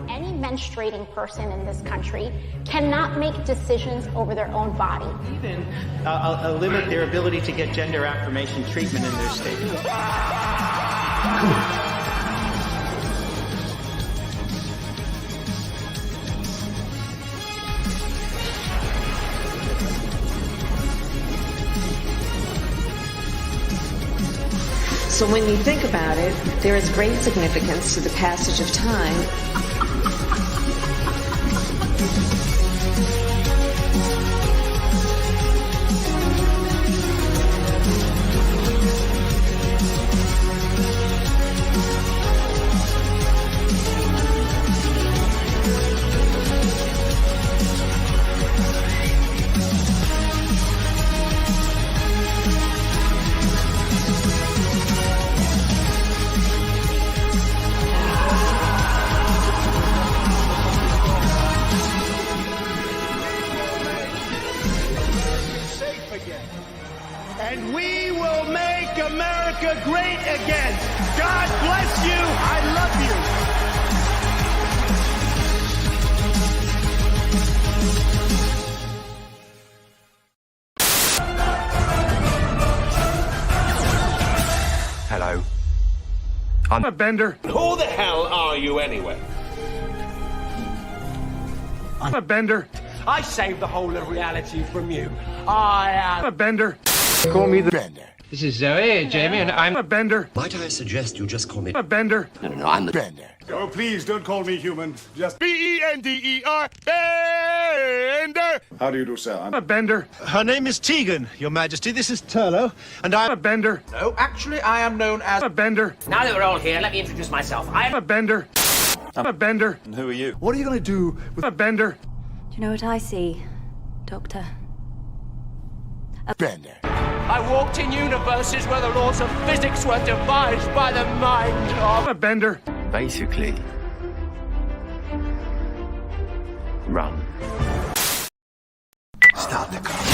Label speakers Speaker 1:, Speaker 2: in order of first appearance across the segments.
Speaker 1: Any menstruating person in this country cannot make decisions over their own body.
Speaker 2: Even limit their ability to get gender affirmation treatment in their state.
Speaker 3: So when you think about it, there is great significance to the passage of time.
Speaker 4: And we will make America great again. God bless you. I love you.
Speaker 5: Hello. I'm a bender.
Speaker 6: Who the hell are you anyway?
Speaker 5: I'm a bender.
Speaker 6: I saved the whole of reality from you. I am
Speaker 5: a bender.
Speaker 4: Call me the Bender.
Speaker 5: This is Zoe, Jamie, and I'm a bender.
Speaker 7: Might I suggest you just call me
Speaker 5: a bender?
Speaker 4: No, I'm the Bender.
Speaker 8: Oh, please don't call me human. Just B-E-N-D-E-R. Bender. How do you do, sir?
Speaker 5: I'm a bender.
Speaker 9: Her name is Tegan, Your Majesty. This is Turlo, and I'm
Speaker 5: a bender.
Speaker 6: No, actually, I am known as
Speaker 5: a bender.
Speaker 6: Now that we're all here, let me introduce myself.
Speaker 5: I'm a bender. I'm a bender.
Speaker 8: And who are you?
Speaker 9: What are you going to do with
Speaker 5: a bender?
Speaker 10: Do you know what I see, Doctor?
Speaker 4: A Bender.
Speaker 6: I walked in universes where the laws of physics were devised by the mind of
Speaker 5: a bender.
Speaker 7: basically run.
Speaker 4: Start the car.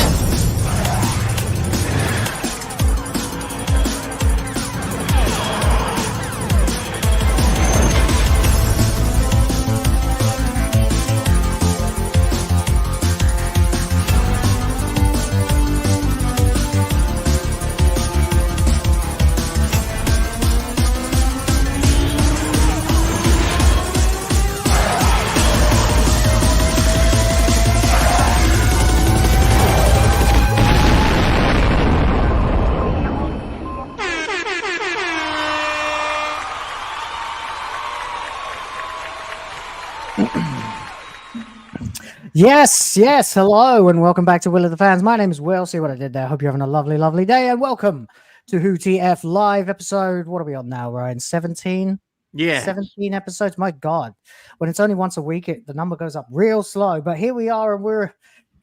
Speaker 11: Yes, hello, and welcome back to Will of the Fans. My name is Will. See what I did there? Hope you're having a lovely, lovely day, and welcome to WhoTF live episode. What are we on now, Ryan? 17?
Speaker 12: Yeah.
Speaker 11: 17 episodes. My God. When it's only once a week, the number goes up real slow, but here we are, and we're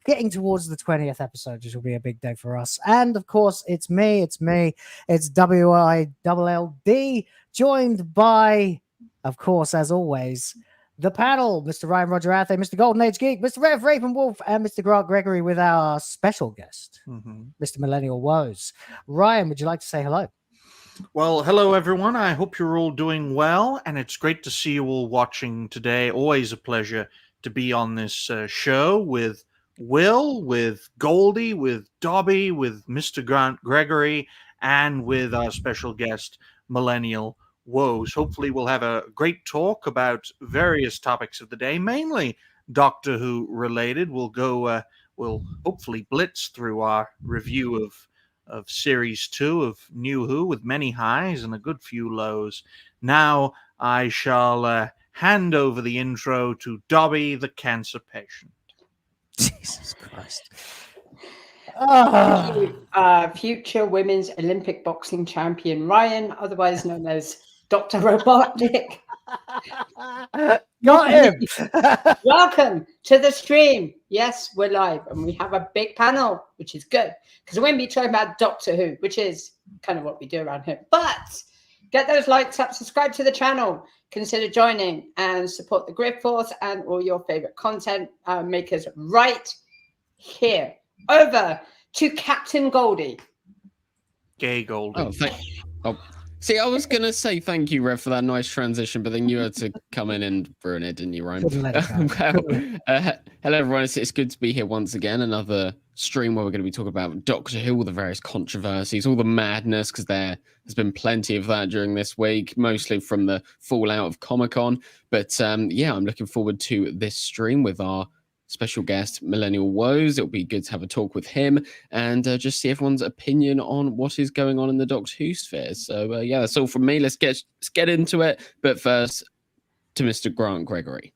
Speaker 11: getting towards the 20th episode, which will be a big day for us. And, of course, it's me. It's WILLD, joined by, of course, as always, the panel, Mr. Ryan Roger Athay, Mr. Golden Age Geek, Mr. Rev Raven Wolf, and Mr. Grant Gregory with our special guest, Mr. Millennial Woes. Ryan, would you like to say hello?
Speaker 12: Well, hello, everyone. I hope you're all doing well, and it's great to see you all watching today. Always a pleasure to be on this show with Will, with Goldie, with Dobby, with Mr. Grant Gregory, and with our special guest, Millennial Woes. Hopefully we'll have a great talk about various topics of the day, mainly Doctor Who related. We'll hopefully blitz through our review of Series 2 of New Who with many highs and a good few lows. Now I shall hand over the intro to Dobby the Cancer Patient.
Speaker 11: Jesus Christ.
Speaker 13: Future Women's Olympic Boxing Champion Ryan, otherwise known as Dr. Robotic.
Speaker 11: Got him.
Speaker 13: Welcome to the stream. Yes, we're live and we have a big panel, which is good because we're going to be talking about Doctor Who, which is kind of what we do around here. But get those likes up, subscribe to the channel, consider joining and support the Grid Force and all your favorite content makers right here. Over to Captain Goldie.
Speaker 12: Gay Goldie.
Speaker 14: See, I was going to say thank you, Rev, for that nice transition, but then you had to come in and ruin it, didn't you, Ryan? Hello, everyone. It's good to be here once again. Another stream where we're going to be talking about Doctor Who, all the various controversies, all the madness, because there has been plenty of that during this week, mostly from the fallout of Comic-Con. But yeah, I'm looking forward to this stream with our special guest, Millennial Woes. It'll be good to have a talk with him and just see everyone's opinion on what is going on in the Doctor Who sphere. So yeah, that's all from me. Let's get into it. But first, to Mr. Grant Gregory.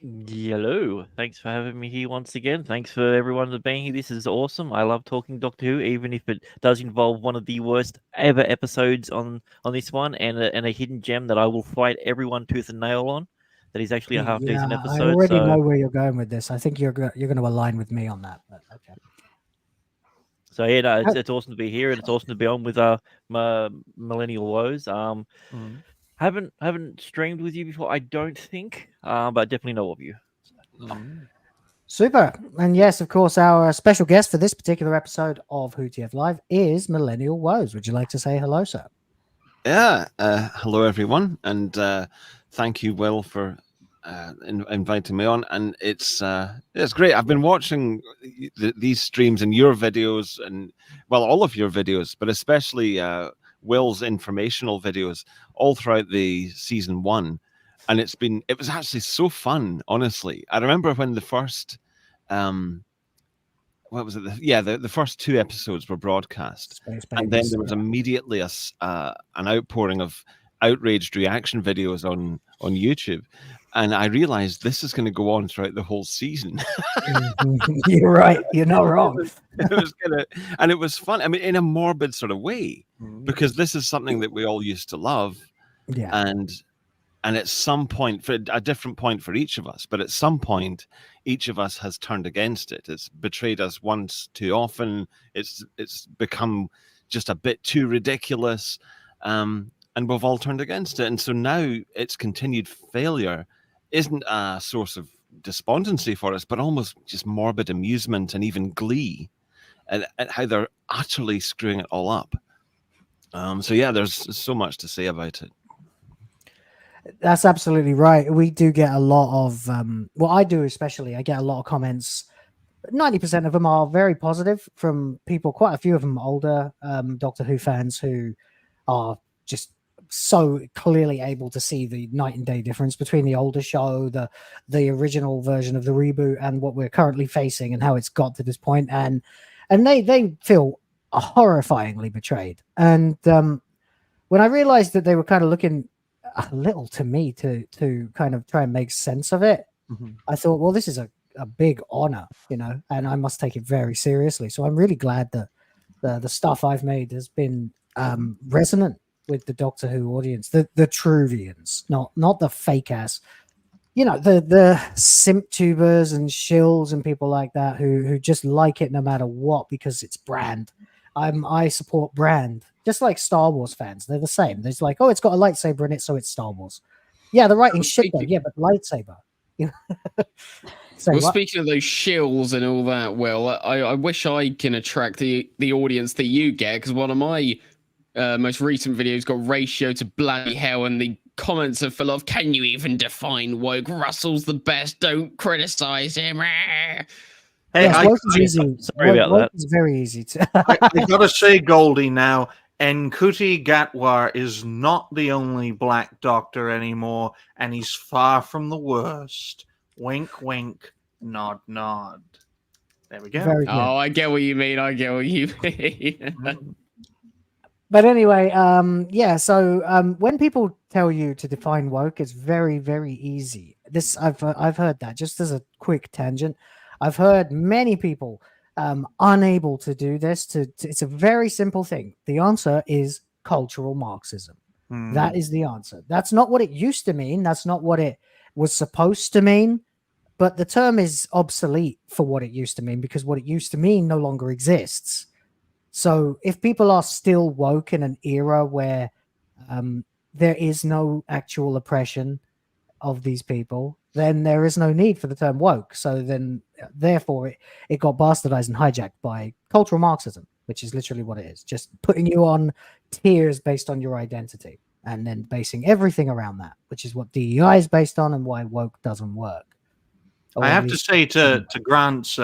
Speaker 15: Hello. Thanks for having me here once again. Thanks for everyone for being here. This is awesome. I love talking Doctor Who, even if it does involve one of the worst ever episodes on this one, and a hidden gem that I will fight everyone tooth and nail on. That is actually a half-decent episode.
Speaker 11: I already know where you're going with this. I think you're going to align with me on that. But okay.
Speaker 15: So yeah, no, it's awesome to be here, and it's awesome to be on with my Millennial Woes. Haven't streamed with you before, I don't think, but I definitely know of you.
Speaker 11: Super. And yes, of course, our special guest for this particular episode of WhoTF Live is Millennial Woes. Would you like to say hello, sir?
Speaker 16: Yeah. Hello, everyone, and thank you, Will, for inviting me on. And it's great. I've been watching these streams and your videos, and well, all of your videos, but especially Will's informational videos all throughout the season 1, and it was actually so fun. Honestly, I remember when the first what was it? The first 2 episodes were broadcast, and then there was immediately an outpouring of outraged reaction videos on YouTube, and I realized this is going to go on throughout the whole season.
Speaker 11: You're right. You're not wrong.
Speaker 16: And it was fun. I mean, in a morbid sort of way, because this is something that we all used to love.
Speaker 11: Yeah.
Speaker 16: And at some point, for a different point for each of us, but at some point, each of us has turned against it. It's betrayed us once too often. It's become just a bit too ridiculous. And we've all turned against it. And so now its continued failure isn't a source of despondency for us, but almost just morbid amusement and even glee at how they're utterly screwing it all up. So yeah, there's so much to say about it.
Speaker 11: That's absolutely right. We do get a lot of, well, I do especially, I get a lot of comments. 90% of them are very positive from people, quite a few of them older Doctor Who fans who are just so clearly able to see the night and day difference between the older show, the original version of the reboot, and what we're currently facing and how it's got to this point. And they feel horrifyingly betrayed. And when I realized that they were kind of looking a little to me to kind of try and make sense of it, I thought, well, this is a big honor, and I must take it very seriously. So I'm really glad that the stuff I've made has been resonant with the Doctor Who audience, the Truvians, not the fake ass, the simp tubers and shills and people like that who just like it no matter what because it's brand. I support brand, just like Star Wars fans. They're the same. There's like, oh, it's got a lightsaber in it, so it's Star Wars. Yeah, they're writing shit though. Yeah, but lightsaber.
Speaker 14: Well, speaking of those shills and all that, Will, I wish I can attract the audience that you get, because one of my most recent videos got ratio to bloody hell, and the comments are full of, can you even define woke? Russell's the best, don't criticize him.
Speaker 15: Hey,
Speaker 11: yes, easy.
Speaker 15: Sorry about that.
Speaker 11: It's very easy to.
Speaker 12: I gotta say, Goldie, now, Ncuti Gatwa is not the only black doctor anymore, and he's far from the worst. Wink, wink, nod, nod. There we go.
Speaker 14: Oh, I get what you mean. I get what you mean.
Speaker 11: But anyway, yeah. So when people tell you to define woke, it's very, very easy. This I've heard that. Just as a quick tangent, I've heard many people unable to do this. It's a very simple thing. The answer is cultural Marxism. That is the answer. That's not what it used to mean. That's not what it was supposed to mean. But the term is obsolete for what it used to mean, because what it used to mean no longer exists. So if people are still woke in an era where there is no actual oppression of these people, then there is no need for the term woke. So then, therefore, it got bastardized and hijacked by cultural Marxism. which is literally what it is. Just putting you on tiers based on your identity and then basing everything around that, which is what DEI is based on and why woke doesn't work. Or
Speaker 12: I
Speaker 11: at
Speaker 12: have to
Speaker 11: least-
Speaker 12: say to Grant's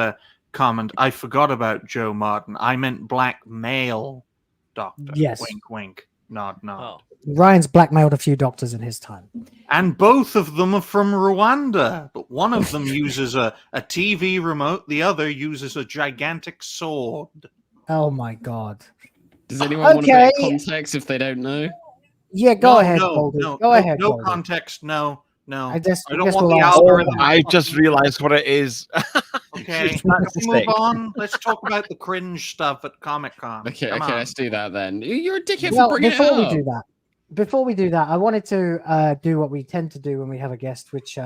Speaker 12: comment, I forgot about Joe Martin. I meant black male doctor.
Speaker 11: Yes.
Speaker 12: Wink, wink. Nod, nod.
Speaker 11: Ryan's blackmailed a few doctors in his time.
Speaker 12: And both of them are from Rwanda, but one of them uses a TV remote, the other uses a gigantic sword.
Speaker 11: Oh my god.
Speaker 14: Does anyone want a bit of context if they don't know?
Speaker 11: Yeah, go
Speaker 12: No,
Speaker 11: ahead,
Speaker 12: no,
Speaker 11: Goldie.
Speaker 12: no,
Speaker 11: Go
Speaker 12: no,
Speaker 11: ahead,
Speaker 12: no
Speaker 11: Goldie.
Speaker 12: context, no.
Speaker 11: I guess
Speaker 12: don't want
Speaker 11: we'll
Speaker 12: the
Speaker 11: ask-
Speaker 12: algorithm.
Speaker 16: I just realized what it is.
Speaker 12: Okay,
Speaker 16: It's
Speaker 12: let's move
Speaker 16: mistake.
Speaker 12: on. Let's talk about the cringe stuff at Comic-Con.
Speaker 14: Okay,
Speaker 12: Come
Speaker 14: okay,
Speaker 12: on.
Speaker 14: let's do that then. You're a dickhead
Speaker 11: Well,
Speaker 14: for bringing it
Speaker 11: before we
Speaker 14: up.
Speaker 11: do that, I wanted to do what we tend to do when we have a guest, which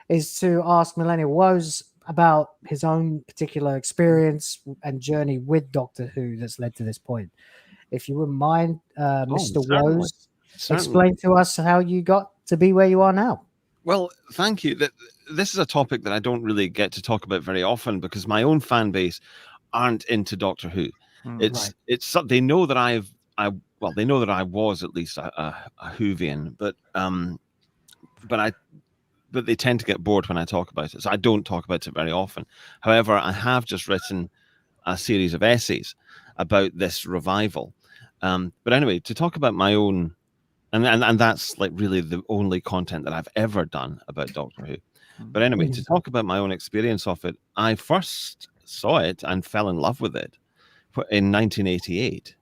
Speaker 11: is to ask Millennial Woes about his own particular experience and journey with Doctor Who that's led to this point. If you wouldn't mind, Mr.
Speaker 16: certainly.
Speaker 11: Woes,
Speaker 16: Certainly.
Speaker 11: explain to us how you got to be where you are now.
Speaker 16: Well, thank you. This is a topic that I don't really get to talk about very often because my own fan base aren't into Doctor Who. It's they know that they know that I was at least a Whovian, but they tend to get bored when I talk about it, so I don't talk about it very often. However, I have just written a series of essays about this revival. But anyway, to talk about my own. And that's like really the only content that I've ever done about Doctor Who. But anyway, to talk about my own experience of it, I first saw it and fell in love with it in 1988,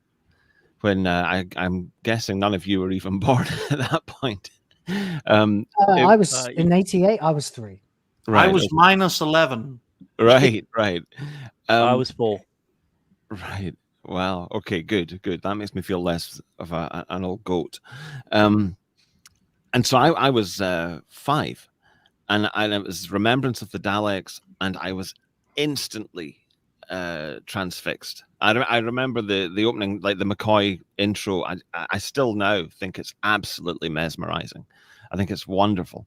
Speaker 16: when I'm guessing none of you were even born at that point.
Speaker 11: I was in '88. I was 3.
Speaker 16: Right,
Speaker 12: I was minus 11.
Speaker 16: right.
Speaker 15: I was 4.
Speaker 16: Right. Wow. Okay. Good. That makes me feel less of an old goat. And so I was 5, and it was Remembrance of the Daleks, and I was instantly transfixed. I remember the opening, like the McCoy intro. I still now think it's absolutely mesmerizing. I think it's wonderful.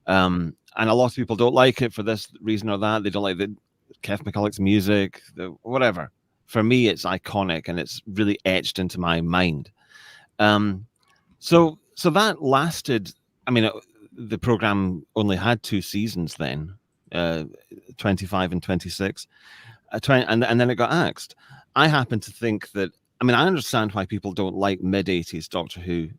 Speaker 16: And a lot of people don't like it for this reason or that. They don't like the Kev McCulloch's music, whatever. For me, it's iconic and it's really etched into my mind. So that lasted. I mean, the program only had 2 seasons then, 25 and 26, and then it got axed. I happen to think that. I mean, I understand why people don't like mid-80s Doctor Who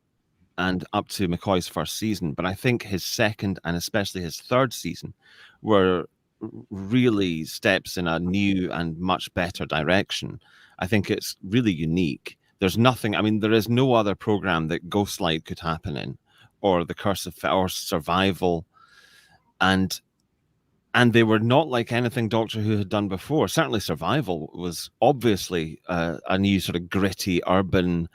Speaker 16: and up to McCoy's first season, but I think his second and especially his third season were really steps in a new and much better direction. I think it's really unique. There's nothing, I mean, there is no other program that Ghostlight could happen in, or The Curse of or Survival, and they were not like anything Doctor Who had done before. Certainly Survival was obviously a new sort of gritty, urban,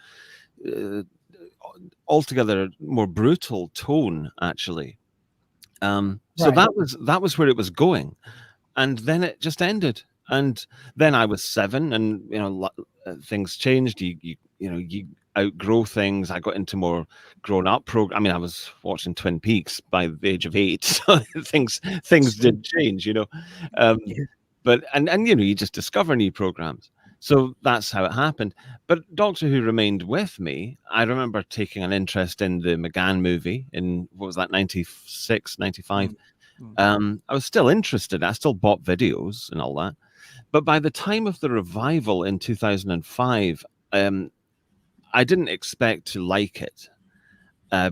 Speaker 16: altogether more brutal tone, actually. So that was where it was going, and then it just ended. And then I was 7, and things changed. You outgrow things. I got into more grown-up program. I mean, I was watching Twin Peaks by the age of 8, so things did change, But you just discover new programs. So that's how it happened. But Doctor Who remained with me. I remember taking an interest in the McGann movie in, what was that, 96, 95. I was still interested. I still bought videos and all that. But by the time of the revival in 2005, I didn't expect to like it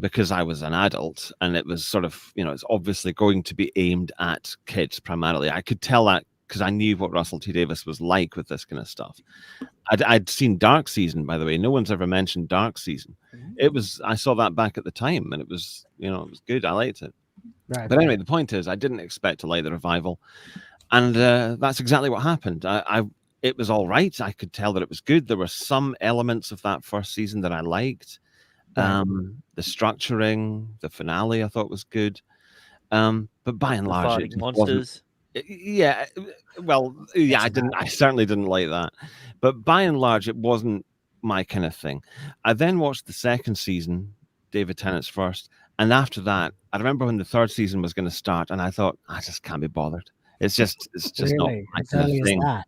Speaker 16: because I was an adult, and it was sort of, it's obviously going to be aimed at kids primarily. I could tell that because I knew what Russell T Davies was like with this kind of stuff. I'd seen Dark Season, by the way. No one's ever mentioned Dark Season. I saw that back at the time, and it was, it was good. I liked it.
Speaker 11: Right.
Speaker 16: But anyway, the point is, I didn't expect to like the revival, and that's exactly what happened. It was all right. I could tell that it was good. There were some elements of that first season that I liked. The structuring, the finale, I thought was good. But by and large, it
Speaker 15: monsters.
Speaker 16: Yeah, well, yeah, I certainly didn't like that. But by and large, it wasn't my kind of thing. I then watched the second season, David Tennant's first, and after that, I remember when the third season was going to start, and I thought, I just can't be bothered. It's just
Speaker 11: really?
Speaker 16: not my
Speaker 11: As
Speaker 16: kind
Speaker 11: early
Speaker 16: of
Speaker 11: as
Speaker 16: thing.
Speaker 11: that?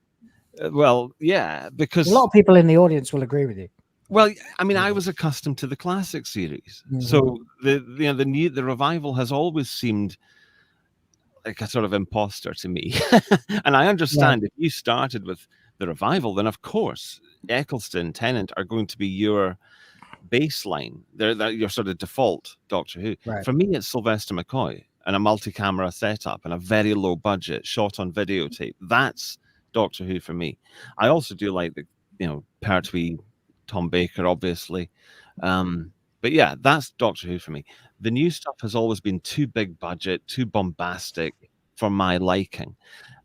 Speaker 16: Well, yeah, because
Speaker 11: a lot of people in the audience will agree with you.
Speaker 16: Well, I mean, I was accustomed to the classic series, so the revival has always seemed like a sort of imposter to me. And I understand if you started with the revival, then of course Eccleston, Tennant are going to be your baseline. They're your sort of default Doctor Who.
Speaker 11: Right.
Speaker 16: For me, it's Sylvester McCoy and a multi-camera setup and a very low budget shot on videotape. That's Doctor Who for me. I also do like the Pertwee, Tom Baker, obviously. But yeah, that's Doctor Who for me. The new stuff has always been too big budget, too bombastic for my liking.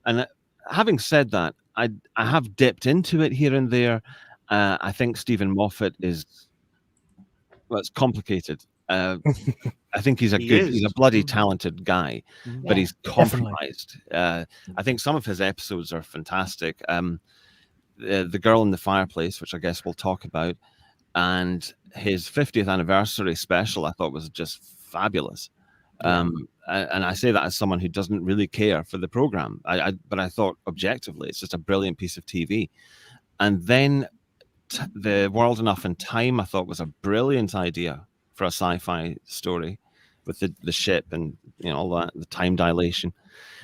Speaker 16: And having said that, I have dipped into it here and there. I think Stephen Moffat it's complicated. I think he's a bloody talented guy, but he's compromised. I think some of his episodes are fantastic. The Girl in the Fireplace, which I guess we'll talk about, and his 50th anniversary special, I thought was just fabulous. And I say that as someone who doesn't really care for the program, but I thought objectively it's just a brilliant piece of TV. And then The World Enough in Time, I thought was a brilliant idea for a sci-fi story with the ship and all that, the time dilation.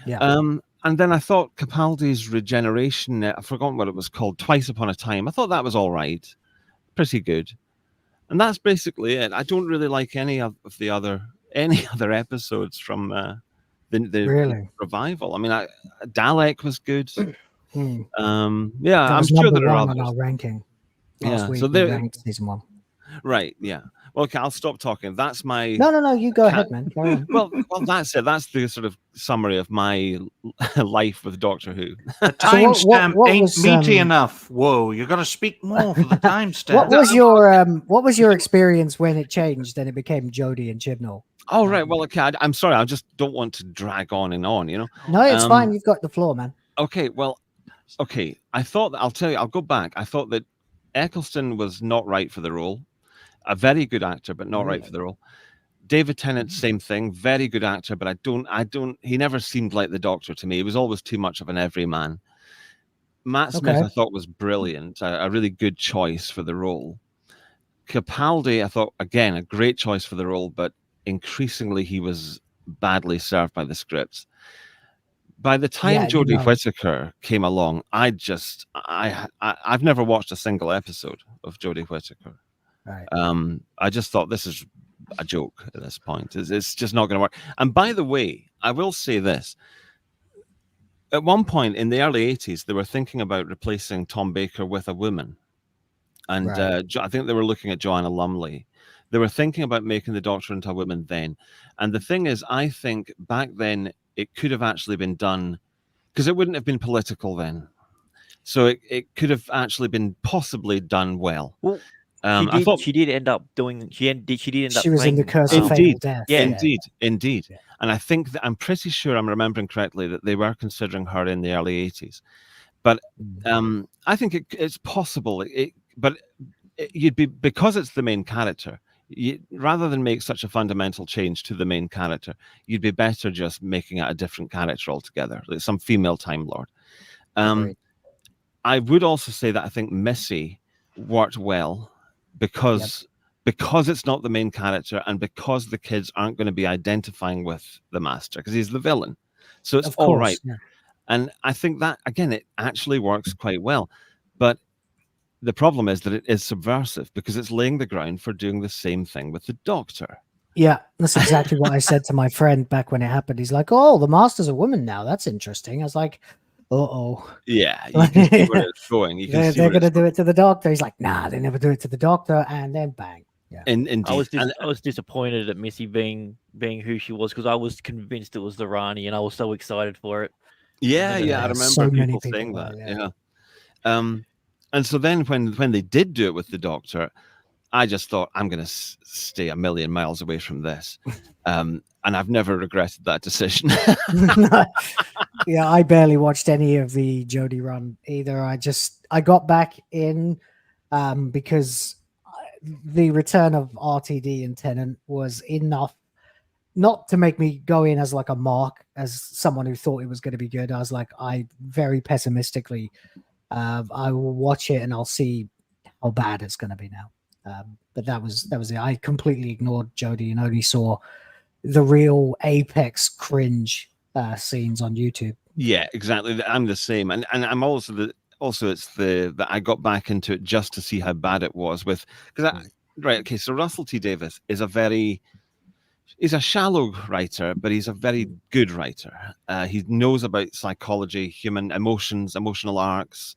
Speaker 16: And then I thought Capaldi's Regeneration, I've forgotten what it was called, Twice Upon a Time. I thought that was all right, pretty good. And that's basically it. I don't really like any other episodes from the revival. I mean, Dalek was good. Yeah, I'm sure there are others.
Speaker 11: On our ranking.
Speaker 16: Yeah,
Speaker 11: week
Speaker 16: so
Speaker 11: we ranked season 1.
Speaker 16: Right, yeah. Well, okay, I'll stop talking. That's my...
Speaker 11: No, you go ahead, man. Go on.
Speaker 16: Well, that's it. That's the sort of summary of my life with Doctor Who.
Speaker 12: The timestamp ain't meaty enough. Whoa, you got to speak more for the timestamp.
Speaker 11: What was your experience when it changed and it became Jodie and Chibnall?
Speaker 16: Oh, right. Well, okay, I'm sorry. I just don't want to drag on and on,
Speaker 11: No, it's fine. You've got the floor, man.
Speaker 16: Okay, well, okay. I'll tell you, I'll go back. I thought that Eccleston was not right for the role. A very good actor, but not right for the role. David Tennant, same thing. Very good actor, but he never seemed like the Doctor to me. He was always too much of an everyman. Matt Smith, I thought, was brilliant. A really good choice for the role. Capaldi, I thought, again, a great choice for the role, but increasingly he was badly served by the scripts. By the time Jodie Whittaker came along, I've never watched a single episode of Jodie Whittaker.
Speaker 11: Right.
Speaker 16: I just thought this is a joke at this point. It's just not going to work. And by the way, I will say this. At one point in the early 80s, they were thinking about replacing Tom Baker with a woman. And I think they were looking at Joanna Lumley. They were thinking about making the Doctor into a woman then. And the thing is, I think back then it could have actually been done, because it wouldn't have been political then. So it could have actually been possibly done well.
Speaker 15: She did end up doing. She
Speaker 11: was in the Curse of Fatal Death.
Speaker 16: Yeah, indeed. Yeah. And I think that I'm pretty sure I'm remembering correctly that they were considering her in the early 80s. But I think it's possible. You'd be, because it's the main character. Rather than make such a fundamental change to the main character, you'd be better just making it a different character altogether, like some female Time Lord. I would also say that I think Missy worked well because it's not the main character and because the kids aren't going to be identifying with the Master because he's the villain. So it's all right. Yeah. And I think that, again, it actually works quite well. But the problem is that it is subversive because it's laying the ground for doing the same thing with the Doctor.
Speaker 11: Yeah, that's exactly what I said to my friend back when it happened. He's like, oh, the Master's a woman now. That's interesting. I was like, uh-oh.
Speaker 16: Yeah, you can see where it's going.
Speaker 11: They're going to do it to the Doctor. He's like, nah, they never do it to the Doctor. And then bang. Yeah.
Speaker 15: I was disappointed at Missy being who she was because I was convinced it was the Rani and I was so excited for it.
Speaker 16: Yeah, I remember people saying that. Yeah. And so then when they did do it with the Doctor, I just thought, I'm going to stay a million miles away from this. And I've never regretted that decision.
Speaker 11: Yeah, I barely watched any of the Jodie run either. I got back in because the return of RTD and Tennant was enough not to make me go in as like a mark, as someone who thought it was going to be good. I was like, I very pessimistically I will watch it and I'll see how bad it's going to be now. But that was it. I completely ignored Jodie and only saw the real apex cringe scenes on YouTube.
Speaker 16: Yeah, exactly. I'm the same, and I'm also it's that I got back into it just to see how bad it was with right. Okay, so Russell T Davies is he's a shallow writer, but he's a very good writer. He knows about psychology, human emotions, emotional arcs,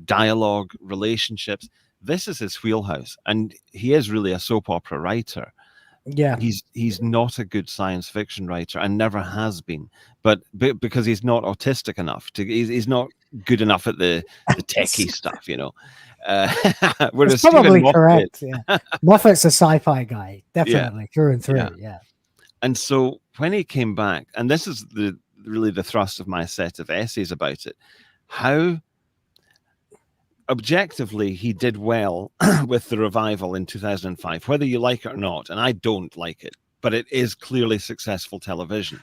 Speaker 16: dialogue, relationships. This is his wheelhouse, and he is really a soap opera writer.
Speaker 11: Yeah,
Speaker 16: he's not a good science fiction writer and never has been, but because he's not autistic enough he's not good enough at the techie stuff, you know. Whereas
Speaker 11: it's probably
Speaker 16: Stephen
Speaker 11: correct. Yeah, Moffat's a sci-fi guy, definitely through and through. Yeah.
Speaker 16: And so when he came back, and this is really the thrust of my set of essays about it, how objectively he did well with the revival in 2005, whether you like it or not, and I don't like it, but it is clearly successful television.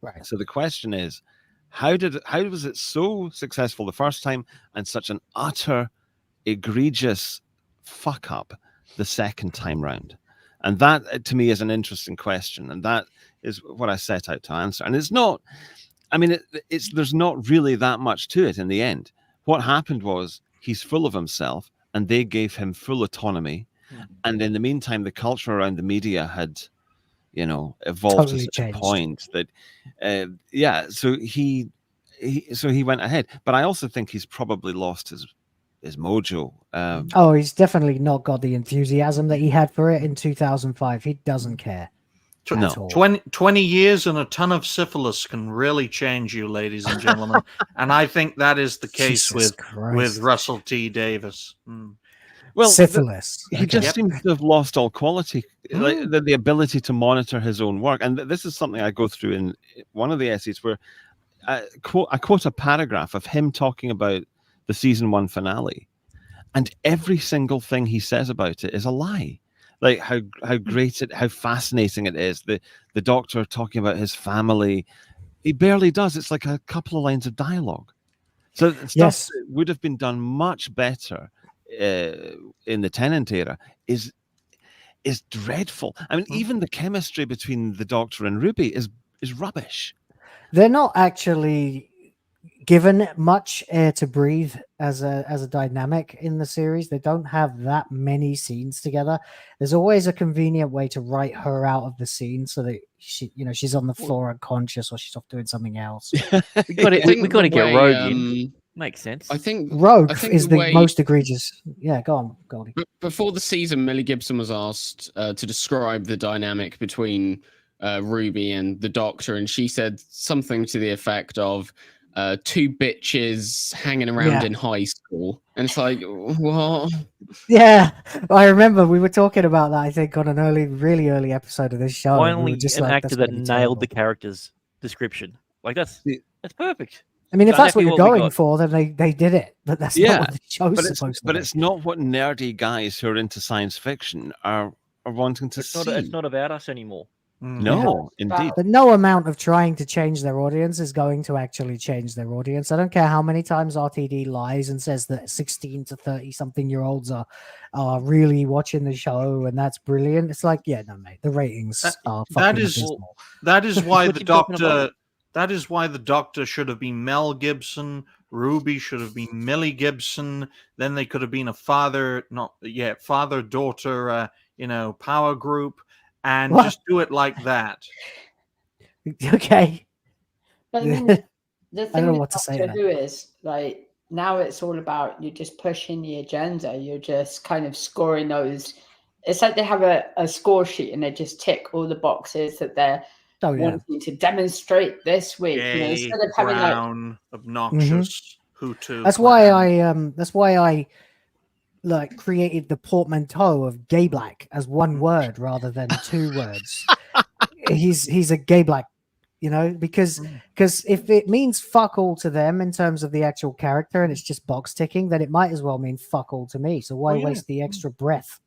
Speaker 11: Right.
Speaker 16: So the question is, how was it so successful the first time and such an utter egregious fuck up the second time round? And that to me is an interesting question, and that is what I set out to answer. And it's not, I mean, there's not really that much to it in the end. What happened was, he's full of himself, and they gave him full autonomy. And in the meantime, the culture around the media had, you know, evolved to such a point that, so he went ahead. But I also think he's probably lost his mojo.
Speaker 11: He's definitely not got the enthusiasm that he had for it in 2005. He doesn't care.
Speaker 16: No.
Speaker 12: 20 years and a ton of syphilis can really change you, ladies and gentlemen. And I think that is the case with Russell T Davies.
Speaker 16: Well,
Speaker 11: syphilis.
Speaker 16: He just seems to have lost all quality, like the ability to monitor his own work. And this is something I go through in one of the essays where I quote a paragraph of him talking about the season 1 finale, and every single thing he says about it is a lie. Like how great how fascinating it is. The doctor talking about his family, he barely does. It's like a couple of lines of dialogue. So stuff that would have been done much better in the Tennant era is dreadful. I mean, even the chemistry between the Doctor and Ruby is rubbish.
Speaker 11: They're not actually given much air to breathe as a dynamic in the series. They don't have that many scenes together. There's always a convenient way to write her out of the scene so that she's on the floor unconscious or she's off doing something else.
Speaker 15: we got to get Rogue in. Makes sense.
Speaker 11: I think Rogue is the most egregious. Yeah, go on, Goldie.
Speaker 14: Before the season, Millie Gibson was asked to describe the dynamic between Ruby and the Doctor, and she said something to the effect of two bitches hanging around in high school. And it's like, what?
Speaker 11: Yeah, I remember we were talking about that, I think, on an really early episode of this show.
Speaker 15: Finally, an actor that nailed the character's description. Like, that's perfect.
Speaker 11: I mean, if that's what you're going for, then they did it. But that's not what the show's supposed to be.
Speaker 16: But it's not what nerdy guys who are into science fiction are wanting to see.
Speaker 15: It's not about us anymore.
Speaker 16: No, indeed.
Speaker 11: But no amount of trying to change their audience is going to actually change their audience. I don't care how many times RTD lies and says that 16 to 30-something-year-olds are really watching the show and that's brilliant. It's like, yeah, no, mate, the ratings are fucking abysmal.
Speaker 12: That is why the Doctor... That is why the Doctor should have been Mel Gibson. Ruby should have been Millie Gibson. Then they could have been a father-daughter, power group, and just do it like that.
Speaker 11: Okay.
Speaker 13: But I mean, the thing with Doctor Who is, like, now it's all about you just pushing the agenda. You're just kind of scoring those. It's like they have a score sheet and they just tick all the boxes that they're wanting to demonstrate this week.
Speaker 12: Gay,
Speaker 13: instead of having
Speaker 12: brown, obnoxious, Hutu.
Speaker 11: That's why I created the portmanteau of gay black as one word rather than two words. He's a gay black, because if it means fuck all to them in terms of the actual character and it's just box ticking, then it might as well mean fuck all to me. So why waste the extra breath?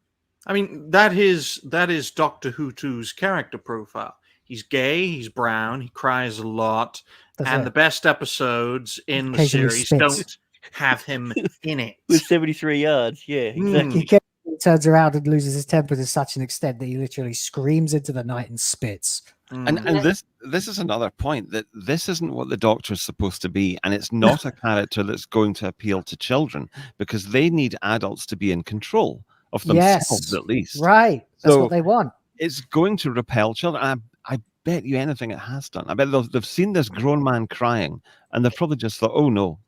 Speaker 12: I mean, that is Dr. Hutu's character profile. He's gay, he's brown, he cries a lot. and the best episodes in the
Speaker 11: Occasionally
Speaker 12: series
Speaker 11: spits.
Speaker 12: don't have him in it.
Speaker 15: With 73 yards, yeah, exactly.
Speaker 11: He turns around and loses his temper to such an extent that he literally screams into the night and spits.
Speaker 16: And this is another point, that this isn't what the Doctor is supposed to be, and it's not a character that's going to appeal to children, because they need adults to be in control of themselves, at least.
Speaker 11: Right. That's what they want.
Speaker 16: It's going to repel children. I bet you anything it has done. I bet they've seen this grown man crying, and they've probably just thought, oh no,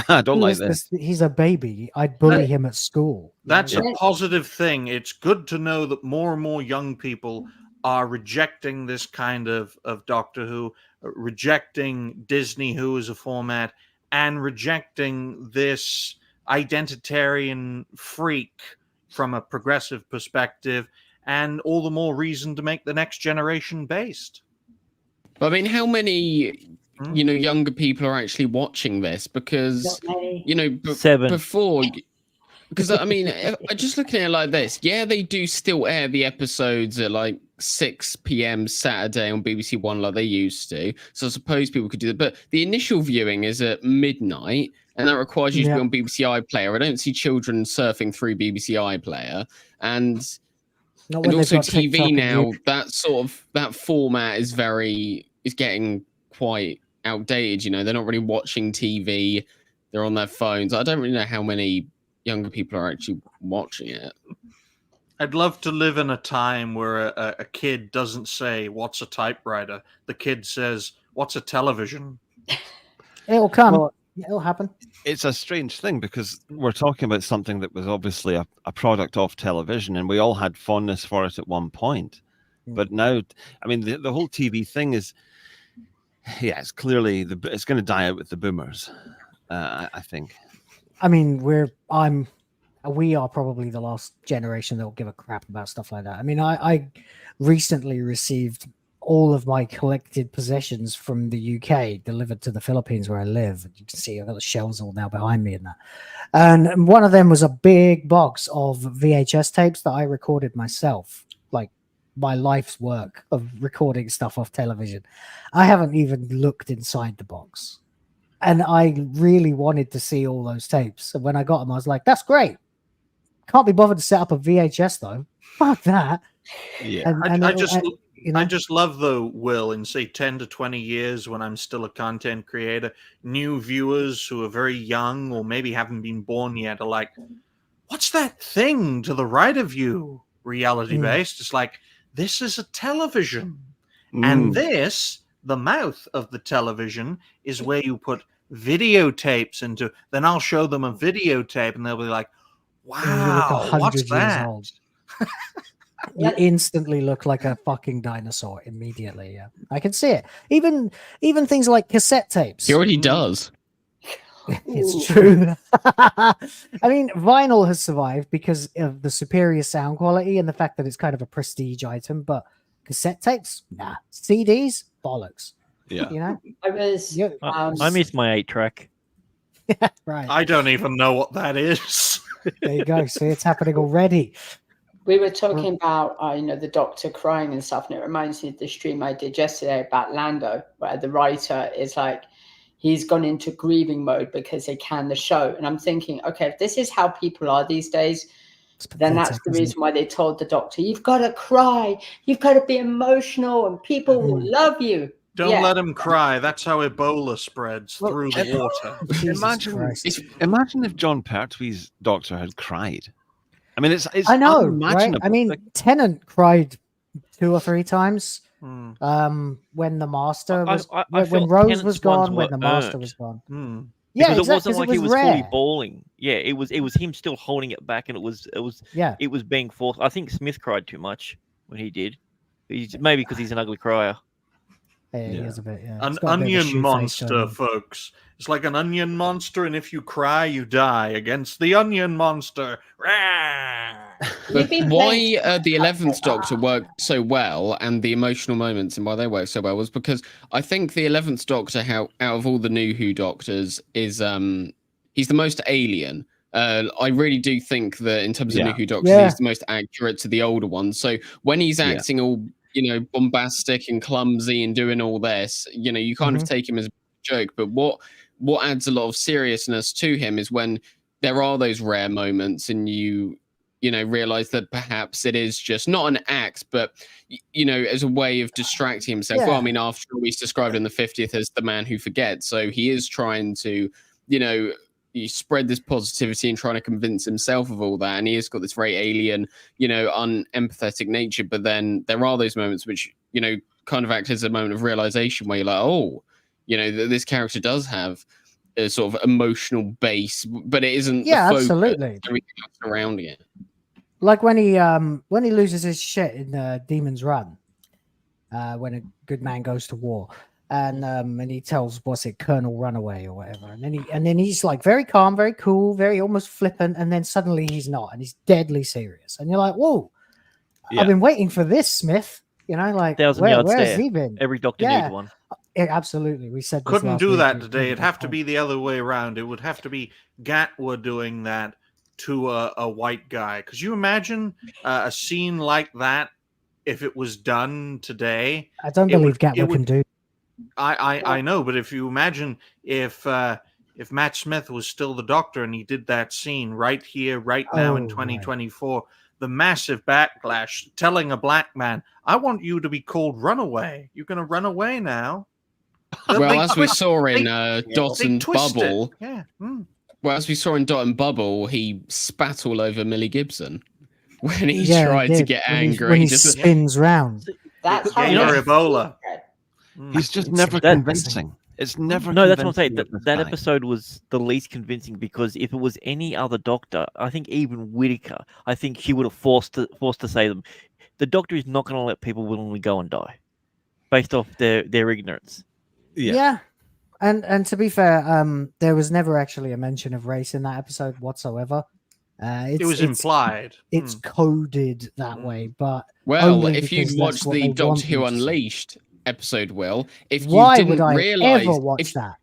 Speaker 16: I don't like this.
Speaker 11: He's a baby. I'd bully him at school.
Speaker 12: That's a positive thing. It's good to know that more and more young people are rejecting this kind of Doctor Who, rejecting Disney Who as a format, and rejecting this identitarian freak from a progressive perspective, and all the more reason to make the next generation based.
Speaker 14: I mean, how many younger people are actually watching this? Because before, because I mean, just looking at it like this, yeah, they do still air the episodes at like 6 p.m. Saturday on BBC One like they used to, so I suppose people could do that, but the initial viewing is at midnight, and that requires you to be on BBC iPlayer. I don't see children surfing through BBC iPlayer, and also TV now, that format is getting quite outdated. They're not really watching TV, they're on their phones. I don't really know how many younger people are actually watching it.
Speaker 12: I'd love to live in a time where a kid doesn't say, "What's a typewriter?" The kid says, "What's a television?"
Speaker 11: It'll come. It'll happen.
Speaker 16: It's a strange thing, because we're talking about something that was obviously a product of television, and we all had fondness for it at one point. But now, I mean, the whole TV thing is, it's clearly it's going to die out with the boomers, I think.
Speaker 11: I mean, we are probably the last generation that will give a crap about stuff like that. I mean, I recently received all of my collected possessions from the UK delivered to the Philippines where I live. You can see I've got the shelves all now behind me and that. And one of them was a big box of VHS tapes that I recorded myself, like my life's work of recording stuff off television. I haven't even looked inside the box. And I really wanted to see all those tapes. And when I got them, I was like, that's great. Can't be bothered to set up a VHS though. Fuck that.
Speaker 16: Yeah.
Speaker 12: I just love, though, Will, in say 10 to 20 years, when I'm still a content creator, new viewers who are very young or maybe haven't been born yet are like, what's that thing to the right of you? Reality based. It's like, this is a television. And this, the mouth of the television, is where you put videotapes into. Then I'll show them a videotape and they'll be like, wow, what's that?
Speaker 11: You instantly look like a fucking dinosaur immediately. Yeah, I can see it. Even things like cassette tapes.
Speaker 14: He already does.
Speaker 11: It's true. I mean, vinyl has survived because of the superior sound quality and the fact that it's kind of a prestige item. But cassette tapes, nah. CDs, bollocks.
Speaker 16: Yeah,
Speaker 15: I miss my 8-track.
Speaker 11: Right.
Speaker 12: I don't even know what that is.
Speaker 11: There you go. See, it's happening already.
Speaker 13: We were talking about, the Doctor crying and stuff, and it reminds me of the stream I did yesterday about Lando, where the writer is like, he's gone into grieving mode because they can the show. And I'm thinking, okay, if this is how people are these days, then that's the reason why they told the Doctor, you've got to cry, you've got to be emotional, and people will love you.
Speaker 12: Don't let him cry. That's how Ebola spreads through the water.
Speaker 16: Imagine if John Pertwee's Doctor had cried. I mean, it's
Speaker 11: I know, right?
Speaker 16: unimaginable.
Speaker 11: I mean, Tennant cried 2 or 3 times when the Master was when Rose was gone, when the Master was gone. Yeah,
Speaker 15: because
Speaker 11: exactly,
Speaker 15: it wasn't like he was
Speaker 11: rare.
Speaker 15: fully bawling. Yeah, it was him still holding it back, and it was being forced. I think Smith cried too much when he did. Maybe because he's an ugly crier.
Speaker 11: Yeah, he is a bit. Yeah.
Speaker 12: An onion monster, folks. It's like an onion monster, and if you cry, you die against the onion monster.
Speaker 14: But why the 11th Doctor worked so well, and the emotional moments and why they worked so well, was because I think the 11th Doctor, out of all the new Who Doctors, is he's the most alien. I really do think that in terms of new Who Doctors, he's the most accurate to the older ones. So when he's acting all bombastic and clumsy and doing all this, you kind of take him as a joke. But what adds a lot of seriousness to him is when there are those rare moments and you realize that perhaps it is just not an act, but as a way of distracting himself. Well, I mean, after all, he's described in the 50th as the man who forgets, so he is trying to you spread this positivity and trying to convince himself of all that, and he has got this very alien, unempathetic nature. But then there are those moments which kind of act as a moment of realization where you're like, oh, this character does have a sort of emotional base, but it isn't the focus,
Speaker 11: absolutely,
Speaker 14: everything else surrounding it.
Speaker 11: Like when he loses his shit in Demon's Run, when a good man goes to war, and he tells Colonel Runaway or whatever, and then he's like very calm, very cool, very almost flippant, and then suddenly he's not, and he's deadly serious, and you're like, whoa, I've been waiting for this, Smith. Like,
Speaker 15: 1,000 yards
Speaker 11: where's
Speaker 15: there.
Speaker 11: he been?
Speaker 15: Every doctor needs one.
Speaker 11: Absolutely, we said this
Speaker 12: Couldn't
Speaker 11: last
Speaker 12: do
Speaker 11: week.
Speaker 12: that today. It'd have to be the other way around. It would have to be Gatwa doing that to a white guy. Could you imagine a scene like that if it was done today?
Speaker 11: I don't believe Gatwa can do.
Speaker 12: I know, but if you imagine if Matt Smith was still the Doctor and he did that scene right here, right now in 2024, the massive backlash telling a black man, I want you to be called Runaway. You're going to run away now.
Speaker 14: Well, as we saw in Dot and Bubble, well, as we saw in Dot and Bubble, he spat all over Millie Gibson when he tried to get angry.
Speaker 11: When he spins round.
Speaker 13: That's
Speaker 12: how Ebola.
Speaker 16: He's just never convincing. It's never.
Speaker 15: No, that's what I'm saying. That episode was the least convincing, because if it was any other Doctor, I think even Whittaker, I think he would have forced to say them. The Doctor is not going to let people willingly go and die, based off their ignorance.
Speaker 11: Yeah. And to be fair, there was never actually a mention of race in that episode whatsoever.
Speaker 12: It was implied.
Speaker 11: It's coded that way, but
Speaker 14: well, if you watch the Doctor Who Unleashed episode, if you
Speaker 11: why
Speaker 14: didn't
Speaker 11: would I
Speaker 14: realize,
Speaker 11: ever watch that?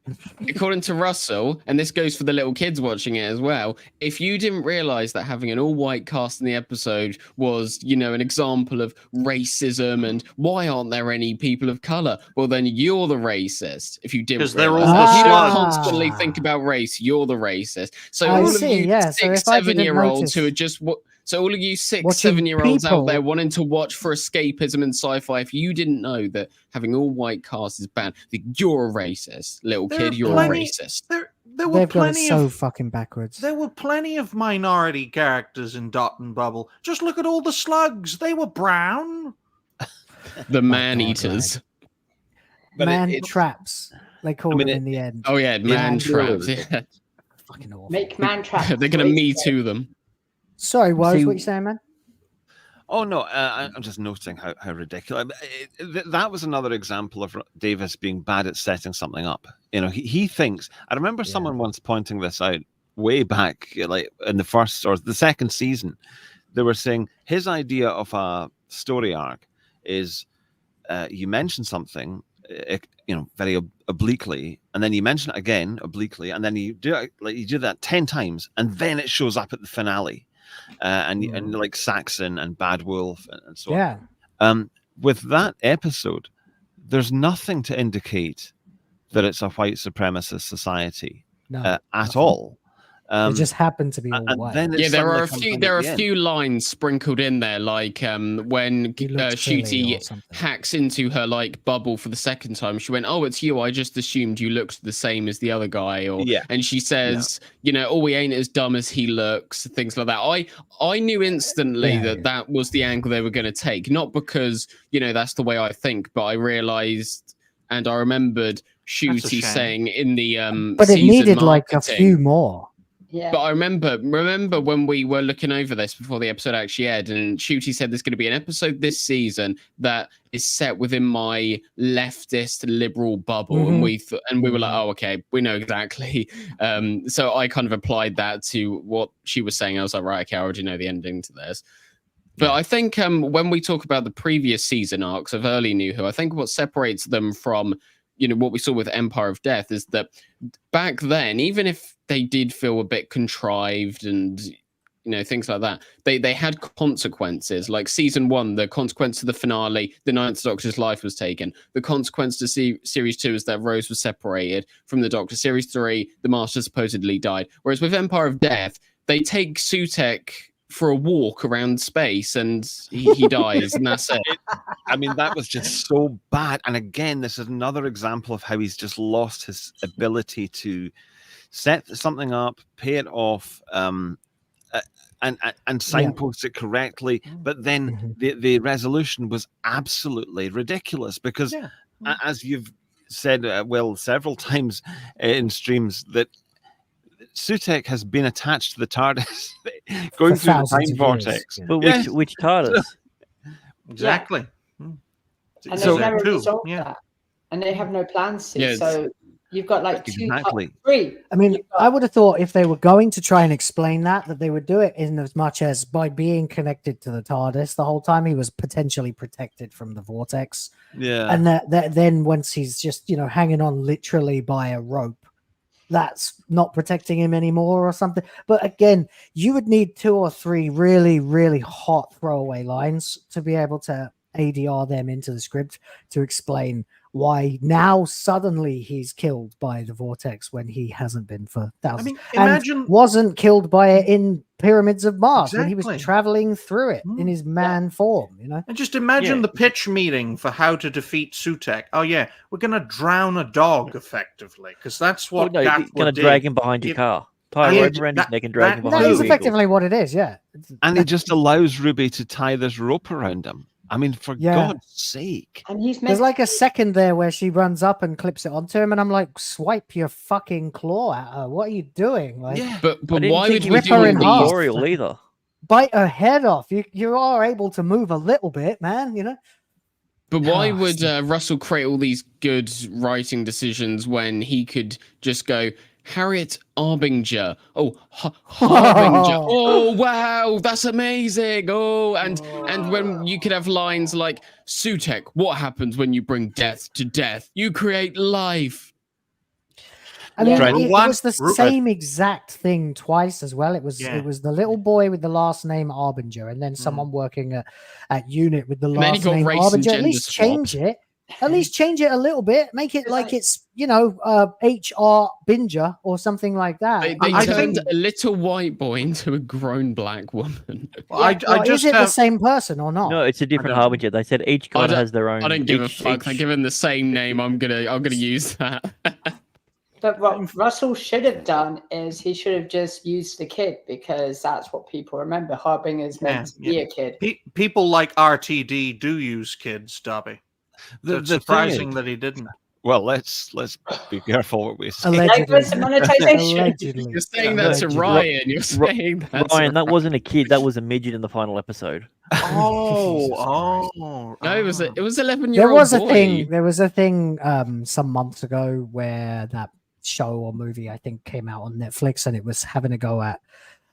Speaker 14: According to Russell, and this goes for the little kids watching it as well, if you didn't realize that having an all-white cast in the episode was, an example of racism and why aren't there any people of color, well, then you're the racist. If you didn't realize, if you don't constantly think about race, you're the racist. So all of you 6, 7-year-olds who are just so all of you 6, 7-year-olds out there wanting to watch for escapism and sci-fi, if you didn't know that having all white cast is bad, you're a racist, little kid. You're a racist.
Speaker 12: There were plenty
Speaker 11: so fucking backwards.
Speaker 12: There were plenty of minority characters in Dot and Bubble. Just look at all the slugs. They were brown.
Speaker 14: The man-eaters.
Speaker 11: Traps. They called them in the end.
Speaker 14: Oh yeah, man traps. Yeah.
Speaker 11: Fucking awful.
Speaker 13: Make man traps.
Speaker 14: They're gonna Me Too them.
Speaker 11: Sorry, what you saying, man?
Speaker 16: Oh no, I'm just noting how ridiculous. That was another example of Davis being bad at setting something up. He thinks. I remember someone once pointing this out way back, like in the first or the second season. They were saying his idea of a story arc is you mention something, very obliquely, and then you mention it again obliquely, and then you do it, like you do that 10 times, and then it shows up at the finale. And like Saxon and Bad Wolf and so on. With that episode, there's nothing to indicate that it's a white supremacist society at all.
Speaker 11: It just happened to be all white.
Speaker 14: There are a few lines sprinkled in there, like when Ncuti hacks into her like bubble for the second time. She went, "Oh, it's you. I just assumed you looked the same as the other guy." And she says, "Oh, he ain't as dumb as he looks." Things like that. I knew instantly that was the angle they were going to take, not because that's the way I think, but I realized and I remembered Ncuti saying in the
Speaker 11: but it needed like a few more.
Speaker 13: Yeah.
Speaker 14: But I remember when we were looking over this before the episode actually aired, and Ncuti said there's going to be an episode this season that is set within my leftist liberal bubble, and we were like, oh, okay, we know exactly. So I kind of applied that to what she was saying. I was like, right, okay, I already know the ending to this. But I think when we talk about the previous season arcs of early New Who, I think what separates them from what we saw with Empire of Death is that back then, even if they did feel a bit contrived and things like that. They had consequences. Like season 1, the consequence to the finale, the Ninth Doctor's life was taken. The consequence to series 2 is that Rose was separated from the Doctor. Series 3, the Master supposedly died. Whereas with Empire of Death, they take Sutekh for a walk around space and he dies, and that's it.
Speaker 16: I mean, that was just so bad. And again, this is another example of how he's just lost his ability to set something up, pay it off, and signpost it correctly. But then the resolution was absolutely ridiculous because, as you've said, several times in streams, that Sutekh has been attached to the TARDIS, going through the time vortex.
Speaker 15: But which TARDIS?
Speaker 12: Exactly.
Speaker 13: And they've never resolved that, and they have no plans to. So you've got like three.
Speaker 11: I mean, I would have thought if they were going to try and explain that they would do it in as much as by being connected to the TARDIS the whole time, he was potentially protected from the vortex.
Speaker 16: Yeah,
Speaker 11: and that then once he's just hanging on literally by a rope, that's not protecting him anymore or something. But again, you would need 2 or 3 really, really hot throwaway lines to be able to ADR them into the script to explain why now suddenly he's killed by the vortex when he hasn't been for thousands.
Speaker 12: I mean, imagine
Speaker 11: and wasn't killed by it in Pyramids of Mars when he was traveling through it in his man form,
Speaker 12: And just imagine the pitch meeting for how to defeat Sutekh. Oh yeah, we're gonna drown a dog effectively because that's what
Speaker 15: Gatwa gonna
Speaker 12: did.
Speaker 15: drag him behind your car. Tie a rope around his neck and drag him behind.
Speaker 11: That is effectively what it is, yeah.
Speaker 16: And he just allows Ruby to tie this rope around him. I mean, for God's sake.
Speaker 13: And
Speaker 11: there's like a second there where she runs up and clips it onto him, and I'm like, swipe your fucking claw at her. What are you doing? Like,
Speaker 14: But why would we
Speaker 11: rip
Speaker 14: do
Speaker 11: her in half?
Speaker 15: Either?
Speaker 11: Bite her head off. You are able to move a little bit, man,
Speaker 14: But why would Russell create all these good writing decisions when he could just go, Harriet Arbinger. Oh, Harbinger. Oh, wow, that's amazing. Oh, and when you could have lines like, Sutekh, what happens when you bring death to death? You create life.
Speaker 11: I mean, it was the same exact thing twice as well. It was the little boy with the last name Arbinger, and then someone working at unit with the last name Arbinger. At least change it. At least change it a little bit. Make it like it's HR Binger or something like that.
Speaker 14: They turned a little white boy into a grown black woman.
Speaker 11: Is it the same person or not?
Speaker 15: No, it's a different Harbinger. They said each god has their own.
Speaker 14: I don't give a fuck. They give him the same name. I'm gonna use that.
Speaker 13: But what Russell should have done is he should have just used the kid because that's what people remember. Harbinger's meant to be a kid.
Speaker 12: People like RTD do use kids, Darby. It's surprising that he didn't.
Speaker 16: Well, let's be careful what we say.
Speaker 13: Monetization.
Speaker 14: You're saying that to Ryan. You're saying that.
Speaker 15: Ryan, that wasn't a kid. That was a midget in the final episode.
Speaker 14: No, it was 11-year-old.
Speaker 11: There was a thing some months ago where that show or movie I think came out on Netflix, and it was having a go at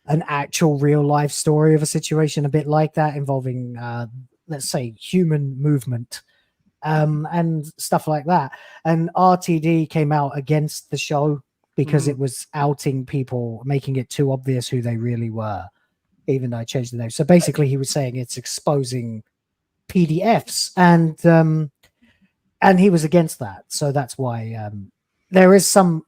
Speaker 11: an actual real life story of a situation a bit like that involving let's say human movement and stuff like that, and RTD came out against the show because it was outing people, making it too obvious who they really were, even though I changed the name. So basically he was saying it's exposing PDFs, and he was against that. So that's why there is some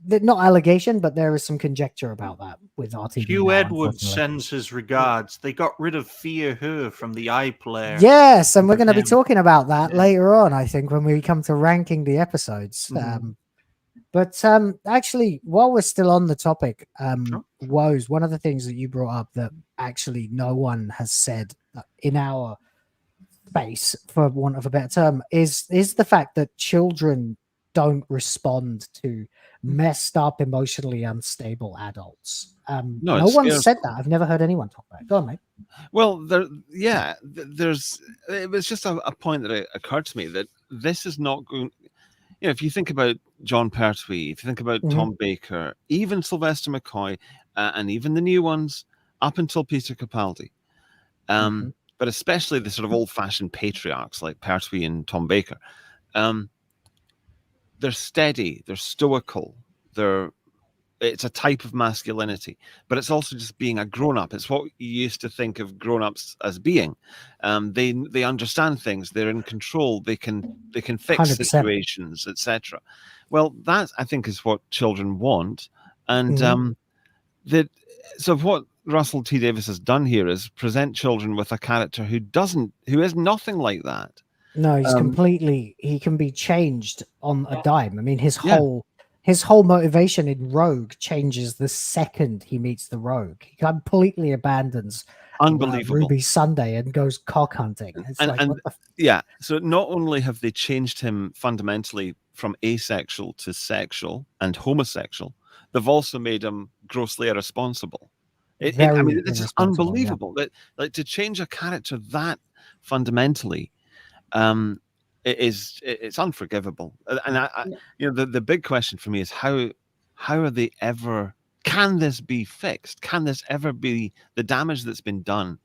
Speaker 11: not allegation, but there is some conjecture about that with RTD.
Speaker 12: Hugh Edwards sends his regards. They got rid of Fear Her from the iPlayer.
Speaker 11: Yes, and we're going to be talking about that later on, I think, when we come to ranking the episodes. But actually, while we're still on the topic, woes, one of the things that you brought up that actually no one has said in our space, for want of a better term, is the fact that children don't respond to messed up, emotionally unstable adults. No one said that. I've never heard anyone talk about it. Go on, mate.
Speaker 16: Well, it was just a point that occurred to me that this is not going. If you think about John Pertwee, if you think about Tom Baker, even Sylvester McCoy, and even the new ones up until Peter Capaldi, but especially the sort of old-fashioned patriarchs like Pertwee and Tom Baker, they're steady, they're stoical, they're it's a type of masculinity, but it's also just being a grown-up. It's what you used to think of grown-ups as being. They understand things, they're in control, they can fix
Speaker 11: 100%.
Speaker 16: situations, etc. Well, that I think is what children want. And so what Russell T Davies has done here is present children with a character who is nothing like that.
Speaker 11: No, he's completely, he can be changed on a dime. I mean, his whole motivation in Rogue changes the second he meets the Rogue. He completely abandons Ruby Sunday and goes cock hunting. It's
Speaker 16: so not only have they changed him fundamentally from asexual to sexual and homosexual, they've also made him grossly irresponsible. I mean, it's just unbelievable that, like, to change a character that fundamentally, it's unforgivable. And the big question for me is how are they ever? Can this be fixed? Can this ever be the damage that's been done?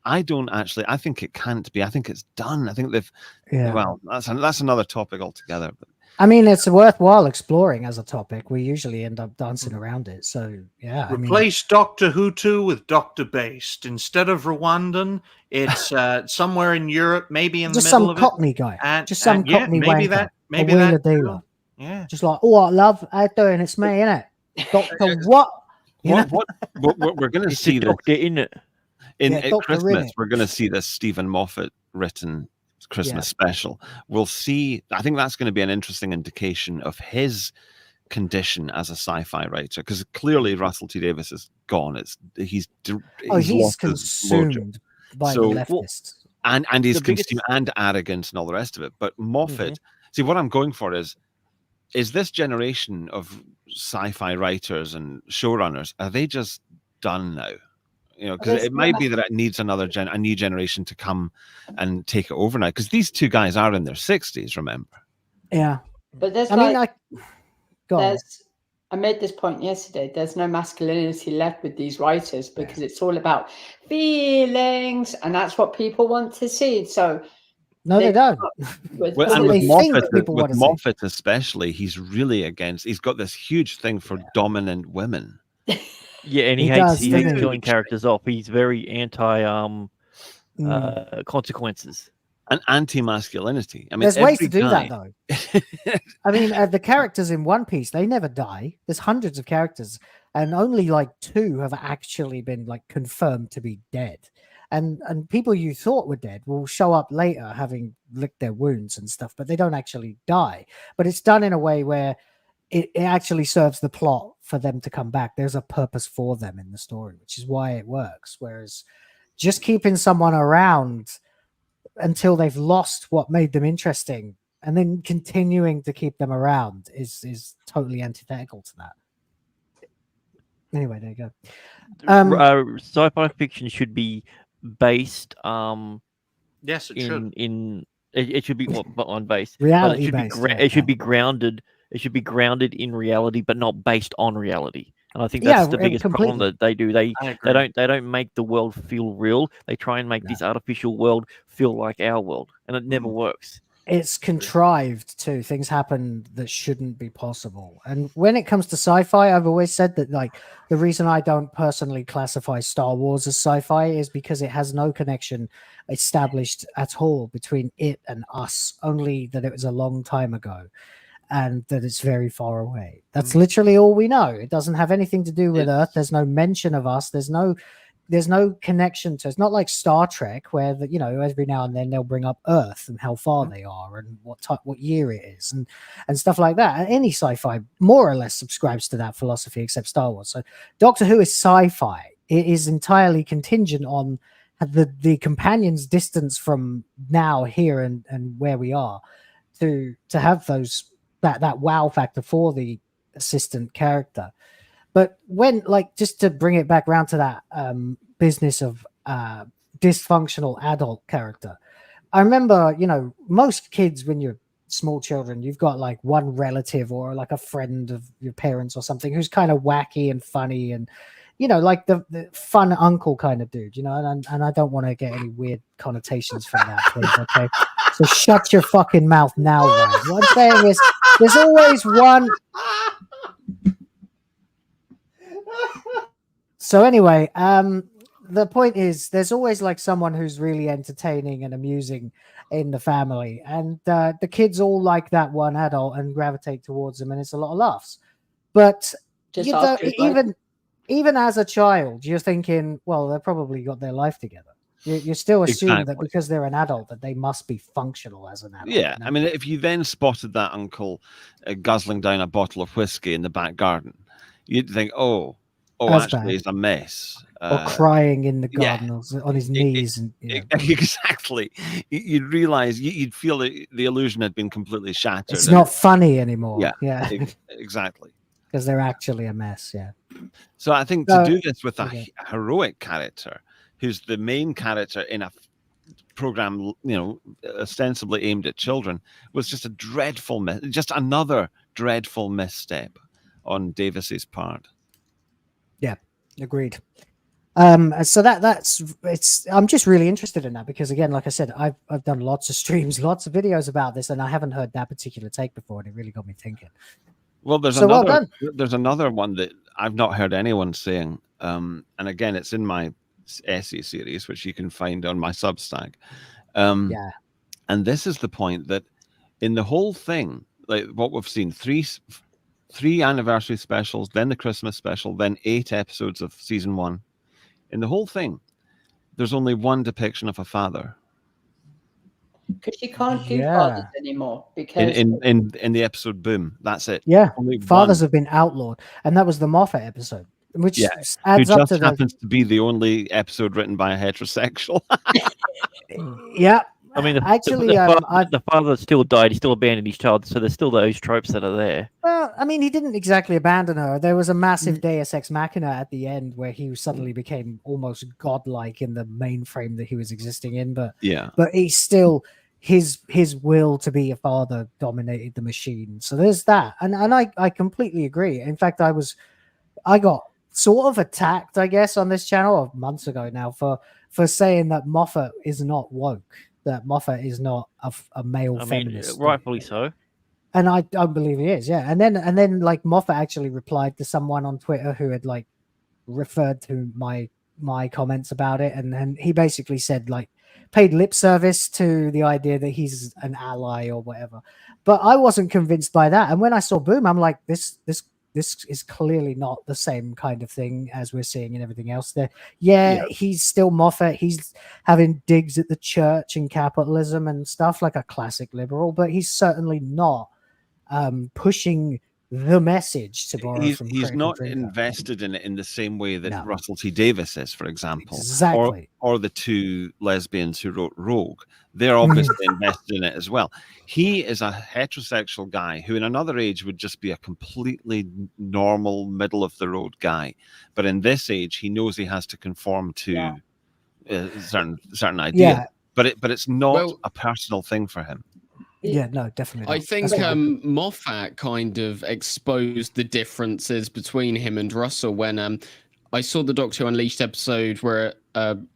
Speaker 16: I think it can't be. I think it's done. I think they've. Yeah. Well, that's another topic altogether. But
Speaker 11: I mean, it's worthwhile exploring as a topic. We usually end up dancing around it. So, yeah.
Speaker 12: Replace Doctor Who with Doctor Based. Instead of Rwandan, it's somewhere in Europe, maybe in the middle of it.
Speaker 11: Just some Cockney guy. Just some Cockney wanker.
Speaker 12: Maybe that.
Speaker 11: Dealer.
Speaker 12: Yeah.
Speaker 11: Just like, oh, love, how you doing? It's me, innit? Doctor what?
Speaker 16: What we're going to see
Speaker 15: this in it.
Speaker 16: At Christmas, we're going to see this Stephen Moffat written Christmas special. We'll see. I think that's going to be an interesting indication of his condition as a sci-fi writer, because clearly Russell T Davies is gone. He's
Speaker 11: consumed by the leftists,
Speaker 16: and he's consumed and arrogant and all the rest of it. But Moffat, see, what I'm going for is this generation of sci-fi writers and showrunners, are they just done now? Because it might be that it needs a new generation to come and take it over now. Because these two guys are in their 60s, remember?
Speaker 11: Yeah,
Speaker 13: but I made this point yesterday. There's no masculinity left with these writers because it's all about feelings, and that's what people want to see. So
Speaker 11: no, they don't.
Speaker 16: With Moffat especially, he's really against. He's got this huge thing for dominant women.
Speaker 15: Yeah, and he hates killing characters off. He's very anti consequences
Speaker 16: and anti-masculinity. I mean,
Speaker 11: there's ways to do that, though. I mean, the characters in One Piece, they never die. There's hundreds of characters, and only like 2 have actually been like confirmed to be dead. And people you thought were dead will show up later having licked their wounds and stuff, but they don't actually die. But it's done in a way where it actually serves the plot for them to come back. There's a purpose for them in the story, which is why it works. Whereas just keeping someone around until they've lost what made them interesting and then continuing to keep them around is totally antithetical to that. Anyway, there you go.
Speaker 15: Sci-fi fiction should be based
Speaker 12: yes, it should.
Speaker 15: It should be on base.
Speaker 11: Reality based.
Speaker 15: It should be grounded. It should be grounded in reality, but not based on reality. And I think that's the biggest problem that they do. They don't make the world feel real. They try and make this artificial world feel like our world, and it never works.
Speaker 11: It's contrived too. Things happen that shouldn't be possible. And when it comes to sci-fi, I've always said that, like, the reason I don't personally classify Star Wars as sci-fi is because it has no connection established at all between it and us, only that it was a long time ago and that it's very far away. That's literally all we know. It doesn't have anything to do with Earth. There's no mention of us. There's no connection to. It's not like Star Trek where every now and then they'll bring up Earth and how far they are and what year it is and stuff like that. And any sci-fi more or less subscribes to that philosophy except Star Wars. So Doctor Who is sci-fi. It is entirely contingent on the companion's distance from now, here, and where we are to have that wow factor for the assistant character. But when, just to bring it back around to that business of dysfunctional adult character, I remember, most kids, when you're small children, you've got like one relative or like a friend of your parents or something who's kind of wacky and funny and, like the fun uncle kind of dude, and I don't want to get any weird connotations from that, please, okay? So shut your fucking mouth now, Ryan. What I'm saying is there's always one... So anyway, the point is, there's always like someone who's really entertaining and amusing in the family, and the kids all like that one adult and gravitate towards them, and it's a lot of laughs. But
Speaker 13: Just
Speaker 11: you
Speaker 13: ask
Speaker 11: don't,
Speaker 13: your
Speaker 11: even as a child, you're thinking, well, they've probably got their life together. You still assume that because they're an adult that they must be functional as an adult.
Speaker 16: Yeah, I mean, if you then spotted that uncle guzzling down a bottle of whiskey in the back garden, you'd think, oh,
Speaker 11: That's
Speaker 16: actually,
Speaker 11: bad.
Speaker 16: he's a mess.
Speaker 11: Or crying in the
Speaker 16: yeah.
Speaker 11: garden on his knees. And,
Speaker 16: Exactly. You'd realize, you'd feel that the illusion had been completely shattered.
Speaker 11: It's not funny anymore.
Speaker 16: Yeah, exactly.
Speaker 11: Because they're actually a mess, yeah.
Speaker 16: So I think to do this with a heroic character, who's the main character in a program, ostensibly aimed at children, was just a dreadful, just another dreadful misstep on Davis's part.
Speaker 11: Yeah, agreed. So it's. I'm just really interested in that because, again, like I said, I've done lots of streams, lots of videos about this, and I haven't heard that particular take before, and it really got me thinking.
Speaker 16: Well, there's another one that I've not heard anyone saying, and again, it's in my essay series, which you can find on my Substack. And this is the point that in the whole thing, like what we've seen, three anniversary specials, then the Christmas special, then 8 episodes of season 1. In the whole thing, there's only one depiction of a father.
Speaker 13: Because you can't do fathers anymore. Because
Speaker 16: in the episode Boom, that's it.
Speaker 11: Yeah,
Speaker 16: only
Speaker 11: fathers
Speaker 16: one.
Speaker 11: have been outlawed, and that was the Moffat episode, which adds
Speaker 16: who
Speaker 11: up
Speaker 16: just
Speaker 11: to
Speaker 16: happens to be the only episode written by a heterosexual.
Speaker 11: Yeah.
Speaker 15: I mean,
Speaker 11: actually,
Speaker 15: the father still died. He still abandoned his child, so there's still those tropes that are there.
Speaker 11: Well, I mean, he didn't exactly abandon her. There was a massive Deus Ex Machina at the end where he suddenly became almost godlike in the mainframe that he was existing in. But he still, his will to be a father dominated the machine. So there's that, and I completely agree. In fact, I got sort of attacked, I guess, on this channel months ago now for saying that Moffat is not woke. That Moffat is not a male feminist.
Speaker 15: Rightfully so.
Speaker 11: And I believe he is, yeah. And then like Moffat actually replied to someone on Twitter who had like referred to my comments about it, and then he basically said like paid lip service to the idea that he's an ally or whatever. But I wasn't convinced by that. And when I saw Boom, I'm like, this is clearly not the same kind of thing as we're seeing in everything else there. He's still Moffat. He's having digs at the church and capitalism and stuff like a classic liberal, but he's certainly not pushing the message to borrow from
Speaker 16: he's not
Speaker 11: drinker.
Speaker 16: invested in it in the same way that Russell T Davies is, for example.
Speaker 11: Exactly.
Speaker 16: Or the two lesbians who wrote Rogue. They're obviously invested in it as well. He is a heterosexual guy who in another age would just be a completely normal, middle-of-the-road guy. But in this age, he knows he has to conform to certain ideas. But it's not a personal thing for him.
Speaker 11: Yeah, no, definitely not.
Speaker 14: I think Moffat kind of exposed the differences between him and Russell when I saw the Doctor Who Unleashed episode where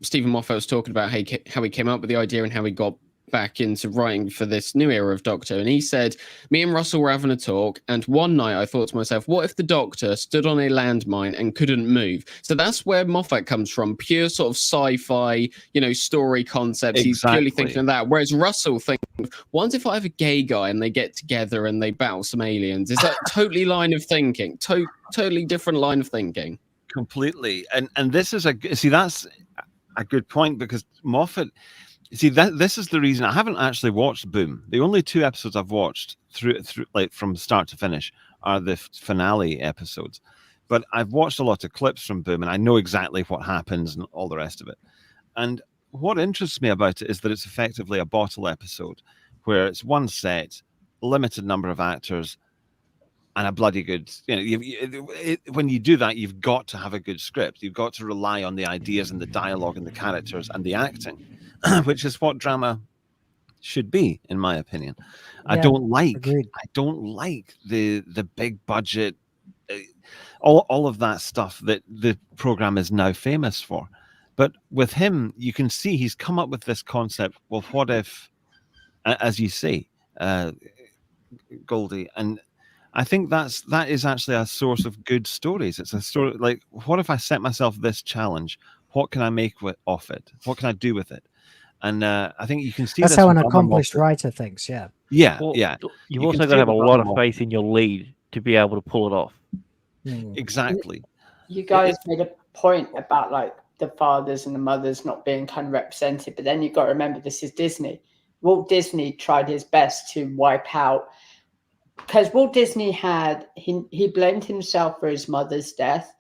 Speaker 14: Stephen Moffat was talking about how he came up with the idea and how he got back into writing for this new era of Doctor Who. And he said, me and Russell were having a talk, and one night I thought to myself, what if the Doctor stood on a landmine and couldn't move? So that's where Moffat comes from, pure sort of sci-fi, story concepts. He's purely thinking of that. Whereas Russell thinks, what if I have a gay guy and they get together and they battle some aliens? Is that totally line of thinking? Totally different line of thinking.
Speaker 16: Completely. And this is that's a good point, because Moffat, this is the reason I haven't actually watched Boom. The only 2 episodes I've watched through like from start to finish are the finale episodes. But I've watched a lot of clips from Boom, and I know exactly what happens and all the rest of it. And what interests me about it is that it's effectively a bottle episode where it's one set, limited number of actors, and a bloody good, when you do that, you've got to have a good script. You've got to rely on the ideas and the dialogue and the characters and the acting, which is what drama should be, in my opinion. I don't like the big budget, all of that stuff that the program is now famous for. But with him, you can see he's come up with this concept. Well, what if, as you say, Goldie, and I think that is actually a source of good stories. It's a story like, what if I set myself this challenge? What can I make of it? What can I do with it? And I think you can see
Speaker 11: that's
Speaker 16: this
Speaker 11: how an
Speaker 16: with
Speaker 11: accomplished writer thinks. Yeah.
Speaker 16: Yeah,
Speaker 15: Well,
Speaker 16: yeah.
Speaker 15: You've
Speaker 16: You
Speaker 15: also
Speaker 16: can
Speaker 15: got to
Speaker 16: see
Speaker 15: have a
Speaker 16: it with
Speaker 15: lot of
Speaker 16: other
Speaker 15: faith in your lead to be able to pull it off.
Speaker 16: Exactly.
Speaker 13: You guys made a point about like the fathers and the mothers not being kind of represented, but then you've got to remember this is Disney. Walt Disney tried his best to wipe out, because Walt Disney he blamed himself for his mother's death.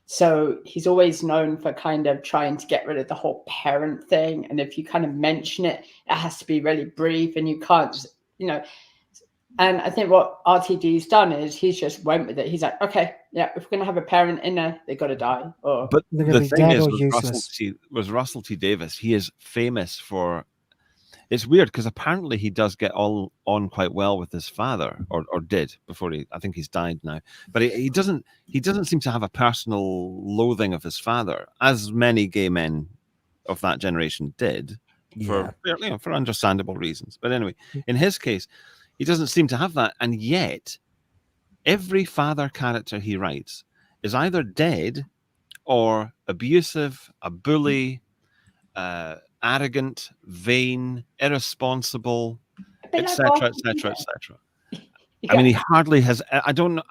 Speaker 13: So he's always known for kind of trying to get rid of the whole parent thing. And if you kind of mention it, it has to be really brief and you can't, and I think what RTD's done is he's just went with it. He's like, okay, yeah, if we're going to have a parent in there, they got to die.
Speaker 16: But the thing is, with Russell T Davies, he is famous for, it's weird because apparently he does get on quite well with his father, or did before I think he's died now. But he doesn't seem to have a personal loathing of his father, as many gay men of that generation did, for understandable reasons. But anyway, in his case, he doesn't seem to have that, and yet every father character he writes is either dead or abusive, a bully, arrogant, vain, irresponsible, etc., etc., etc. I mean, he hardly has. I don't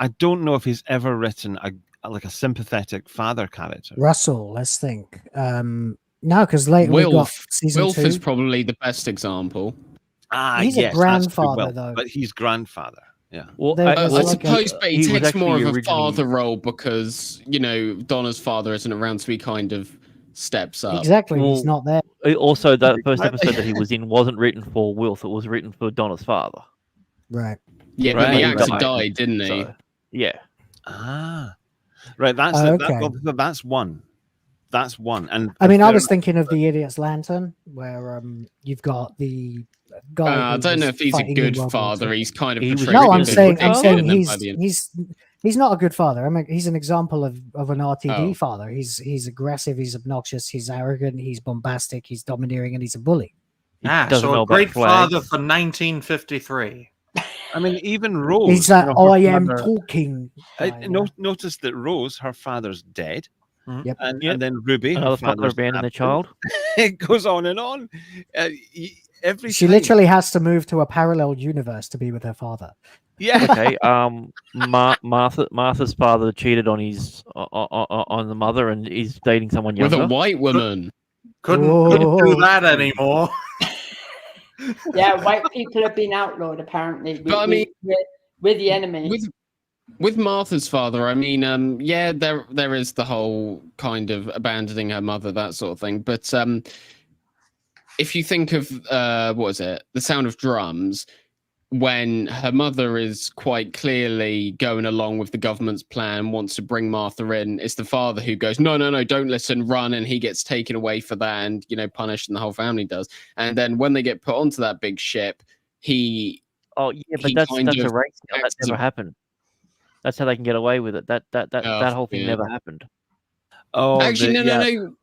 Speaker 16: know if he's ever written a sympathetic father character.
Speaker 11: Russell, let's think. No, because later we got season
Speaker 14: Wilf
Speaker 11: 2.
Speaker 14: is probably the best example.
Speaker 11: He's a grandfather, though.
Speaker 16: But he's grandfather. Yeah.
Speaker 14: Well, I suppose, but he takes more of a father role because Donna's father isn't around, so he kind of steps up.
Speaker 11: Exactly, he's not there.
Speaker 15: Also, that first episode that he was in wasn't written for Wilf; it was written for Donna's father.
Speaker 11: Right.
Speaker 14: Yeah, but the actor died, didn't he?
Speaker 15: So, yeah.
Speaker 16: Right. That's
Speaker 11: okay.
Speaker 16: that's one. That's one. And
Speaker 11: I mean, I was thinking of The Idiot's Lantern, where you've got the guy.
Speaker 14: I don't know if he's a good father. He's kind of portrayed.
Speaker 11: No, I'm saying he's not a good father. I mean, he's an example of an RTD father. He's aggressive. He's obnoxious. He's arrogant. He's bombastic. He's domineering, and he's a bully.
Speaker 12: So a great father for 1953.
Speaker 16: I mean, even Rose.
Speaker 11: He's like, I am talking.
Speaker 16: Notice that Rose, her father's dead.
Speaker 11: Yep.
Speaker 16: And then Ruby,
Speaker 15: another father abandoned the child.
Speaker 16: It goes on and on.
Speaker 11: She literally has to move to a parallel universe to be with her father.
Speaker 16: Yeah.
Speaker 15: Okay. Martha's father cheated on on the mother, and he's dating someone younger.
Speaker 14: With a white woman.
Speaker 12: Couldn't do that anymore.
Speaker 13: Yeah, white people have been outlawed apparently. With the enemy.
Speaker 14: With Martha's father, I mean, there is the whole kind of abandoning her mother, that sort of thing. But if you think of what is it, The Sound of Drums, when her mother is quite clearly going along with the government's plan, wants to bring Martha in, it's the father who goes, no, don't listen, run, and he gets taken away for that and
Speaker 15: punished,
Speaker 14: and the whole family does. And then when they get put onto that big ship,
Speaker 15: that's a race. That never happened. That's how they can get away with it. That whole thing never happened.
Speaker 14: Oh, actually, no.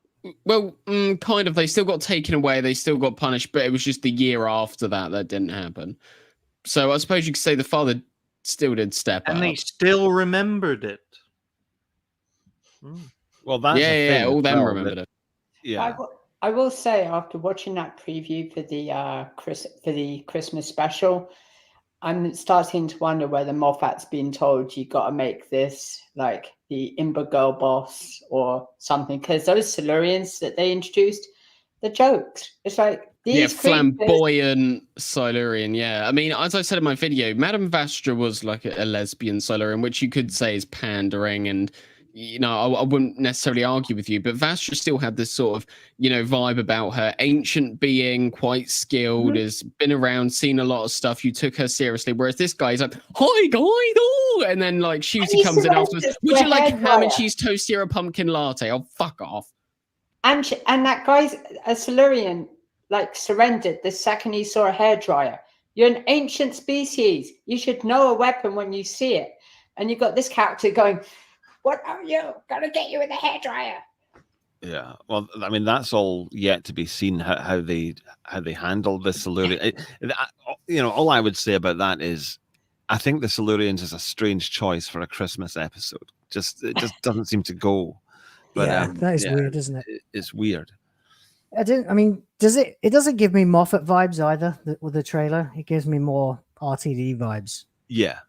Speaker 14: Well, kind of. They still got taken away. They still got punished, but it was just the year after that didn't happen. So I suppose you could say the father still did step up.
Speaker 12: And they still remembered it.
Speaker 16: Well, that's
Speaker 14: all them remembered it.
Speaker 16: Yeah.
Speaker 13: I will say, after watching that preview for the Christmas special, I'm starting to wonder whether Moffat's been told you got to make this like the Imber Girl boss or something, because those Silurians that they introduced, the jokes. It's like these
Speaker 14: flamboyant Silurian. Yeah, I mean, as I said in my video, Madame Vastra was like a lesbian Silurian, which you could say is pandering, and I wouldn't necessarily argue with you, but Vastra still had this sort of, vibe about her, ancient being, quite skilled, has been around, seen a lot of stuff. You took her seriously, whereas this guy's like, hi guys, and then like Shooty comes in afterwards. Would you like ham and cheese toasty or a pumpkin latte? Oh, fuck off.
Speaker 13: And that guy's a Silurian, like surrendered the second he saw a hairdryer. You're an ancient species. You should know a weapon when you see it. And you got this character going, what are you? Gotta get you with a hairdryer.
Speaker 16: Yeah, well, I mean, that's all yet to be seen how they handle the Silurian. All I would say about that is, I think the Silurians is a strange choice for a Christmas episode. It just doesn't seem to go. But
Speaker 11: that is weird, isn't it?
Speaker 16: It's weird.
Speaker 11: Does it? It doesn't give me Moffat vibes either. With the trailer, it gives me more RTD vibes.
Speaker 16: Yeah,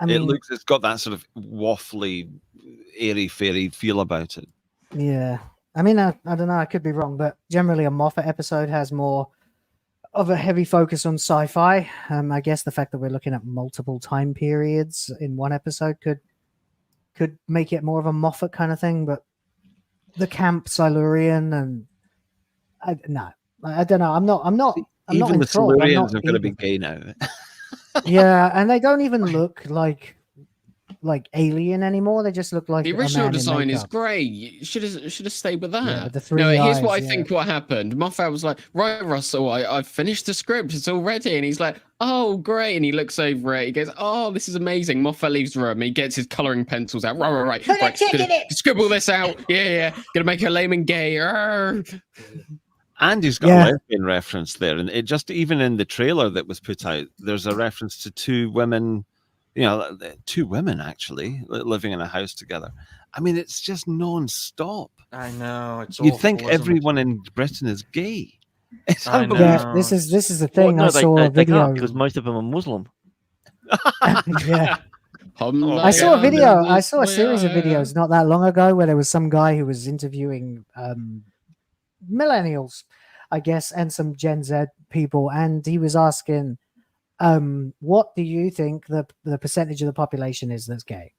Speaker 16: it's got that sort of waffly, airy fairy feel about it.
Speaker 11: Yeah, I don't know. I could be wrong, but generally a Moffat episode has more of a heavy focus on sci-fi. I guess the fact that we're looking at multiple time periods in one episode could make it more of a Moffat kind of thing. But the camp Silurian and I don't know. I'm not.
Speaker 16: Even the Silurians are going to be gay now.
Speaker 11: Yeah, and they don't even look like alien anymore. They just look like
Speaker 14: the original design is great. You should have stayed with that.
Speaker 11: Yeah, the three
Speaker 14: here's
Speaker 11: eyes,
Speaker 14: what I think what happened. Moffat was like, right, Russell, I've finished the script. It's all ready. And he's like, oh, great. And he looks over it. He goes, oh, this is amazing. Moffat leaves the room. He gets his colouring pencils out. Right. Scribble this out. Yeah. Gonna make her lame and gay.
Speaker 16: Andy's got a lesbian reference there. And it just, even in the trailer that was put out, there's a reference to two women actually living in a house together. I mean, it's just non-stop.
Speaker 12: I know. It's
Speaker 16: you think everyone in Britain is gay. It's
Speaker 11: yeah, this is the thing. I saw a video
Speaker 15: because most of them are Muslim.
Speaker 11: Yeah. I saw a video. I saw a series of videos not that long ago where there was some guy who was interviewing millennials, I guess, and some Gen Z people, and he was asking, what do you think the percentage of the population is that's gay?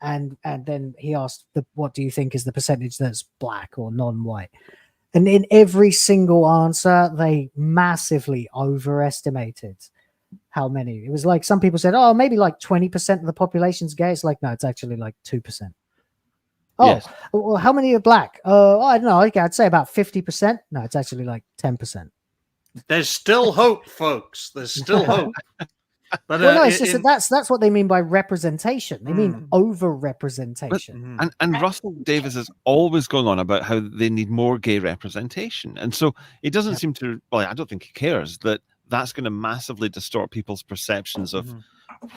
Speaker 11: And then he asked, what do you think is the percentage that's black or non-white? And in every single answer, they massively overestimated how many. It was like some people said, oh, maybe like 20% of the population's gay. It's like, no, it's actually like 2%. Oh, yes. Well, how many are black? I don't know. I'd say about 50%. No, it's actually like 10%.
Speaker 12: There's still hope, folks. There's still hope. But
Speaker 11: well, no, it's just that's what they mean by representation. They mean over-representation.
Speaker 16: And Russell Davies is always going on about how they need more gay representation. And so he doesn't seem to, well, I don't think he cares that that's going to massively distort people's perceptions of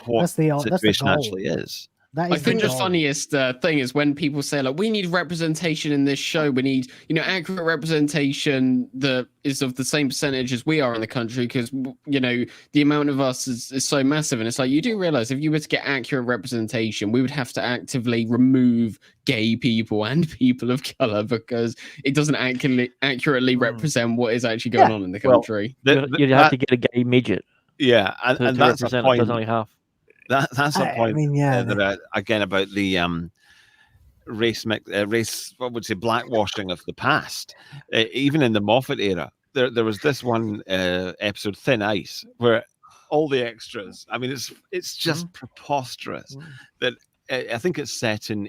Speaker 16: what the situation actually is.
Speaker 14: I think the funniest thing is when people say, like, we need representation in this show. We need, accurate representation that is of the same percentage as we are in the country because, the amount of us is so massive. And it's like, you do realize if you were to get accurate representation, we would have to actively remove gay people and people of color because it doesn't accurately represent what is actually going on in the country.
Speaker 15: Well, you'd have to get a gay midget.
Speaker 16: Yeah, and that's the point.
Speaker 15: That's only half.
Speaker 16: That's the point. Again, about the race, what would say, blackwashing of the past. Even in the Moffat era, there was this one episode, Thin Ice, where all the extras. I mean, it's just preposterous that I think it's set in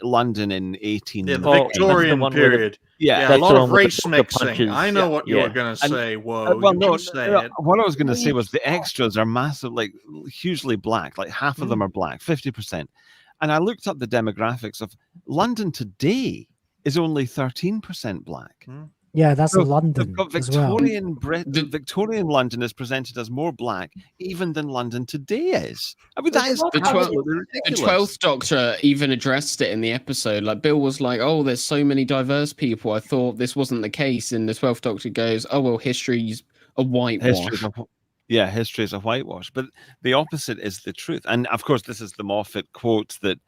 Speaker 16: London in 18.
Speaker 12: The Victorian period.
Speaker 16: Yeah,
Speaker 12: a lot of race mixing. I know what you were going to say. Whoa,
Speaker 16: what I was going to say was the extras are massive, like hugely black. Like half of them are black, 50%. And I looked up the demographics of London today is only 13% black.
Speaker 11: Yeah, that's London.
Speaker 16: Victorian London is presented as more black even than London today is. I mean, that is
Speaker 14: the 12th Doctor even addressed it in the episode. Like Bill was like, "Oh, there's so many diverse people. I thought this wasn't the case." And the 12th Doctor goes, "Oh well, history's a whitewash."
Speaker 16: History is a whitewash, but the opposite is the truth. And of course, this is the Moffat quote that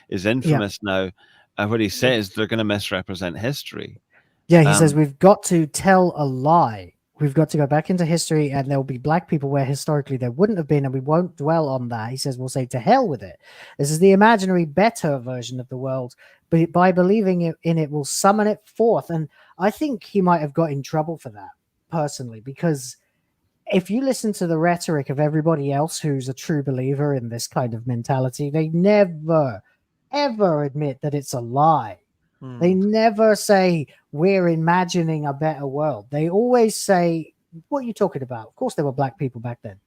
Speaker 16: is infamous now, where he says they're going to misrepresent history.
Speaker 11: Yeah, he says we've got to tell a lie. We've got to go back into history and there will be black people where historically there wouldn't have been, and we won't dwell on that. He says we'll say to hell with it. This is the imaginary better version of the world, but by believing in it, we'll summon it forth. And I think he might have got in trouble for that, personally, because if you listen to the rhetoric of everybody else who's a true believer in this kind of mentality, they never, ever admit that it's a lie. They never say we're imagining a better world. They always say, what are you talking about? Of course there were black people back then.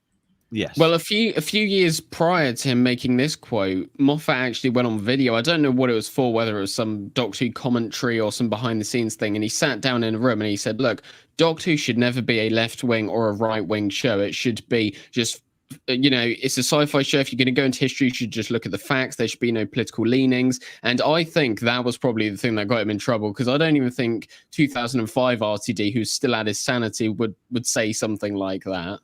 Speaker 16: Yes.
Speaker 14: Well, a few years prior to him making this quote, Moffat actually went on video. I don't know what it was for, whether it was some Doctor Who commentary or some behind the scenes thing. And he sat down in a room and he said, look, Doctor Who should never be a left wing or a right wing show. It should be just it's a sci-fi show. If you're going to go into history, you should just look at the facts. There should be no political leanings. And I think that was probably the thing that got him in trouble, because I don't even think 2005 RTD, who's still at his sanity, would say something like that.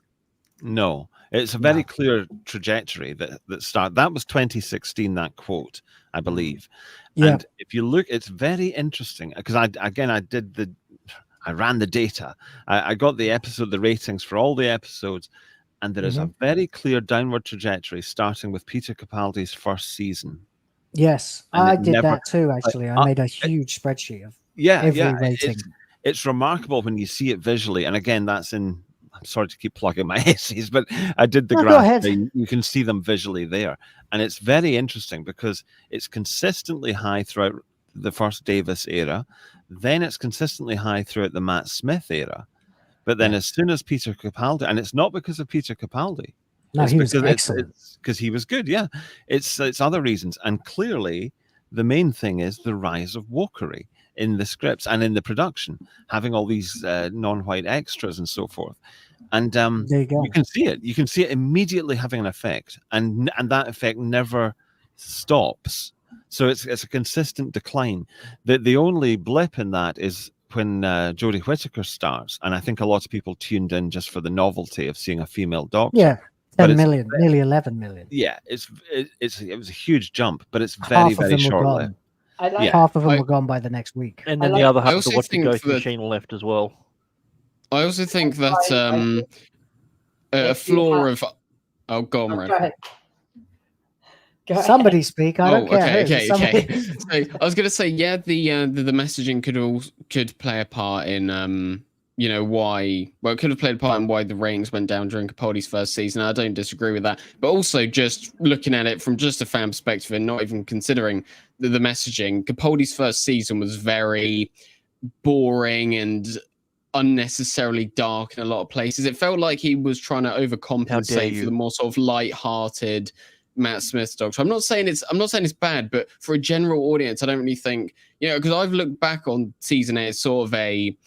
Speaker 16: No, it's a very clear trajectory that started. That was 2016, that quote, I believe.
Speaker 11: Yeah.
Speaker 16: And if you look, it's very interesting, because I ran the data. I got the ratings for all the episodes, and there is a very clear downward trajectory starting with Peter Capaldi's first season.
Speaker 11: Yes,
Speaker 16: And
Speaker 11: I
Speaker 16: it
Speaker 11: did
Speaker 16: never-
Speaker 11: that too, actually. I made a huge spreadsheet of every rating.
Speaker 16: It's remarkable when you see it visually. And again, that's in, I'm sorry to keep plugging my essays, but I did the
Speaker 11: No, go
Speaker 16: graph.
Speaker 11: ahead.
Speaker 16: You can see them visually there. And it's very interesting because it's consistently high throughout the first Davis era. Then it's consistently high throughout the Matt Smith era. But then as soon as Peter Capaldi, and it's not because of Peter Capaldi.
Speaker 11: No,
Speaker 16: it's
Speaker 11: he was
Speaker 16: because
Speaker 11: excellent.
Speaker 16: It's because he was good, yeah. It's other reasons. And clearly, the main thing is the rise of wokery in the scripts and in the production, having all these non-white extras and so forth. And
Speaker 11: there you go.
Speaker 16: you can see it. You can see it immediately having an effect. And that effect never stops. So it's a consistent decline. The only blip in that is when Jodie Whittaker starts, and I think a lot of people tuned in just for the novelty of seeing a female doctor.
Speaker 11: Yeah,
Speaker 16: But
Speaker 11: 10 million, nearly 11 million.
Speaker 16: Yeah, it was a huge jump, but it's
Speaker 11: Half
Speaker 16: very
Speaker 11: of them were
Speaker 16: short-lived.
Speaker 11: gone. Half of them were gone by the next week.
Speaker 15: And then the other half of
Speaker 14: also
Speaker 15: the What's the
Speaker 14: think
Speaker 15: Ghost
Speaker 14: that-
Speaker 15: machine left as well.
Speaker 14: I also think that a flaw of... Oh, go on, Red.
Speaker 13: Go ahead.
Speaker 11: Somebody speak. I don't care.
Speaker 14: Okay.
Speaker 11: Somebody-
Speaker 14: So I was gonna say, yeah, the messaging could play a part in why. Well, it could have played a part in why the ratings went down during Capaldi's first season. I don't disagree with that, but also just looking at it from just a fan perspective and not even considering the messaging, Capaldi's first season was very boring and unnecessarily dark in a lot of places. It felt like he was trying to overcompensate for the more sort of light-hearted Matt Smith Doctor. I'm not saying it's bad, but for a general audience, I don't really think, because I've looked back on season 8 as sort of a,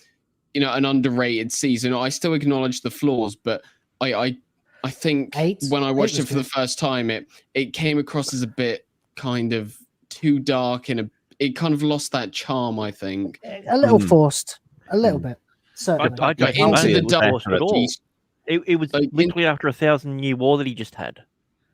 Speaker 14: an underrated season. I still acknowledge the flaws, but I think when I watched it for the first time, it came across as a bit kind of too dark and it kind of lost that charm, I think.
Speaker 11: A little forced, a little bit. Certainly.
Speaker 15: I don't
Speaker 14: Into
Speaker 15: think
Speaker 14: the
Speaker 15: it was
Speaker 14: dark
Speaker 15: forced at all. It was literally after 1,000-year war that he just had.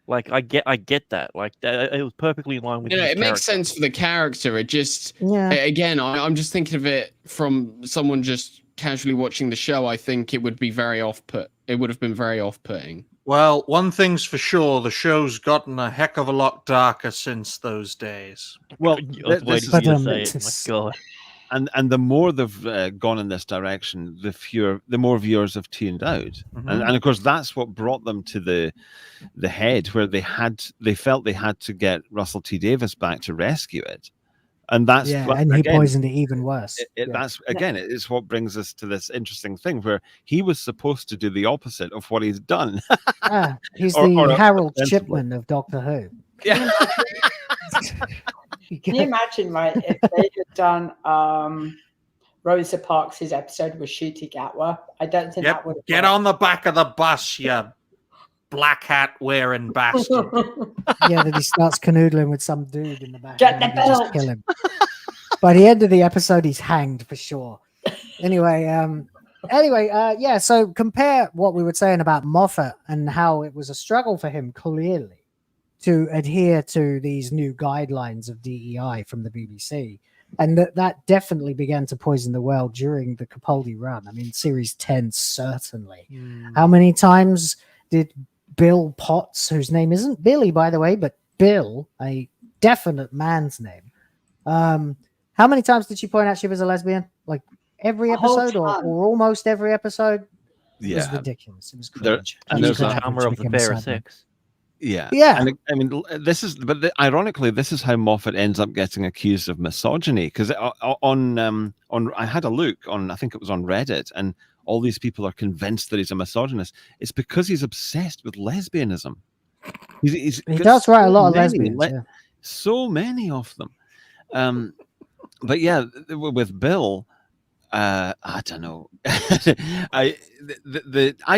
Speaker 15: Like I get that. Like it was perfectly in line with.
Speaker 14: It makes sense for the character. It just again, I'm just thinking of it from someone just casually watching the show. I think it would be very It would have been very off-putting.
Speaker 12: Well, one thing's for sure: the show's gotten a heck of a lot darker since those days.
Speaker 16: Well,
Speaker 15: I was waiting for you to say it. My God.
Speaker 16: And the more they've gone in this direction, the more viewers have tuned out, and of course that's what brought them to the head, where they felt they had to get Russell T Davies back to rescue it, and that's
Speaker 11: and he poisoned it even worse.
Speaker 16: That's again, it's what brings us to this interesting thing where he was supposed to do the opposite of what he's done.
Speaker 11: He's the Harold Shipman of Doctor Who.
Speaker 16: Yeah.
Speaker 13: Can you imagine, right, if they had done Rosa Parks' episode with Ncuti Gatwa? I don't think that would have
Speaker 12: Get on the back of the bus, you black hat wearing bastard.
Speaker 11: That he starts canoodling with some dude in the back.
Speaker 13: Get the
Speaker 11: and they just
Speaker 13: belt.
Speaker 11: kill him. By the end of the episode, he's hanged for sure. Anyway, so compare what we were saying about Moffat and how it was a struggle for him, clearly, to adhere to these new guidelines of DEI from the BBC. And that definitely began to poison the well during the Capaldi run. I mean, series 10, certainly. How many times did Bill Potts, whose name isn't Billy, by the way, but Bill, a definite man's name, how many times did she point out she was a lesbian? Like every episode or almost every episode? It was ridiculous. It was cringe.
Speaker 15: And there's a charmer of the fairer sex.
Speaker 16: Yeah.
Speaker 11: And
Speaker 16: I mean, ironically, this is how Moffat ends up getting accused of misogyny. Because I had a look on, I think it was on Reddit, and all these people are convinced that he's a misogynist. It's because he's obsessed with lesbianism. He
Speaker 11: does write a lot of lesbians.
Speaker 16: So many of them. But yeah, with Bill, I don't know. I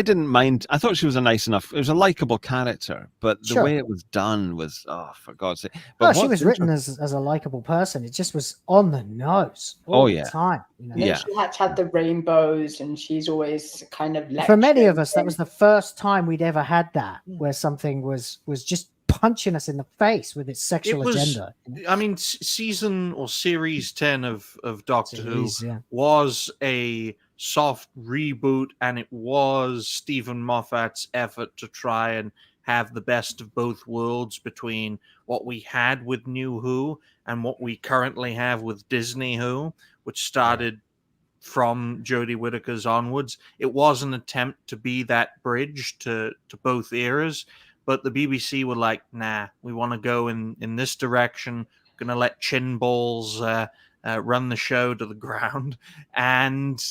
Speaker 16: didn't mind. I thought she was a nice enough. It was a likable character, but the way it was done was, for God's sake. But
Speaker 11: she was written as a likable person. It just was on the nose all the time. You know?
Speaker 13: She had to have the rainbows, and she's always kind of
Speaker 11: for many of us. That was the first time we'd ever had that, where something was just punching us in the face with its sexual agenda.
Speaker 12: I mean, season or series 10 of Doctor Who was a soft reboot, and it was Stephen Moffat's effort to try and have the best of both worlds between what we had with New Who and what we currently have with Disney Who, which started from Jodie Whittaker's onwards. It was an attempt to be that bridge to both eras. But the BBC were like, nah, we want to go in this direction. Going to let chin balls run the show to the ground. And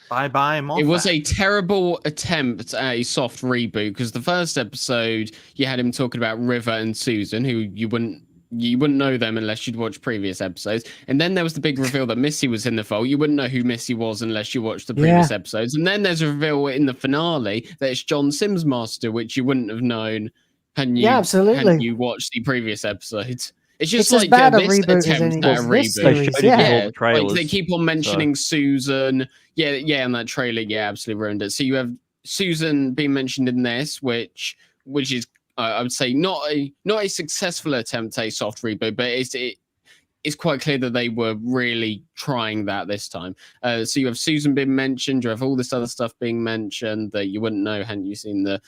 Speaker 12: bye-bye, Moffat.
Speaker 14: It was a terrible attempt at a soft reboot, because the first episode, you had him talking about River and Susan, who you wouldn't know them unless you'd watched previous episodes. And then there was the big reveal that Missy was in the fold. You wouldn't know who Missy was unless you watched the previous episodes. And then there's a reveal in the finale that it's John Sims Master, which you wouldn't have known hadn't you watched the previous episodes. It's just like
Speaker 11: bad a
Speaker 14: this
Speaker 11: reboot
Speaker 14: attempt at a reboot. Like, they keep on mentioning Susan. And that trailer, absolutely ruined it. So you have Susan being mentioned in this, which is, I would say, not a successful attempt at a soft reboot, but it's quite clear that they were really trying that this time. So you have Susan being mentioned, you have all this other stuff being mentioned that you wouldn't know hadn't you seen the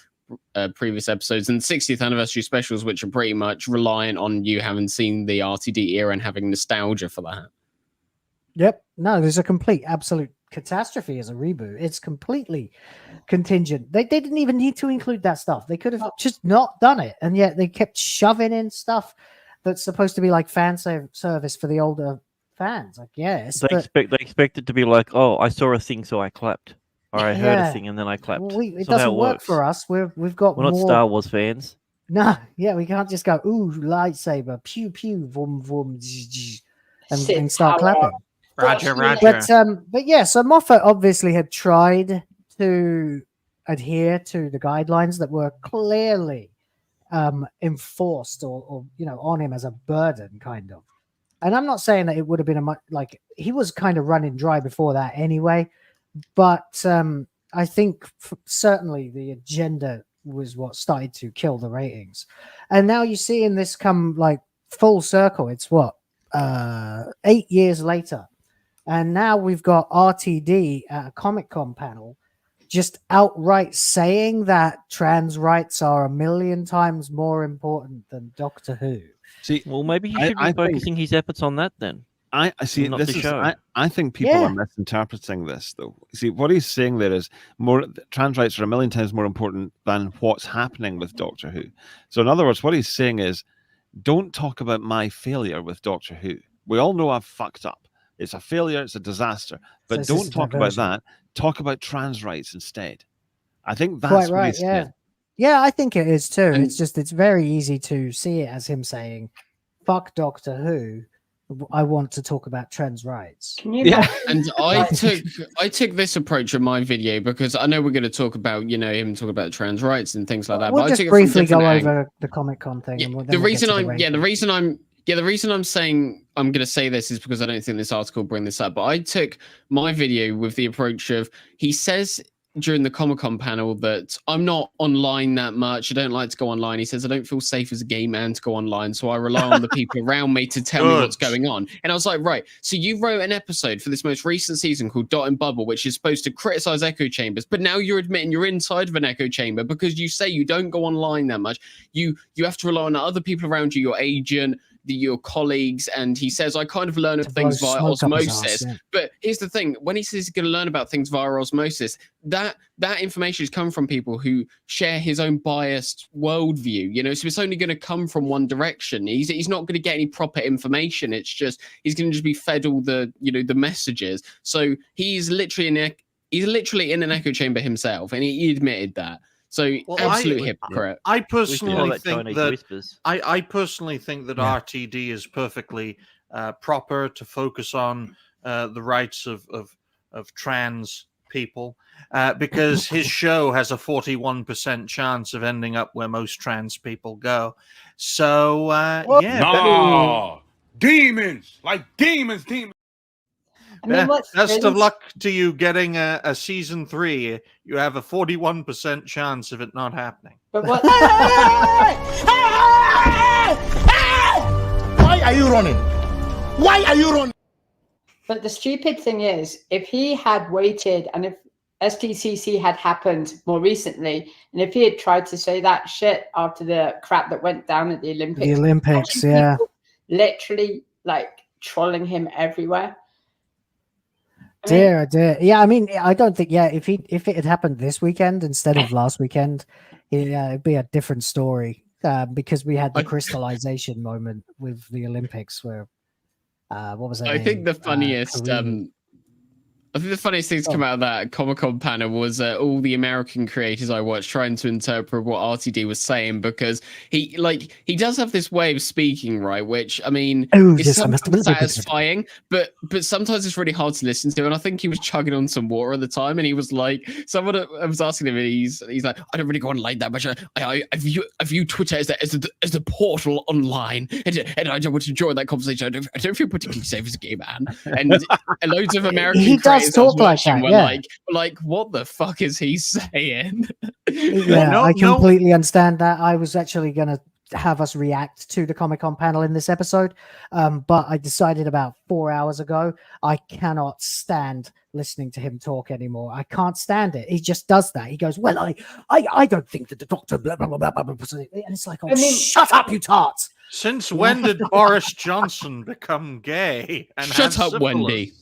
Speaker 14: previous episodes, and 60th anniversary specials, which are pretty much reliant on you having seen the RTD era and having nostalgia for that.
Speaker 11: Yep. No, there's a complete, absolute catastrophe as a reboot. It's completely contingent. They didn't even need to include that stuff. They could have just not done it, and yet they kept shoving in stuff that's supposed to be like fan service for the older fans, I guess.
Speaker 15: They expect it to be like, oh, I saw a thing, so I clapped, or I heard a thing, and then I clapped.
Speaker 11: Well, it doesn't work for us. We're not
Speaker 15: Star Wars fans.
Speaker 11: No, we can't just go, ooh, lightsaber, pew pew, vroom vroom, and start clapping.
Speaker 12: Roger.
Speaker 11: But yeah, so Moffat obviously had tried to adhere to the guidelines that were clearly enforced or on him as a burden, kind of. And I'm not saying that it would have been like he was kind of running dry before that anyway, but I think certainly the agenda was what started to kill the ratings. And now you're seeing this come like full circle. It's 8 years later. And now we've got RTD at a Comic-Con panel just outright saying that trans rights are 1,000,000 times more important than Doctor Who.
Speaker 15: See, well, maybe he should be focusing his efforts on that then.
Speaker 16: I see. I think people are misinterpreting this, though. See, what he's saying there is trans rights are 1,000,000 times more important than what's happening with Doctor Who. So, in other words, what he's saying is, don't talk about my failure with Doctor Who. We all know I've fucked up. It's a failure. It's a disaster. But don't talk about that. Talk about trans rights instead. I think that's
Speaker 11: quite right.
Speaker 16: What he's saying.
Speaker 11: Yeah, I think it is too. It's very easy to see it as him saying, "Fuck Doctor Who. I want to talk about trans rights."
Speaker 14: And I took this approach in my video because I know we're going to talk about him talking about trans rights and things like that.
Speaker 11: We'll
Speaker 14: but
Speaker 11: just
Speaker 14: I took
Speaker 11: briefly go over the Comic-Con thing.
Speaker 14: The reason I'm saying I'm going to say this is because I don't think this article will bring this up. But I took my video with the approach of, he says during the Comic-Con panel that I'm not online that much. I don't like to go online. He says, I don't feel safe as a gay man to go online. So I rely on the people around me to tell me what's going on. And I was like, right. So you wrote an episode for this most recent season called Dot and Bubble, which is supposed to criticize echo chambers. But now you're admitting you're inside of an echo chamber because you say you don't go online that much. You have to rely on other people around you, your agent, your colleagues, and he says I kind of learn of things via osmosis. But here's the thing: when he says he's going to learn about things via osmosis, that information has come from people who share his own biased worldview. So it's only going to come from one direction. He's not going to get any proper information. It's just he's going to just be fed all the the messages. So he's literally in an echo chamber himself, and he admitted that. So absolute hypocrite.
Speaker 12: I personally think that RTD is perfectly proper to focus on the rights of trans people, because his show has a 41% chance of ending up where most trans people go. So
Speaker 8: demons, like demons.
Speaker 13: I mean, what's
Speaker 12: best of luck to you getting a season 3. You have a 41% chance of it not happening.
Speaker 13: But what?
Speaker 5: Why are you running? Why are you running?
Speaker 13: But the stupid thing is, if he had waited and if SDCC had happened more recently, and if he had tried to say that shit after the crap that went down at the Olympics.
Speaker 11: The Olympics, yeah.
Speaker 13: Literally, like, trolling him everywhere.
Speaker 11: Dear. Yeah, I mean, I don't think, if it had happened this weekend instead of last weekend, it'd be a different story, because we had the crystallization moment with the Olympics where, what was that?
Speaker 14: I think the funniest thing to come out of that Comic-Con panel was all the American creators I watched trying to interpret what RTD was saying, because he does have this way of speaking, right? Which, I mean, is sometimes satisfying, but sometimes it's really hard to listen to. And I think he was chugging on some water at the time, and he was like, someone was asking him, and he's like, I don't really go online that much. I view Twitter as the portal online, and I don't want to join that conversation. I don't feel particularly safe as a gay man. And loads of American creators
Speaker 11: talk like that, yeah.
Speaker 14: Like what the fuck is he saying?
Speaker 11: Yeah, I completely understand that. I was actually going to have us react to the Comic-Con panel in this episode, but I decided about 4 hours ago I cannot stand listening to him talk anymore. I can't stand it. He just does that. He goes, well, I don't think that the doctor blah blah blah blah blah, and it's like, oh, shut up, you tarts.
Speaker 12: Since when did Boris Johnson become gay? And
Speaker 14: shut up, Wendy.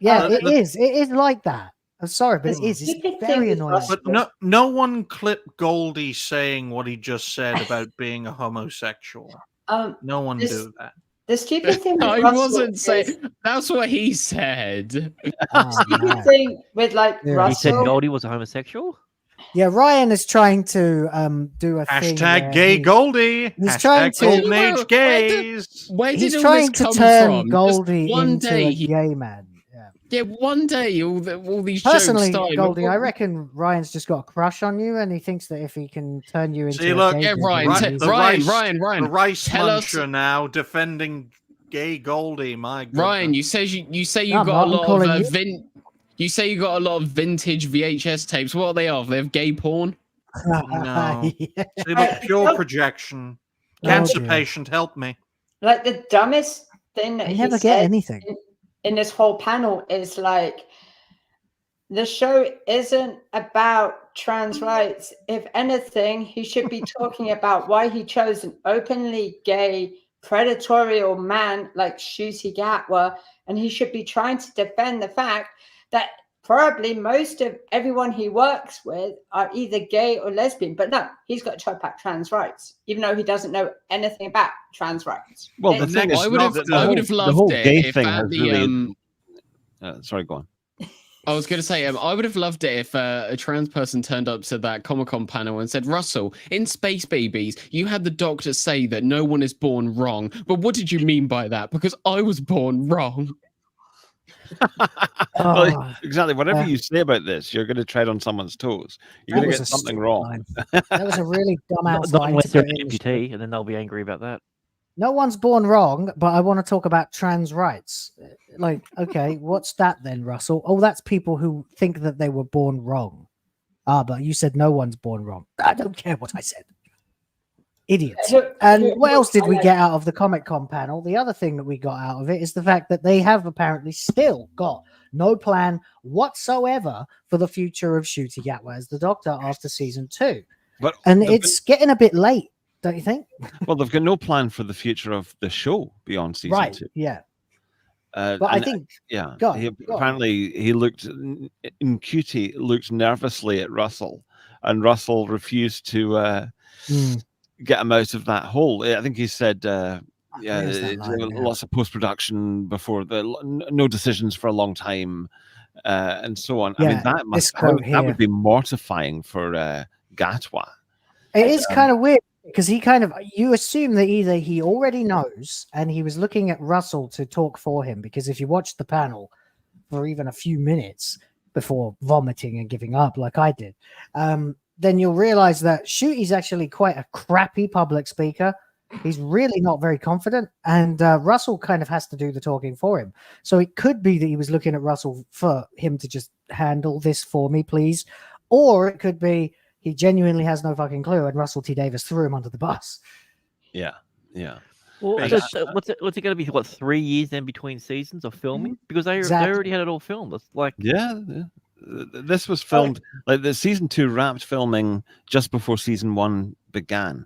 Speaker 11: Yeah, it is. It is like that. I'm sorry, but it is. It's very annoying.
Speaker 12: But no one clipped Goldie saying what he just said about being a homosexual. No one do that.
Speaker 13: The stupid thing with
Speaker 14: I
Speaker 13: Russell
Speaker 14: wasn't saying. That's what he said.
Speaker 13: The stupid thing with Russell.
Speaker 15: He said Goldie was a homosexual.
Speaker 11: Yeah, Ryan is trying to do a
Speaker 12: hashtag gay Goldie.
Speaker 11: He's trying to
Speaker 12: golden age gays.
Speaker 11: He's trying to turn Goldie into a gay man.
Speaker 14: Yeah, one day all these
Speaker 11: personally,
Speaker 14: jokes started.
Speaker 11: Goldie, I reckon Ryan's just got a crush on you, and he thinks that if he can turn you into
Speaker 12: look,
Speaker 11: a gay
Speaker 14: Ryan,
Speaker 12: the rice
Speaker 14: tell us
Speaker 12: now defending gay Goldie. My goodness.
Speaker 14: Ryan, you say you got a lot of you say you got a lot of vintage VHS tapes. What are they of? They have gay porn?
Speaker 12: No, they look pure projection. Cancer patient, help me.
Speaker 13: Like the dumbest thing that
Speaker 11: I
Speaker 13: he
Speaker 11: never
Speaker 13: said
Speaker 11: get anything
Speaker 13: in this whole panel is like, the show isn't about trans rights. If anything, he should be talking about why he chose an openly gay, predatorial man like Ncuti Gatwa, and he should be trying to defend the fact that probably most of everyone he works with are either gay or lesbian. But no, he's got to talk about trans rights, even though he doesn't know anything about trans rights.
Speaker 16: Well, the thing is,
Speaker 14: I would have loved
Speaker 16: the whole
Speaker 14: it
Speaker 16: gay
Speaker 14: if
Speaker 16: thing
Speaker 14: at
Speaker 16: has
Speaker 14: the
Speaker 16: really... sorry, go on.
Speaker 14: I was going to say, I would have loved it if a trans person turned up to that Comic-Con panel and said, Russell, in Space Babies, you had the doctor say that no one is born wrong. But what did you mean by that? Because I was born wrong.
Speaker 16: Well, exactly. Whatever you say about this, you're going to tread on someone's toes. You're going to get something wrong.
Speaker 11: That was a really dumbass
Speaker 15: Not
Speaker 11: line.
Speaker 15: unless they're an amputee, and then they'll be angry about that.
Speaker 11: No one's born wrong, but I want to talk about trans rights. Like, okay, what's that then, Russell? Oh, that's people who think that they were born wrong. But you said no one's born wrong. I don't care what I said. Idiots. And what else did we get out of the Comic-Con panel? The other thing that we got out of it is the fact that they have apparently still got no plan whatsoever for the future of Ncuti Gatwa as the Doctor after season 2. And it's getting a bit late, don't you think?
Speaker 16: Well, they've got no plan for the future of the show beyond season 2.
Speaker 11: Yeah. But I think,
Speaker 16: apparently he looked, Ncuti looked nervously at Russell, and Russell refused to get him out of that hole. I think he said, lots of post-production before no decisions for a long time, and so on.
Speaker 11: Yeah,
Speaker 16: I mean, that would be mortifying for Gatwa.
Speaker 11: It is kind of weird. because you assume that either he already knows and he was looking at Russell to talk for him, because if you watch the panel for even a few minutes before vomiting and giving up like I did, then you'll realize that Ncuti's actually quite a crappy public speaker. He's really not very confident, and Russell kind of has to do the talking for him. So it could be that he was looking at Russell for him to just handle this for me, please. Or it could be he genuinely has no fucking clue, and Russell T. Davies threw him under the bus.
Speaker 16: Yeah.
Speaker 15: Well, what's it going to be? What, 3 years in between seasons of filming? Because they already had it all filmed. It's like
Speaker 16: this was filmed like the season 2 wrapped filming just before season 1 began.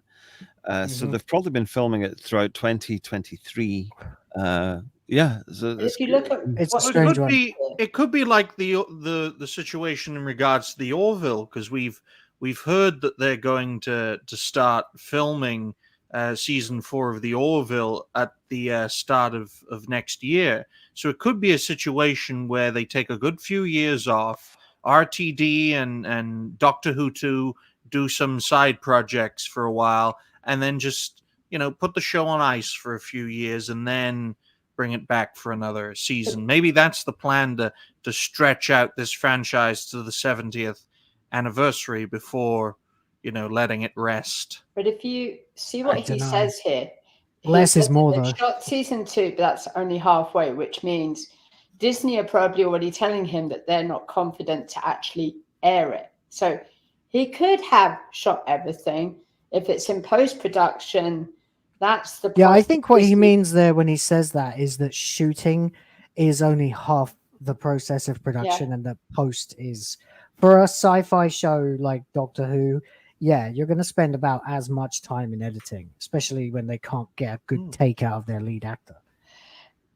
Speaker 16: So they've probably been filming it throughout 2023. So
Speaker 13: if you look at
Speaker 12: it could be like the situation in regards to the Orville, because we've heard that they're going to start filming season 4 of the Orville at the start of next year. So it could be a situation where they take a good few years off, RTD and Doctor Who 2 do some side projects for a while, and then just, put the show on ice for a few years and then bring it back for another season. Maybe that's the plan, to stretch out this franchise to the 70th anniversary before, letting it rest.
Speaker 13: But if you see what he says here,
Speaker 11: less is more, though.
Speaker 13: Shot season 2, but that's only halfway, which means Disney are probably already telling him that they're not confident to actually air it. So he could have shot everything. If it's in post-production, that's the...
Speaker 11: Yeah, I think what he means there when he says that is that shooting is only half the process of production, and the post is... For a sci-fi show like Doctor Who, you're going to spend about as much time in editing, especially when they can't get a good take out of their lead actor.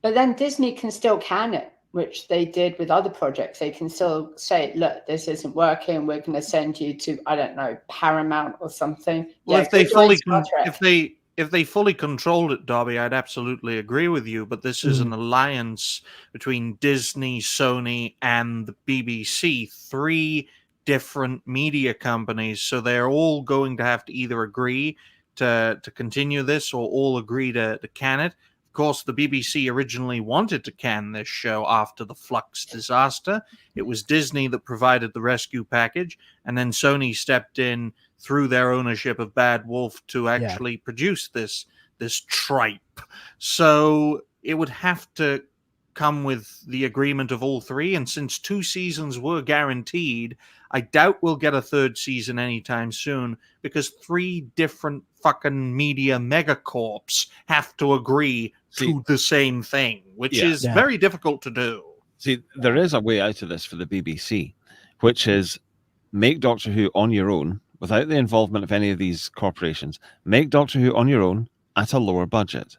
Speaker 13: But then Disney can still can it, which they did with other projects. They can still say, look, this isn't working. We're going to send you to, I don't know, Paramount or something.
Speaker 12: Well, if they fully controlled it, Dobby, I'd absolutely agree with you. But this is an alliance between Disney, Sony, and the BBC, 3 different media companies. So they're all going to have to either agree to continue this or all agree to can it. Of course, the BBC originally wanted to can this show after the Flux disaster. It was Disney that provided the rescue package, and then Sony stepped in through their ownership of Bad Wolf to actually produce this tripe. So it would have to come with the agreement of all 3, and since 2 seasons were guaranteed, I doubt we'll get a 3rd season anytime soon, because 3 different fucking media megacorps have to agree to the same thing, which is very difficult to do.
Speaker 16: See, there is a way out of this for the BBC, which is make Doctor Who on your own, without the involvement of any of these corporations. Make Doctor Who on your own at a lower budget.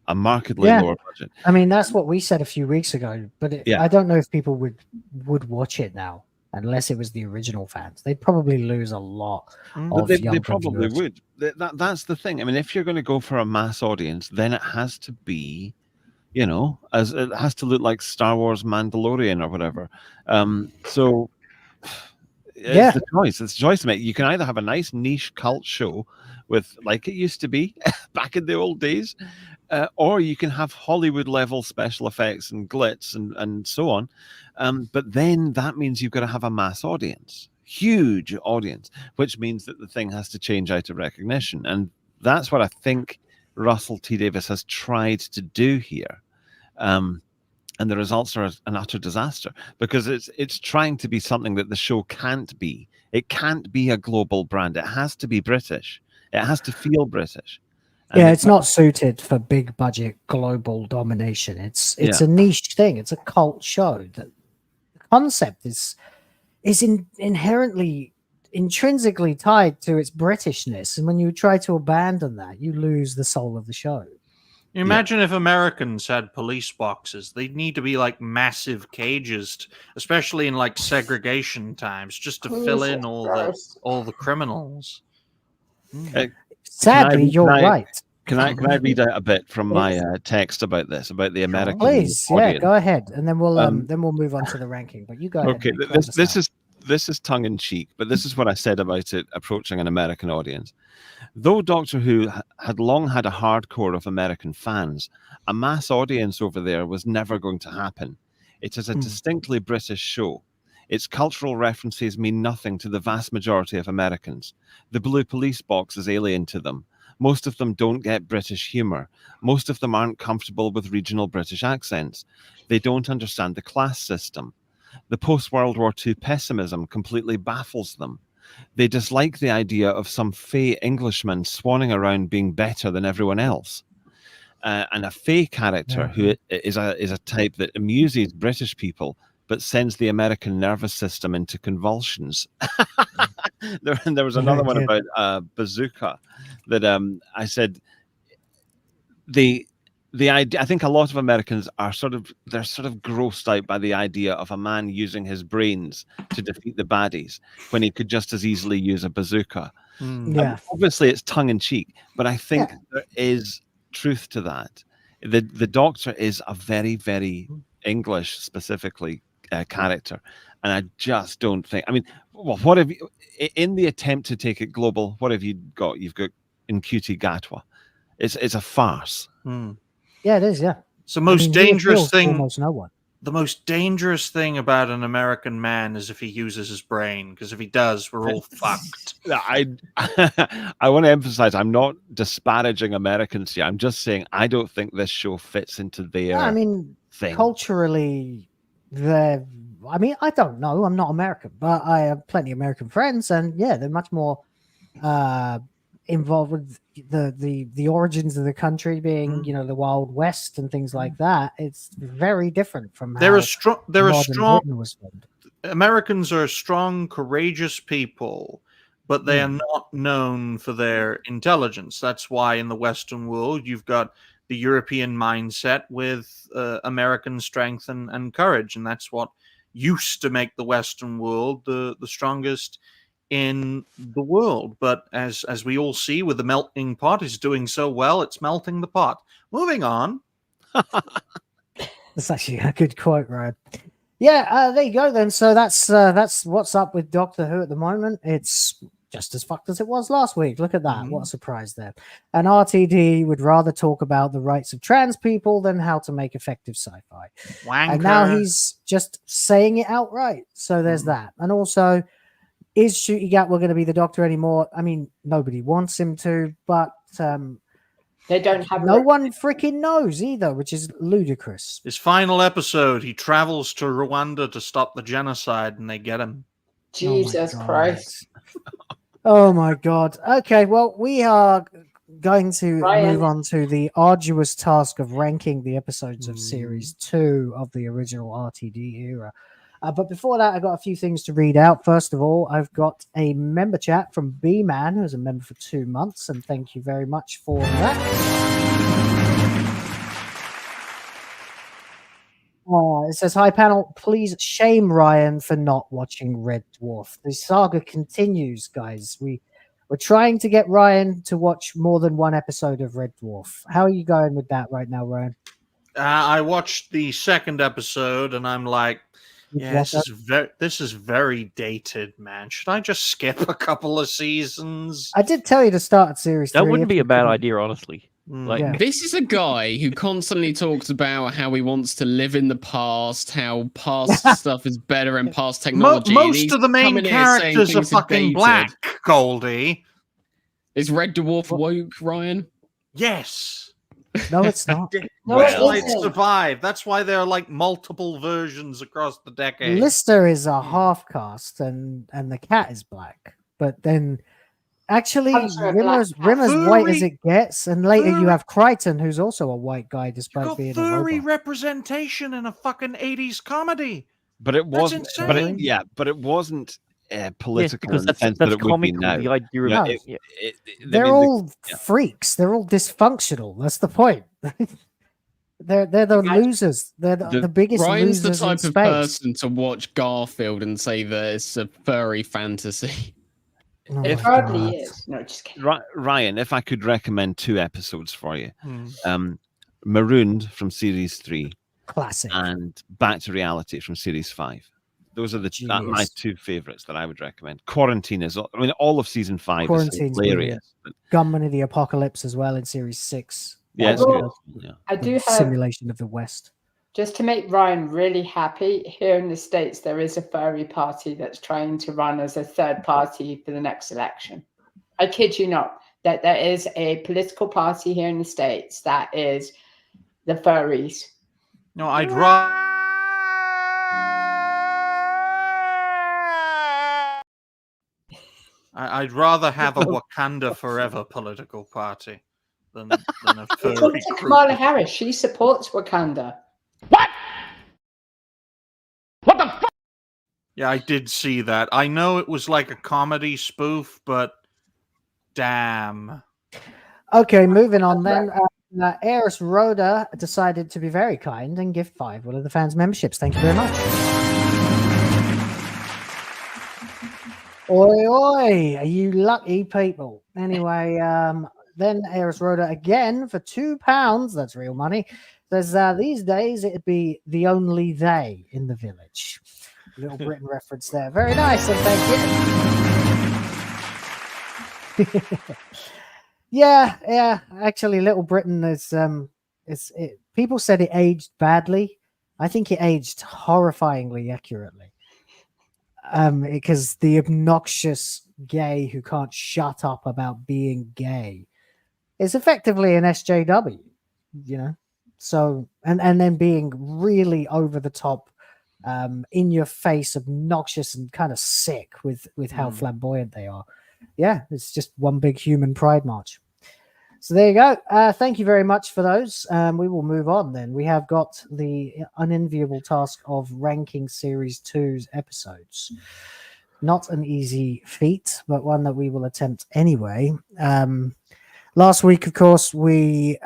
Speaker 16: A markedly lower budget.
Speaker 11: I mean, that's what we said a few weeks ago, but I don't know if people would watch it now, unless it was the original fans. They'd probably lose a lot of
Speaker 16: they probably would. That's the thing. I mean, if you're going to go for a mass audience, then it has to be, as it has to look like Star Wars Mandalorian or whatever. So it's the choice. It's a choice to make. You can either have a nice niche cult show with, like it used to be back in the old days, or you can have Hollywood level special effects and glitz and so on. But then that means you've got to have a mass audience, huge audience, which means that the thing has to change out of recognition. And that's what I think Russell T. Davies has tried to do here. And the results are an utter disaster, because it's trying to be something that the show can't be. It can't be a global brand. It has to be British. It has to feel British. And
Speaker 11: it's not suited for big budget global domination. It's a niche thing. It's a cult show. The concept is intrinsically tied to its Britishness, and when you try to abandon that, you lose the soul of the show.
Speaker 12: Imagine if Americans had police boxes. They'd need to be like massive cages, especially in like segregation times, just to fill in all the criminals.
Speaker 11: Sadly, you're right.
Speaker 16: Can I read out a bit from my text about this, about the American
Speaker 11: Please,
Speaker 16: audience?
Speaker 11: go ahead, and then we'll move on to the ranking. But you go ahead.
Speaker 16: Okay, this is tongue in cheek, but this is what I said about it approaching an American audience. Though Doctor Who had long had a hardcore of American fans, a mass audience over there was never going to happen. It is a distinctly British show. Its cultural references mean nothing to the vast majority of Americans. The blue police box is alien to them. Most of them don't get British humour. Most of them aren't comfortable with regional British accents. They don't understand the class system. The post-World War II pessimism completely baffles them. They dislike the idea of some fey Englishman swanning around being better than everyone else. And a fey character who is a type that amuses British people but sends the American nervous system into convulsions. There was another one about bazooka that I said the idea. I think a lot of Americans are sort of grossed out by the idea of a man using his brains to defeat the baddies when he could just as easily use a bazooka. Obviously, it's tongue in cheek, but I think there is truth to that. The Doctor is a very, very English specifically character, and I just don't think. I mean, well, what have you, in the attempt to take it global? What have you got? You've got Ncuti Gatwa. It's a farce.
Speaker 11: Yeah, it is. Yeah,
Speaker 12: it's the most dangerous thing.
Speaker 11: Almost no one.
Speaker 12: The most dangerous thing about an American man is if he uses his brain, because if he does, we're all fucked.
Speaker 16: I want to emphasize, I'm not disparaging Americans here. I'm just saying I don't think this show fits into their thing.
Speaker 11: Culturally, I don't know. I'm not American, but I have plenty of American friends, and yeah, they're much more involved with the origins of the country being, the Wild West and things like that. It's very different from how Britain was formed.
Speaker 12: Americans are strong, courageous people, but they are not known for their intelligence. That's why in the Western world you've got the European mindset with American strength and courage, and that's what used to make the Western world the strongest in the world. But as we all see, with the melting pot is doing so well, it's melting the pot. Moving on.
Speaker 11: That's actually a good quote, Ryan. Yeah, there you go then. So that's what's up with Doctor Who at the moment. It's just as fucked as it was last week. Look at that. What a surprise there. And RTD would rather talk about the rights of trans people than how to make effective sci-fi.
Speaker 12: Wanker.
Speaker 11: And now he's just saying it outright. So there's that. And also, is Ncuti Gatwa going to be the Doctor anymore? I mean, nobody wants him to, but
Speaker 13: they don't have.
Speaker 11: No one freaking knows either, which is ludicrous.
Speaker 12: His final episode, he travels to Rwanda to stop the genocide, and they get him.
Speaker 13: Jesus Christ!
Speaker 11: Oh my God. Okay, well, we are going to move on to the arduous task of ranking the episodes of Series 2 of the original RTD era. But before that, I've got a few things to read out. First of all, I've got a member chat from Bman, who's a member for 2 months, and thank you very much for that. It says, hi panel, please shame Ryan for not watching Red Dwarf. The saga continues, guys. We're trying to get Ryan to watch more than one episode of Red Dwarf. How are you going with that right now, Ryan?
Speaker 12: I watched the second episode, and I'm like, yeah, this is very dated, man. Should I just skip a couple of seasons?
Speaker 11: I did tell you to start at Series 3.
Speaker 15: That wouldn't be a bad idea, honestly.
Speaker 14: This is a guy who constantly talks about how he wants to live in the past, how past stuff is better and past technology.
Speaker 12: Most of the main characters are fucking black, Goldie.
Speaker 14: Is Red Dwarf woke, Ryan?
Speaker 12: Yes.
Speaker 11: No, it's not.
Speaker 12: Twilight survived. That's why there are like multiple versions across the decade.
Speaker 11: Lister is a half caste, and the cat is black. But then, actually, Rimmer's white as it gets, and later you have Crichton, who's also a white guy, despite being a
Speaker 12: furry
Speaker 11: robot.
Speaker 12: representation in a fucking 80s comedy.
Speaker 16: But it wasn't. But it wasn't. Political,
Speaker 15: because that's comical. The idea
Speaker 11: they're all freaks. They're all dysfunctional. That's the point. they're the losers. They're the biggest
Speaker 14: Ryan's
Speaker 11: losers
Speaker 14: the type
Speaker 11: in
Speaker 14: of
Speaker 11: space.
Speaker 14: person to watch Garfield and say that it's a furry fantasy.
Speaker 13: It hardly is. No, just kidding.
Speaker 16: Ryan, if I could recommend 2 episodes for you, Marooned from Series 3,
Speaker 11: classic,
Speaker 16: and Back to Reality from Series 5. Those are my two favorites that I would recommend. Quarantine is, I mean, all of season 5
Speaker 11: Quarantine's
Speaker 16: is hilarious.
Speaker 11: Gunman of the Apocalypse as well in series 6.
Speaker 16: Yeah, it's good. Yeah.
Speaker 13: I do have
Speaker 11: Simulation of the West.
Speaker 13: Just to make Ryan really happy, here in the States, there is a furry party that's trying to run as a third party for the next election. I kid you not, that there is a political party here in the States that is the furries.
Speaker 12: No, I'd rather have a Wakanda Forever political party than a furry
Speaker 13: Talk to
Speaker 12: group.
Speaker 13: Kamala Harris. She supports Wakanda.
Speaker 12: Yeah, I did see that. I know it was like a comedy spoof, but damn.
Speaker 11: Okay, moving on then. Eris Rhoda decided to be very kind and gift 5 one of the fans' memberships. Thank you very much. Oi, oi, are you lucky people? Anyway, then Eris Rhoda again for £2. That's real money. Says these days it'd be the only they in the village. Little Britain reference there. Very nice, and thank you. Yeah. Actually, Little Britain is people said it aged badly. I think it aged horrifyingly accurately. Because the obnoxious gay who can't shut up about being gay is effectively an SJW, you know. So and then being really over the top, in your face, obnoxious and kind of sick with how flamboyant they are. Yeah, it's just one big human pride march. So there you go. Thank you very much for those. We will move on then. We have got the unenviable task of ranking Series 2's episodes. Not an easy feat, but one that we will attempt anyway. Last week, of course, we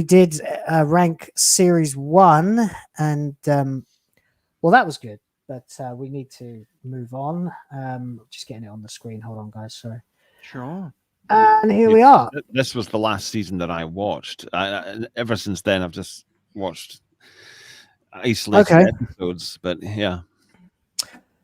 Speaker 11: did rank Series 1, and well, that was good, but we need to move on. Just getting it on the screen. Hold on, guys. Sorry.
Speaker 12: Sure.
Speaker 11: And here we are.
Speaker 16: This was the last season that I watched. Ever since then, I've just watched isolated episodes. But yeah.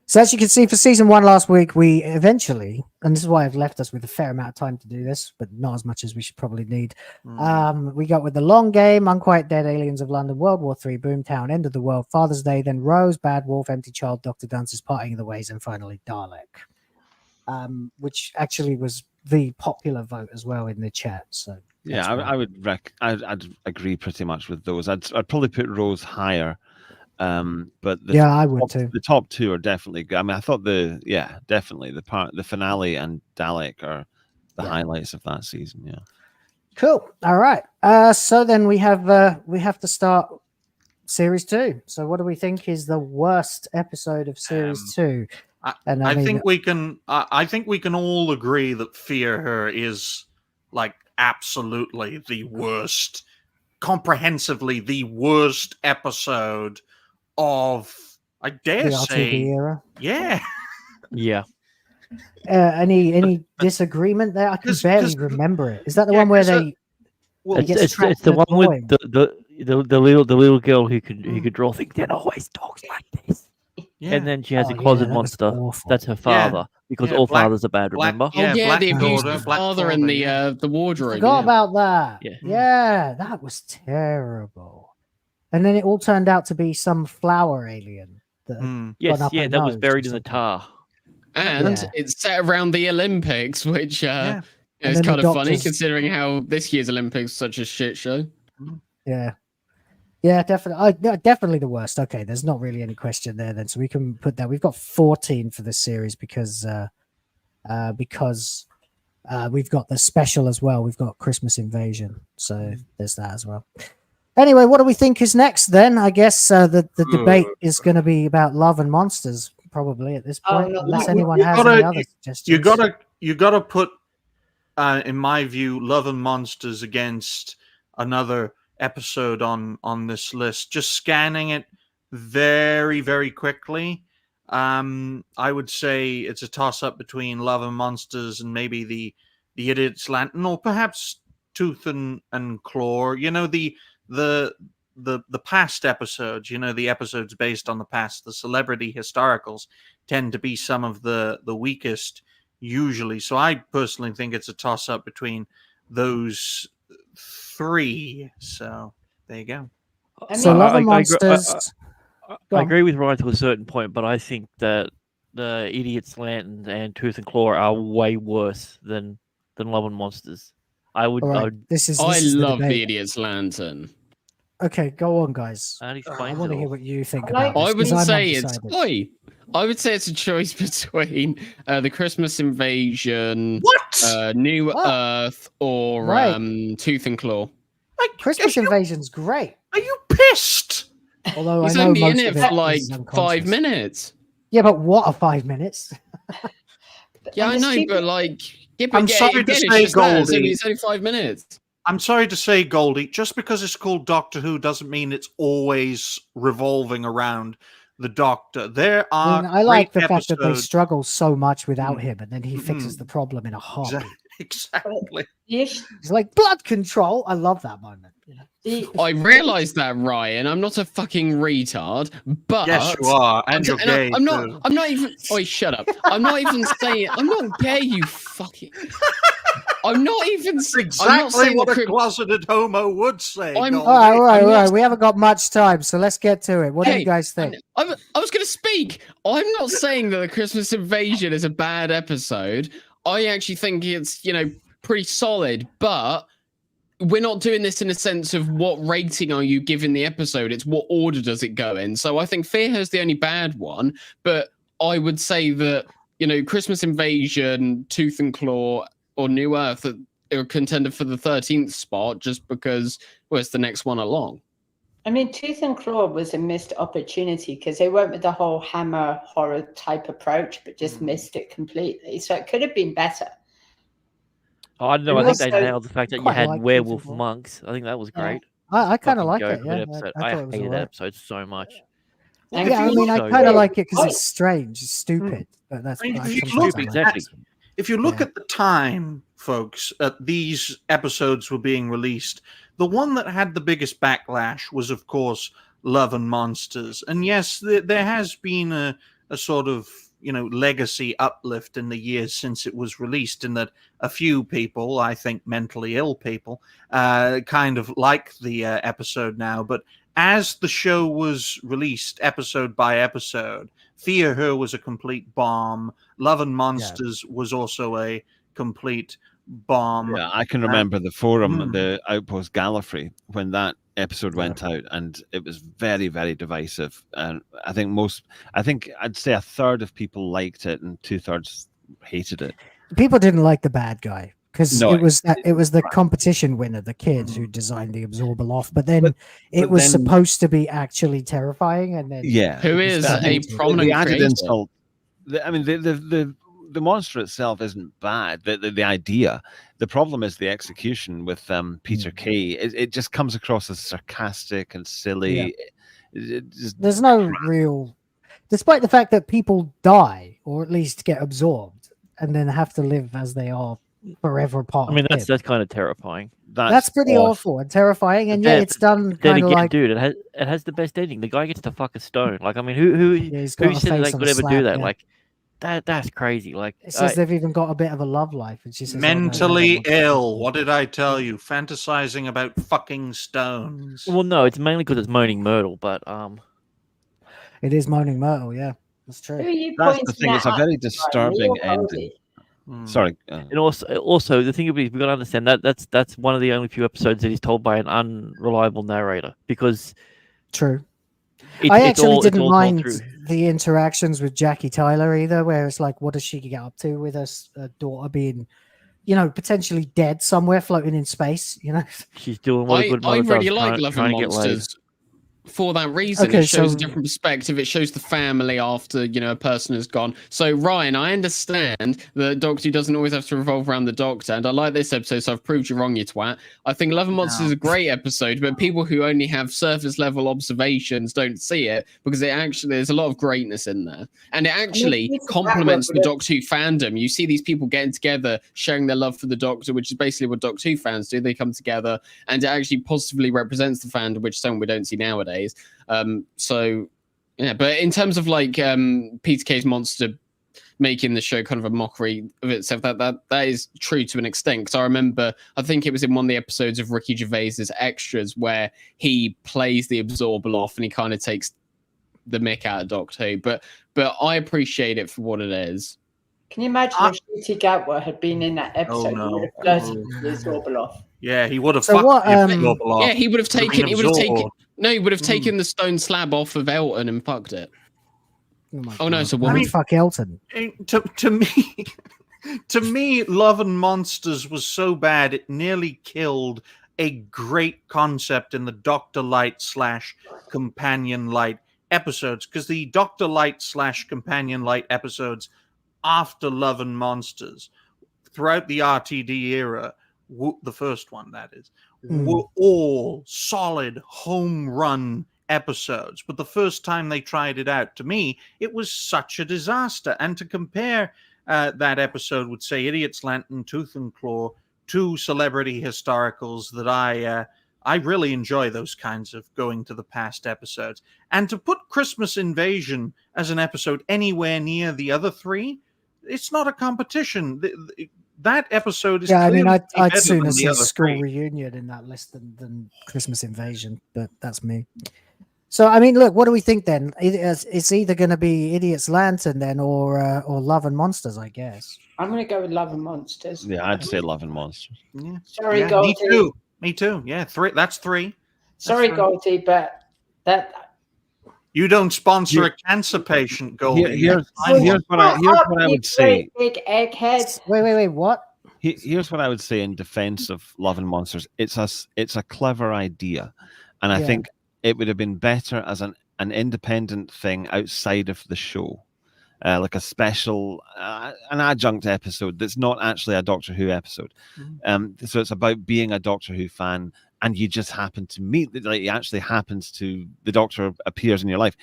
Speaker 11: So as you can see, for season 1 last week, we eventually, and this is why I've left us with a fair amount of time to do this, but not as much as we should probably need. We got with The Long Game, Unquiet Dead, Aliens of London, World War III, Boomtown, End of the World, Father's Day, then Rose, Bad Wolf, Empty Child, Dr. Dance's Parting of the Ways, and finally Dalek, which actually was the popular vote as well in the chat. So
Speaker 16: yeah, I'd agree pretty much with those. I'd probably put Rose higher. But
Speaker 11: I would too.
Speaker 16: The top 2 are definitely good. I mean, I thought definitely the finale and Dalek are the highlights of that season. Yeah.
Speaker 11: Cool. All right. So then we have to start Series 2. So what do we think is the worst episode of Series 2?
Speaker 12: I think we can all agree that Fear Her is like absolutely the worst, comprehensively the worst episode of, I dare
Speaker 11: the
Speaker 12: say,
Speaker 11: RTD era.
Speaker 12: Yeah.
Speaker 15: Yeah.
Speaker 11: Any disagreement there? I can barely remember it. Is that the one where they?
Speaker 15: It's the one with the little girl who could draw things and always talks like this.
Speaker 12: Yeah.
Speaker 15: And then she has a closet monster. That's her father, because all fathers are bad. Remember?
Speaker 14: The abusive father in the wardrobe.
Speaker 11: Forgot about that. Yeah, that was terrible. And then it all turned out to be some flower alien.
Speaker 15: That was buried in the tar.
Speaker 14: And it's set around the Olympics, which is kind of funny considering how this year's Olympics was such a shit show.
Speaker 11: Yeah, definitely. Definitely the worst. Okay, there's not really any question there then. So we can put that. We've got 14 for this series because we've got the special as well. We've got Christmas Invasion. So there's that as well. Anyway, what do we think is next then? I guess the debate is going to be about Love and Monsters probably at this point, unless anyone has any other suggestions.
Speaker 12: You got to put, in my view, Love and Monsters against another episode on this list. Just scanning it very, very quickly, I would say it's a toss-up between Love and Monsters and maybe the Idiot's Lantern, or perhaps Tooth and Claw. You know, the the past episodes, the episodes based on the past, the celebrity historicals tend to be some of the weakest usually. So I personally think it's a toss up between those three. So there you go.
Speaker 11: So Love and Monsters.
Speaker 15: I agree with Ryan to a certain point, but I think that the Idiot's Lantern and Tooth and Claw are way worse than Love and Monsters. I would.
Speaker 11: Right.
Speaker 15: I would
Speaker 11: This is
Speaker 14: I love
Speaker 11: debate.
Speaker 14: the Idiot's Lantern.
Speaker 11: Okay, go on, guys.
Speaker 15: That
Speaker 11: I
Speaker 15: explains
Speaker 11: want to
Speaker 15: it
Speaker 11: hear
Speaker 15: all.
Speaker 11: what you think about
Speaker 14: I
Speaker 11: this, 'cause
Speaker 14: wouldn't
Speaker 11: I'm
Speaker 14: say it's.
Speaker 11: undecided.
Speaker 14: I would say it's a choice between the Christmas Invasion,
Speaker 12: What?
Speaker 14: New Earth, or
Speaker 11: Right.
Speaker 14: Tooth and Claw.
Speaker 11: Christmas Invasion's great.
Speaker 12: Are you pissed?
Speaker 11: Although
Speaker 14: He's
Speaker 11: I know
Speaker 14: only in
Speaker 11: most
Speaker 14: it
Speaker 11: of
Speaker 14: for like
Speaker 11: is
Speaker 14: 5
Speaker 11: unconscious.
Speaker 14: minutes.
Speaker 11: Yeah, but what are 5 minutes?
Speaker 14: Yeah, I
Speaker 13: And the
Speaker 14: know,
Speaker 13: stupid-
Speaker 14: but like,
Speaker 12: I'm sorry to say, Goldie.
Speaker 14: It's only 5 minutes.
Speaker 12: I'm sorry to say, Goldie, just because it's called Doctor Who doesn't mean it's always revolving around the Doctor. There are
Speaker 11: I like the
Speaker 12: great
Speaker 11: fact that they
Speaker 12: episodes-
Speaker 11: struggle so much without him, and then he fixes the problem in a heartbeat.
Speaker 12: Exactly.
Speaker 11: He's like, blood control. I love that moment.
Speaker 14: I realise that, Ryan. I'm not a fucking retard, but
Speaker 12: Yes, you are, and you're gay,
Speaker 14: I'm not.
Speaker 12: too.
Speaker 14: I'm not even. Oh, shut up! I'm not even saying. I'm not gay. You fucking. I'm not even saying.
Speaker 12: Exactly what a closeted homo would say.
Speaker 14: I'm-
Speaker 12: Goldie.
Speaker 11: All right.
Speaker 14: I'm not-
Speaker 11: We haven't got much time, so let's get to it. What do you guys think?
Speaker 14: I was going to speak. I'm not saying that the Christmas Invasion is a bad episode. I actually think it's pretty solid, but we're not doing this in a sense of what rating are you giving the episode. It's what order does it go in. So I think Fear Her's the only bad one, but I would say that Christmas Invasion, Tooth and Claw, or New Earth are a contender for the 13th spot just because it's the next one along.
Speaker 13: I mean, Tooth and Claw was a missed opportunity because they went with the whole Hammer horror type approach, but just missed it completely. So it could have been better.
Speaker 15: Oh, I don't know.
Speaker 13: And
Speaker 15: I think they
Speaker 13: also-
Speaker 15: nailed the fact that you
Speaker 11: Quite
Speaker 15: had
Speaker 11: like
Speaker 15: werewolf
Speaker 11: Tooth and
Speaker 15: monks. I think that was great.
Speaker 11: I kind of
Speaker 15: Fucking
Speaker 11: like
Speaker 15: goat
Speaker 11: it.
Speaker 15: of
Speaker 11: Yeah,
Speaker 15: an episode.
Speaker 11: I
Speaker 15: I
Speaker 11: thought it was
Speaker 15: hated
Speaker 11: all
Speaker 15: that
Speaker 11: right.
Speaker 15: episode so much.
Speaker 13: And
Speaker 11: Yeah, I
Speaker 13: if
Speaker 11: mean,
Speaker 13: you
Speaker 11: I
Speaker 13: look
Speaker 11: kind of
Speaker 13: at-
Speaker 11: like it because
Speaker 13: Oh,
Speaker 11: it's strange, it's stupid, but that's
Speaker 12: I mean,
Speaker 11: I
Speaker 12: if you
Speaker 11: sometimes
Speaker 12: look
Speaker 11: I like.
Speaker 12: at- If you look at the time, folks, these episodes were being released, the one that had the biggest backlash was, of course, Love and Monsters. And yes, there has been a sort of, legacy uplift in the years since it was released, in that a few people, I think mentally ill people, kind of like the episode now. But as the show was released episode by episode, Fear Her was a complete bomb. Love and Monsters was also a complete bomb.
Speaker 16: Yeah, I can remember the forum, the Outpost Gallifrey, when that episode went out, and it was very, very divisive. And I think I'd say a third of people liked it and 2/3 hated it.
Speaker 11: People didn't like the bad guy because
Speaker 16: No,
Speaker 11: it was the competition winner, the kid who designed the absorber loft. But then it was
Speaker 16: then-
Speaker 11: supposed to be actually terrifying, and then
Speaker 14: Who is a prominent
Speaker 16: the added
Speaker 14: creator.
Speaker 16: insult. The monster itself isn't bad. The idea, the problem is the execution with Peter Kay. It just comes across as sarcastic and silly.
Speaker 11: there's no real, despite the fact that people die or at least get absorbed and then have to live as they are forever apart.
Speaker 15: I mean,
Speaker 11: of him.
Speaker 15: that's kind of terrifying.
Speaker 11: That's pretty awful and terrifying, and yet it's done
Speaker 15: Then
Speaker 11: kind of
Speaker 15: again,
Speaker 11: like
Speaker 15: dude, it has the best ending. The guy gets to fuck a stone. Like, I mean, who
Speaker 11: he's got a
Speaker 15: said
Speaker 11: face
Speaker 15: they
Speaker 11: on
Speaker 15: could
Speaker 11: a
Speaker 15: ever do
Speaker 11: slab,
Speaker 15: that?
Speaker 11: yeah.
Speaker 15: Like, that's crazy. Like,
Speaker 11: it says they've even got a bit of a love life, and she says, "Oh, no,
Speaker 12: Mentally
Speaker 11: no, no, no."
Speaker 12: ill. What did I tell you? Fantasizing about fucking stones.
Speaker 15: well, no, it's mainly because it's Moaning Myrtle, but
Speaker 11: It is Moaning Myrtle, yeah, that's
Speaker 13: Who are
Speaker 11: true.
Speaker 13: you
Speaker 16: That's the
Speaker 13: pointing
Speaker 16: thing. It's a
Speaker 13: at?
Speaker 16: very
Speaker 13: Ryan?
Speaker 16: disturbing
Speaker 13: You're
Speaker 16: ending.
Speaker 13: Goldie.
Speaker 16: Sorry.
Speaker 15: and also the thing is, we've got to understand that's one of the only few episodes that is told by an unreliable narrator, because
Speaker 11: True.
Speaker 15: it's,
Speaker 11: I
Speaker 15: it's
Speaker 11: actually
Speaker 15: all, it's
Speaker 11: didn't
Speaker 15: all told
Speaker 11: mind
Speaker 15: through.
Speaker 11: the interactions with Jackie Tyler either, where it's like, what does she get up to with her daughter being, potentially dead somewhere, floating in space?
Speaker 15: She's doing what a good
Speaker 14: I
Speaker 15: mother
Speaker 14: really
Speaker 15: does,
Speaker 14: like Love and
Speaker 15: trying to get laid.
Speaker 14: Monsters. for that reason.
Speaker 11: Okay,
Speaker 14: it shows
Speaker 11: so-
Speaker 14: a different perspective. It shows the family after, you know, a person has gone. So, Ryan, I understand that Doctor Who doesn't always have to revolve around the Doctor, and I like this episode, so I've proved you wrong, you twat. I think Love and Monsters is a great episode, but people who only have surface level observations don't see it, because there's a lot of greatness in there. And it actually complements the Doctor Who fandom. You see these people getting together, sharing their love for the Doctor, which is basically what Doctor Who fans do. They come together, and it actually positively represents the fandom, which is something we don't see nowadays. So yeah, but in terms of like Peter Kay's monster making the show kind of a mockery of itself, that is true to an extent, because I remember, I think it was in one of the episodes of Ricky Gervais's Extras where he plays the Absorbal off and he kind of takes the mick out of Doctor Who, but I appreciate it for what it is.
Speaker 13: Can you imagine if Ncuti Gatwa had been in that episode?
Speaker 12: no.
Speaker 13: He would have flirted with the Absorbal off.
Speaker 12: Yeah, he would have
Speaker 11: So
Speaker 12: fucked
Speaker 11: what,
Speaker 12: the Absorbal off.
Speaker 14: Yeah, he would have taken. He would have taken.
Speaker 12: Absorbed.
Speaker 14: No, he would have taken the stone slab off of Elton and fucked it.
Speaker 11: Oh
Speaker 14: no, it's a
Speaker 11: I
Speaker 14: woman.
Speaker 11: mean, fuck Elton.
Speaker 12: To me, Love and Monsters was so bad it nearly killed a great concept in the Dr. Light / Companion Light episodes, because the Dr. Light / Companion Light episodes after Love and Monsters throughout the RTD era, the first one that is, were all solid home run episodes. But the first time they tried it out, to me, it was such a disaster. And to compare that episode with, say, Idiot's Lantern, Tooth and Claw, two celebrity historicals that I really enjoy those kinds of going to the past episodes. And to put Christmas Invasion as an episode anywhere near the other three, it's not a competition. That episode is
Speaker 11: I mean, I'd
Speaker 12: better
Speaker 11: sooner
Speaker 12: than the
Speaker 11: see
Speaker 12: other
Speaker 11: School
Speaker 12: three.
Speaker 11: Reunion in that list than Christmas Invasion, but that's me. So, I mean, look, what do we think then? It's either going to be Idiot's Lantern then, or Love and Monsters, I guess.
Speaker 13: I'm going to go with Love and Monsters.
Speaker 16: Yeah, I'd say Love and Monsters.
Speaker 12: Yeah.
Speaker 13: Sorry,
Speaker 12: Yeah,
Speaker 13: Goldie.
Speaker 12: Me too. Yeah, three. That's three.
Speaker 13: Sorry,
Speaker 12: That's
Speaker 13: Goldie, but that.
Speaker 12: You don't sponsor a cancer patient, Goldie.
Speaker 16: Here's what I would say.
Speaker 13: Big egghead.
Speaker 11: Wait, what?
Speaker 16: Here's what I would say in defense of Love and Monsters. It's a clever idea, and I
Speaker 11: Yeah.
Speaker 16: think it would have been better as an independent thing outside of the show, like a special, an adjunct episode that's not actually a Doctor Who episode. So it's about being a Doctor Who fan, and you just happen to meet, like, it actually happens to, the Doctor appears in your life.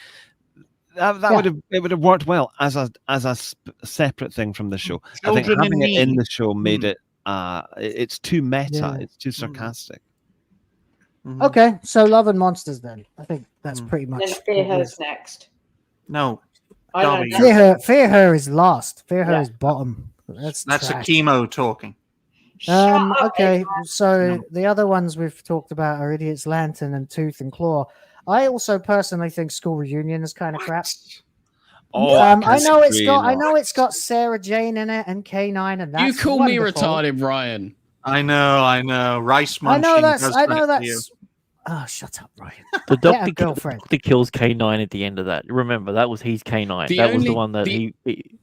Speaker 16: It would have worked well as a separate thing from the show. I think
Speaker 12: Children
Speaker 16: having
Speaker 12: in
Speaker 16: it in
Speaker 12: Need.
Speaker 16: the show made it it's too meta,
Speaker 11: Yeah.
Speaker 16: it's too sarcastic.
Speaker 11: Okay, so Love and Monsters then. I think that's pretty much.
Speaker 13: Then Fear Her's next.
Speaker 12: No.
Speaker 13: I don't
Speaker 12: Dolly,
Speaker 13: know.
Speaker 11: Fear Her is last. Fear Her
Speaker 13: Yeah.
Speaker 11: is bottom. That's
Speaker 12: a
Speaker 11: trash.
Speaker 12: chemo talking.
Speaker 11: Okay, so the other ones we've talked about are Idiot's Lantern and Tooth and Claw. I also personally think School Reunion is kind of crap. I know it's got Sarah Jane in it and K9, and that's
Speaker 14: You call me
Speaker 11: wonderful.
Speaker 14: retarded, Ryan.
Speaker 12: I know. Rice
Speaker 11: I
Speaker 12: munching.
Speaker 11: know that's.
Speaker 12: does
Speaker 11: I know
Speaker 12: that to you.
Speaker 11: that's. Oh, shut up, Ryan.
Speaker 15: The
Speaker 11: Get a
Speaker 15: doctor,
Speaker 11: girlfriend.
Speaker 15: doctor kills K9 at the end of that. Remember, that was his K9.
Speaker 14: The
Speaker 15: That was the
Speaker 14: only-
Speaker 15: one that
Speaker 14: the-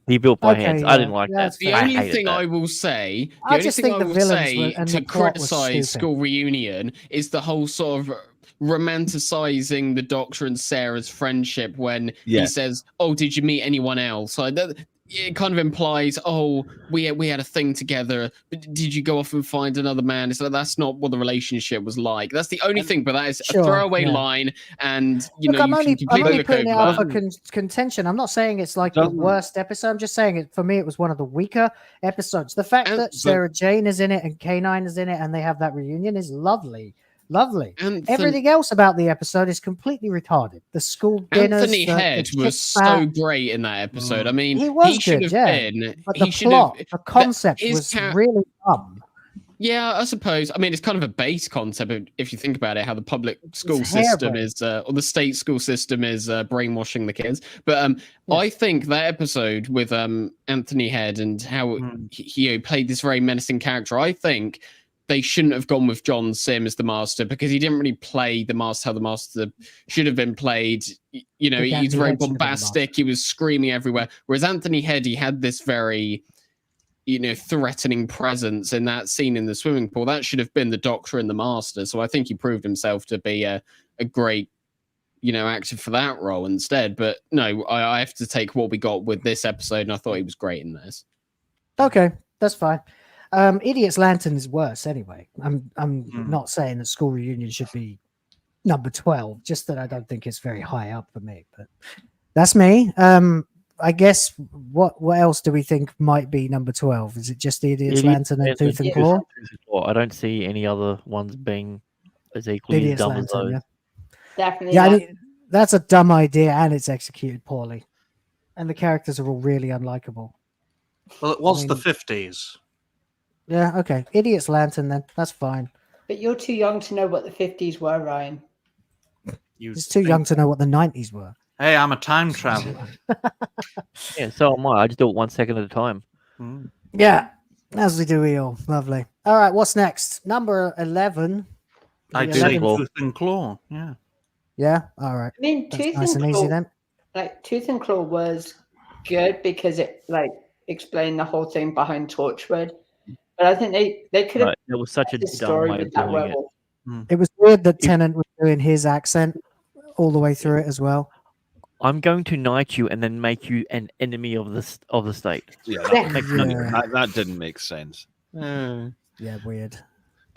Speaker 15: he built by
Speaker 11: Okay,
Speaker 15: hands.
Speaker 11: yeah,
Speaker 15: I didn't like
Speaker 11: that's
Speaker 15: that.
Speaker 14: The
Speaker 15: I
Speaker 14: only
Speaker 15: hated
Speaker 14: thing
Speaker 15: that.
Speaker 14: I will say,
Speaker 11: I just think the villains were- and
Speaker 14: to
Speaker 11: the plot was
Speaker 14: criticize
Speaker 11: stupid.
Speaker 14: School Reunion is the whole sort of romanticizing the Doctor and Sarah's friendship when
Speaker 16: Yeah.
Speaker 14: he says, "Oh, did you meet anyone else?" Like that, it kind of implies, "Oh, we had a thing together, but did you go off and find another man?" It's like that's not what the relationship was like. That's the only thing, but that is
Speaker 11: Sure,
Speaker 14: a throwaway
Speaker 11: yeah.
Speaker 14: line, and you
Speaker 11: Look,
Speaker 14: know
Speaker 11: I'm
Speaker 14: you
Speaker 11: only,
Speaker 14: can
Speaker 11: I'm
Speaker 14: completely
Speaker 11: only
Speaker 14: look
Speaker 11: putting it
Speaker 14: over
Speaker 11: up
Speaker 14: that.
Speaker 11: for contention. I'm not saying it's like the worst episode. I'm just saying it for me. It was one of the weaker episodes. The fact that Sarah Jane is in it and K9 is in it, and they have that reunion is lovely. Everything else about the episode is completely retarded. The school dinners,
Speaker 14: Anthony
Speaker 11: the
Speaker 14: Head
Speaker 11: chick
Speaker 14: was so
Speaker 11: fat.
Speaker 14: great in that episode. I mean,
Speaker 11: He was
Speaker 14: should
Speaker 11: good,
Speaker 14: have
Speaker 11: yeah.
Speaker 14: been.
Speaker 11: But
Speaker 14: he
Speaker 11: the
Speaker 14: should
Speaker 11: plot,
Speaker 14: have.
Speaker 11: the concept
Speaker 14: his
Speaker 11: was really dumb.
Speaker 14: Yeah, I suppose. I mean, it's kind of a base concept if you think about it, how the public school
Speaker 11: It's
Speaker 14: system
Speaker 11: harebrained.
Speaker 14: is, or the state school system is brainwashing the kids. But I think that episode with Anthony Head and how he played this very menacing character, I think they shouldn't have gone with John Sim as the Master because he didn't really play the Master how the Master should have been played. You know,
Speaker 11: Again,
Speaker 14: he's
Speaker 11: he
Speaker 14: very
Speaker 11: should have been the
Speaker 14: bombastic. He was screaming everywhere. Whereas Anthony Head, he had this very, threatening presence in that scene in the swimming pool. That should have been the Doctor and the Master. So I think he proved himself to be a great acted for that role instead. But no, I have to take what we got with this episode, and I thought he was great in this.
Speaker 11: Okay, that's fine. Idiot's Lantern is worse anyway. I'm not saying that School Reunion should be number 12, just that I don't think it's very high up for me. But that's me. I guess what else do we think might be number 12? Is it just the Idiot's Lantern and Tooth and Claw?
Speaker 15: I don't see any other ones being as equally
Speaker 11: Idiot's
Speaker 15: dumb
Speaker 11: Lantern,
Speaker 15: as those.
Speaker 11: yeah.
Speaker 13: Definitely.
Speaker 11: Yeah, I mean, that's a dumb idea and it's executed poorly. And the characters are all really unlikable.
Speaker 12: Well, it was the 50s.
Speaker 11: Yeah, okay. Idiot's Lantern then. That's fine.
Speaker 13: But you're too young to know what the 50s were, Ryan.
Speaker 11: He's too young to know what the 90s were.
Speaker 12: Hey, I'm a time traveler.
Speaker 15: Yeah, so am I. I just do it 1 second at a time.
Speaker 11: Yeah, as we do we all. Lovely. All right, what's next? Number 11.
Speaker 12: I say Tooth and Claw. Yeah.
Speaker 11: Yeah, all right.
Speaker 13: I mean,
Speaker 11: That's
Speaker 13: Tooth
Speaker 11: nice
Speaker 13: and
Speaker 11: and
Speaker 13: Claw,
Speaker 11: easy then.
Speaker 13: like Tooth and Claw was good because it like explained the whole thing behind Torchwood. But I think they could have.
Speaker 15: It was such a
Speaker 13: the
Speaker 15: dumb
Speaker 13: story
Speaker 15: way of
Speaker 13: with that
Speaker 15: doing it.
Speaker 13: werewolf.
Speaker 11: It was weird that Tennant was doing his accent all the way through it as well.
Speaker 15: I'm going to knight you and then make you an enemy of the state.
Speaker 16: Yeah,
Speaker 11: Yeah.
Speaker 16: that didn't make sense.
Speaker 11: Yeah, weird.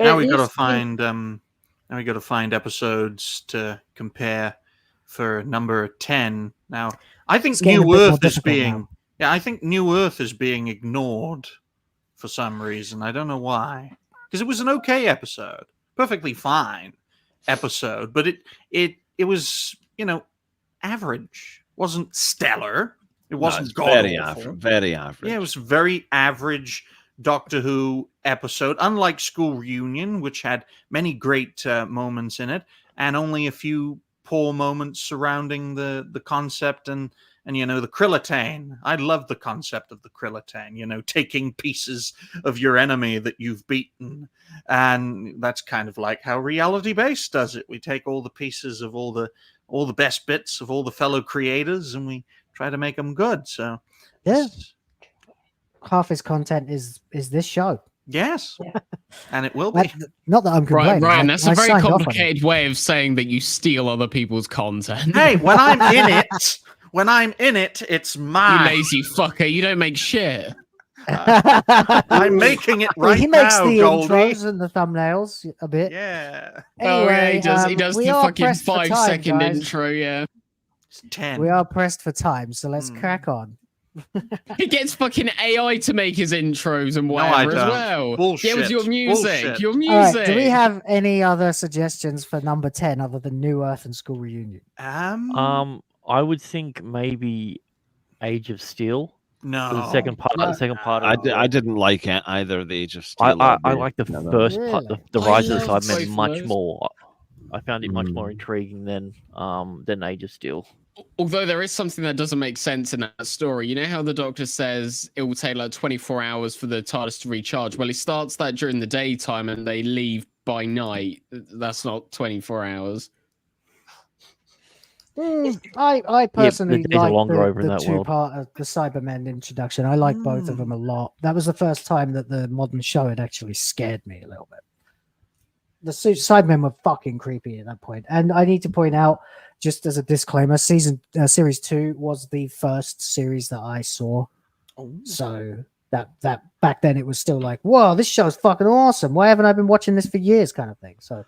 Speaker 12: Now we got to find episodes to compare for number 10. Now, I think
Speaker 11: It's getting a
Speaker 12: New
Speaker 11: bit more
Speaker 12: Earth is
Speaker 11: difficult
Speaker 12: being
Speaker 11: now.
Speaker 12: I think New Earth is being ignored for some reason. I don't know why. Because it was an okay episode, perfectly fine episode, but it was, average. Wasn't stellar. It wasn't
Speaker 16: very
Speaker 12: god-awful.
Speaker 16: average. Very average.
Speaker 12: Yeah, it was a very average Doctor Who episode, unlike School Reunion, which had many great moments in it, and only a few poor moments surrounding the concept and the Krillitane. I love the concept of the Krillitane, taking pieces of your enemy that you've beaten. And that's kind of like how Reality Base does it. We take all the pieces of all the best bits of all the fellow creators and we try to make them good. So
Speaker 11: yeah, half his content is this show.
Speaker 12: Yes, and it will be.
Speaker 11: Not that I'm complaining.
Speaker 14: Ryan, that's a
Speaker 11: I
Speaker 14: very
Speaker 11: signed off on it.
Speaker 14: complicated way of saying that you steal other people's content.
Speaker 12: Hey, when I'm in it, it's mine.
Speaker 14: You lazy fucker, you don't make shit.
Speaker 12: I'm making it right
Speaker 11: He makes
Speaker 12: now,
Speaker 11: the
Speaker 12: Goldie.
Speaker 11: intros and the thumbnails a bit.
Speaker 12: Yeah.
Speaker 11: Anyway,
Speaker 14: he does
Speaker 11: we
Speaker 14: the
Speaker 11: are
Speaker 14: fucking
Speaker 11: pressed for
Speaker 14: 5
Speaker 11: time,
Speaker 14: second
Speaker 11: guys.
Speaker 14: intro, yeah.
Speaker 12: It's 10.
Speaker 11: We are pressed for time, so let's crack on.
Speaker 14: He gets fucking AI to make his intros and whatever
Speaker 12: I
Speaker 14: as
Speaker 12: don't.
Speaker 14: well.
Speaker 12: Bullshit.
Speaker 14: Yeah, with your music.
Speaker 12: Bullshit.
Speaker 14: Your
Speaker 11: All
Speaker 14: music.
Speaker 11: right, do we have any other suggestions for number 10 other than New Earth and School Reunion?
Speaker 15: I would think maybe Age of Steel.
Speaker 12: No.
Speaker 15: The second part.
Speaker 16: I didn't like it either. The Age of Steel.
Speaker 15: I like the first part, the Rise of the
Speaker 14: love
Speaker 15: Cybermen,
Speaker 14: both
Speaker 15: much
Speaker 14: of those.
Speaker 15: more. I found it much more intriguing than Age of Steel.
Speaker 14: Although there is something that doesn't make sense in that story. You know how the Doctor says it will take like 24 hours for the TARDIS to recharge? Well, he starts that during the daytime and they leave by night. That's not 24 hours.
Speaker 11: I personally
Speaker 15: days are
Speaker 11: like
Speaker 15: longer over in
Speaker 11: the
Speaker 15: that world.
Speaker 11: two-part of the Cybermen introduction. I like both of them a lot. That was the first time that the modern show had actually scared me a little bit. The Cybermen were fucking creepy at that point. And I need to point out, just as a disclaimer, series 2 was the first series that I saw. So that back then it was still like, whoa, this show's fucking awesome. Why haven't I been watching this for years, kind of thing. So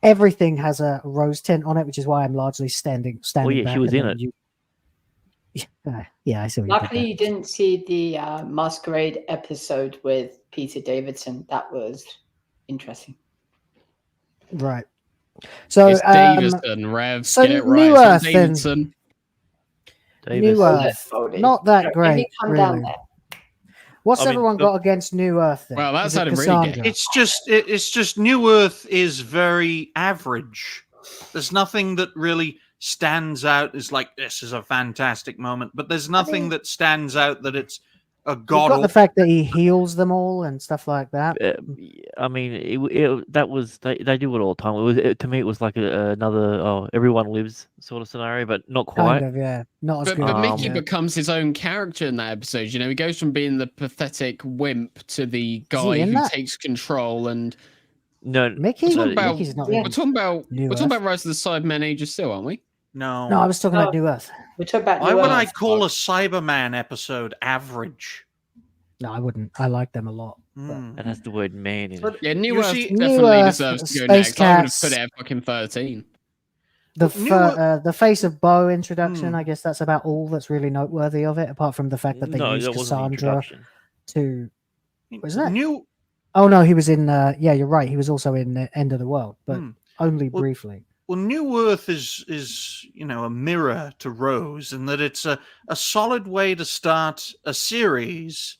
Speaker 11: everything has a rose tint on it, which is why I'm largely standing
Speaker 15: Oh yeah,
Speaker 11: back
Speaker 15: she was
Speaker 11: and
Speaker 15: in
Speaker 11: then
Speaker 15: it.
Speaker 11: Yeah, I see what
Speaker 13: Luckily,
Speaker 11: you
Speaker 13: you didn't see the Masquerade episode with Peter Davidson. That was interesting.
Speaker 11: did there. Right. So
Speaker 14: It's Davison, Rev.
Speaker 11: so
Speaker 14: Get it right.
Speaker 11: New
Speaker 14: It's
Speaker 11: Earth then.
Speaker 14: Davidson.
Speaker 11: New Earth, not that great,
Speaker 13: Come down
Speaker 11: really.
Speaker 13: there.
Speaker 11: What's
Speaker 12: I mean,
Speaker 11: everyone got against New Earth then?
Speaker 14: Well, that
Speaker 11: Is it
Speaker 14: sounded really
Speaker 11: Cassandra?
Speaker 14: gay.
Speaker 12: It's just New Earth is very average. There's nothing that really stands out as like this is a fantastic moment, but there's nothing that stands out that it's a
Speaker 11: You've
Speaker 12: god.
Speaker 11: got the fact that he heals them all and stuff like that.
Speaker 15: I mean, that was they do it all the time. To me, it was like another everyone lives sort of scenario, but not quite.
Speaker 11: Kind of, yeah. Not as
Speaker 14: But,
Speaker 11: good.
Speaker 14: but Mickey
Speaker 11: yeah.
Speaker 14: becomes his own character in that episode. You know, he goes from being the pathetic wimp to the
Speaker 11: he
Speaker 14: guy
Speaker 11: in
Speaker 14: who
Speaker 11: that?
Speaker 14: takes control. And
Speaker 15: No,
Speaker 11: Mickey?
Speaker 14: we're talking about
Speaker 11: Mickey's not
Speaker 14: we're
Speaker 11: in
Speaker 14: talking about
Speaker 11: New
Speaker 14: we're talking
Speaker 11: Earth.
Speaker 14: about Rise of the Cybermen Age of Steel, aren't we?
Speaker 12: No.
Speaker 11: No, I was talking about New Earth.
Speaker 13: We're talking about
Speaker 12: Why
Speaker 13: New
Speaker 12: would
Speaker 13: Earth.
Speaker 12: I call a Cyberman episode average?
Speaker 11: No, I wouldn't. I like them a lot.
Speaker 15: And has the word man in it.
Speaker 14: Yeah, New
Speaker 12: You
Speaker 14: Earth
Speaker 12: see-
Speaker 14: definitely
Speaker 11: New Earth,
Speaker 14: deserves to go
Speaker 11: Space
Speaker 14: next. I would have
Speaker 11: Cats.
Speaker 14: put it at fucking 13.
Speaker 11: The Face of Bo introduction, I guess that's about all that's really noteworthy of it, apart from the fact that they
Speaker 15: No,
Speaker 11: used
Speaker 15: that wasn't the
Speaker 11: Cassandra
Speaker 15: introduction.
Speaker 11: to. Wasn't it?
Speaker 12: New.
Speaker 11: Oh no, he was in. Yeah, you're right. He was also in End of the World, but only briefly.
Speaker 12: Well, New Earth is a mirror to Rose, in that it's a solid way to start a series,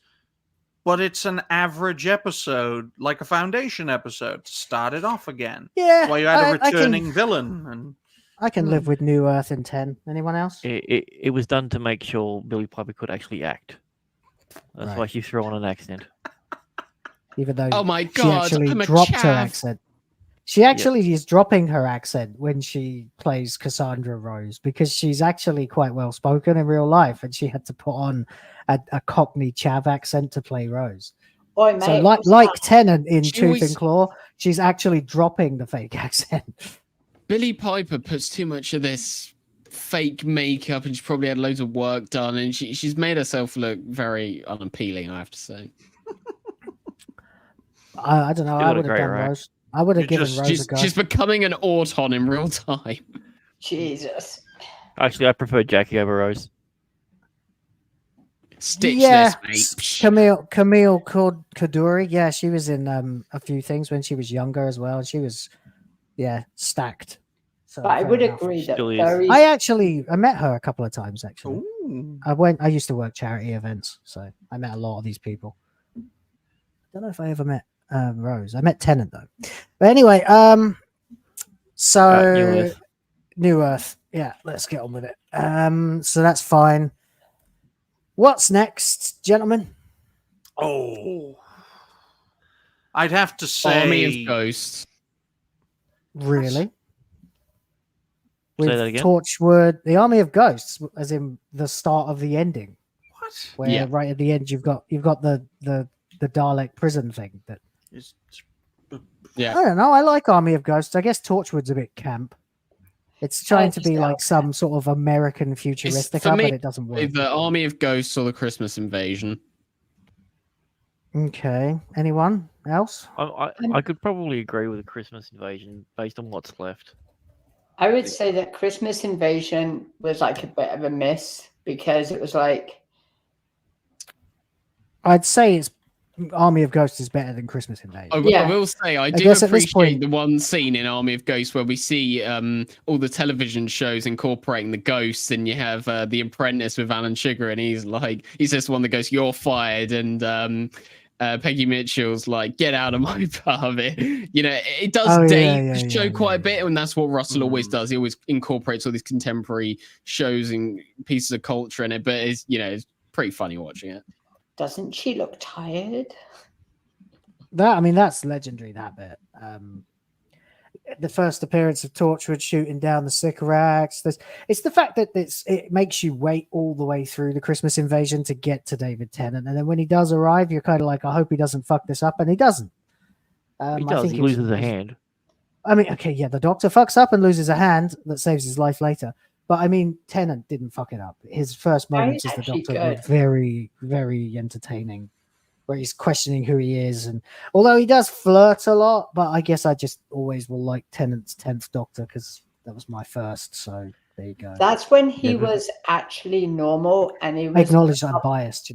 Speaker 12: but it's an average episode, like a Foundation episode, to start it off again.
Speaker 11: Yeah,
Speaker 12: That's why you had a
Speaker 11: I can-
Speaker 12: returning villain. And
Speaker 11: I can live with New Earth in 10. Anyone else?
Speaker 15: It was done to make sure Billy Piper could actually act. That's why she threw on an accent.
Speaker 11: Even though
Speaker 14: Oh my
Speaker 11: she
Speaker 14: God,
Speaker 11: actually
Speaker 14: I'm a
Speaker 11: dropped her
Speaker 14: chav.
Speaker 11: accent. She actually is dropping her accent when she plays Cassandra Rose because she's actually quite well spoken in real life, and she had to put on a Cockney chav accent to play Rose.
Speaker 13: Oi, mate,
Speaker 11: So
Speaker 13: what's
Speaker 11: like
Speaker 13: that?
Speaker 11: Tennant in
Speaker 14: She
Speaker 11: Tooth
Speaker 14: always-
Speaker 11: and Claw, she's actually dropping the fake accent.
Speaker 14: Billy Piper puts too much of this fake makeup, and she's probably had loads of work done, and she's made herself look very unappealing, I have to say.
Speaker 11: I don't know.
Speaker 15: Still
Speaker 11: I
Speaker 15: look
Speaker 11: would have
Speaker 15: great,
Speaker 11: done
Speaker 15: right?
Speaker 11: Rose. I would have
Speaker 12: You
Speaker 11: given
Speaker 12: just-
Speaker 11: Rose a go.
Speaker 14: She's becoming an Auton in real time.
Speaker 13: Jesus.
Speaker 15: Actually, I prefer Jackie over Rose.
Speaker 14: Stitch
Speaker 11: yeah,
Speaker 14: this, mate.
Speaker 11: Camille Kaduri. Yeah, she was in a few things when she was younger as well. She was, stacked. So
Speaker 13: But I
Speaker 11: fair
Speaker 13: would
Speaker 11: enough.
Speaker 13: agree that
Speaker 15: Still is.
Speaker 13: very.
Speaker 11: I met her a couple of times actually.
Speaker 12: Ooh.
Speaker 11: I used to work charity events, so I met a lot of these people. Don't know if I ever met Rose. I met Tennant though. But anyway, so New Earth. Yeah, let's get on with it. So that's fine. What's next, gentlemen?
Speaker 12: Oh, I'd have to say
Speaker 14: Army of Ghosts.
Speaker 11: Really? With
Speaker 15: Say that again?
Speaker 11: Torchwood, the Army of Ghosts, as in the start of the ending.
Speaker 12: What?
Speaker 11: Where right at the end you've got the Dalek prison thing. That
Speaker 14: Yeah.
Speaker 11: I don't know. I like Army of Ghosts. I guess Torchwood's a bit camp. It's trying to be like some sort of American futuristic,
Speaker 14: for me,
Speaker 11: but it doesn't work.
Speaker 14: The Army of Ghosts or the Christmas Invasion.
Speaker 11: Okay. Anyone else?
Speaker 15: I could probably agree with the Christmas Invasion based on what's left.
Speaker 13: I would say that Christmas Invasion was like a bit of a miss because it was like.
Speaker 11: I'd say it's Army of Ghosts is better than Christmas Invasion.
Speaker 14: I will say I do
Speaker 11: guess at this
Speaker 14: appreciate
Speaker 11: point-
Speaker 14: the one scene in Army of Ghosts where we see all the television shows incorporating the ghosts, and you have The Apprentice with Alan Sugar, and he says to one of the ghosts, "You're fired," and Peggy Mitchell's like, "Get out of my pub." It does date the show quite a bit, and that's what Russell always does. He always incorporates all these contemporary shows and pieces of culture in it, but it's pretty funny watching it.
Speaker 13: Doesn't she look tired?
Speaker 11: That's legendary, that bit. The first appearance of Torchwood shooting down the Sycorax. It's the fact that it makes you wait all the way through the Christmas Invasion to get to David Tennant, and then when he does arrive, you're kind of like, I hope he doesn't fuck this up, and he doesn't.
Speaker 15: He does. He loses a hand.
Speaker 11: The Doctor fucks up and loses a hand that saves his life later. But Tennant didn't fuck it up. His first moments as the Doctor were very, very entertaining, where he's questioning who he is. And although he does flirt a lot, but I guess I just always will like Tennant's 10th Doctor because that was my first. So there you go.
Speaker 13: That's when he was actually normal, and he
Speaker 11: I
Speaker 13: was.
Speaker 11: acknowledge I'm biased,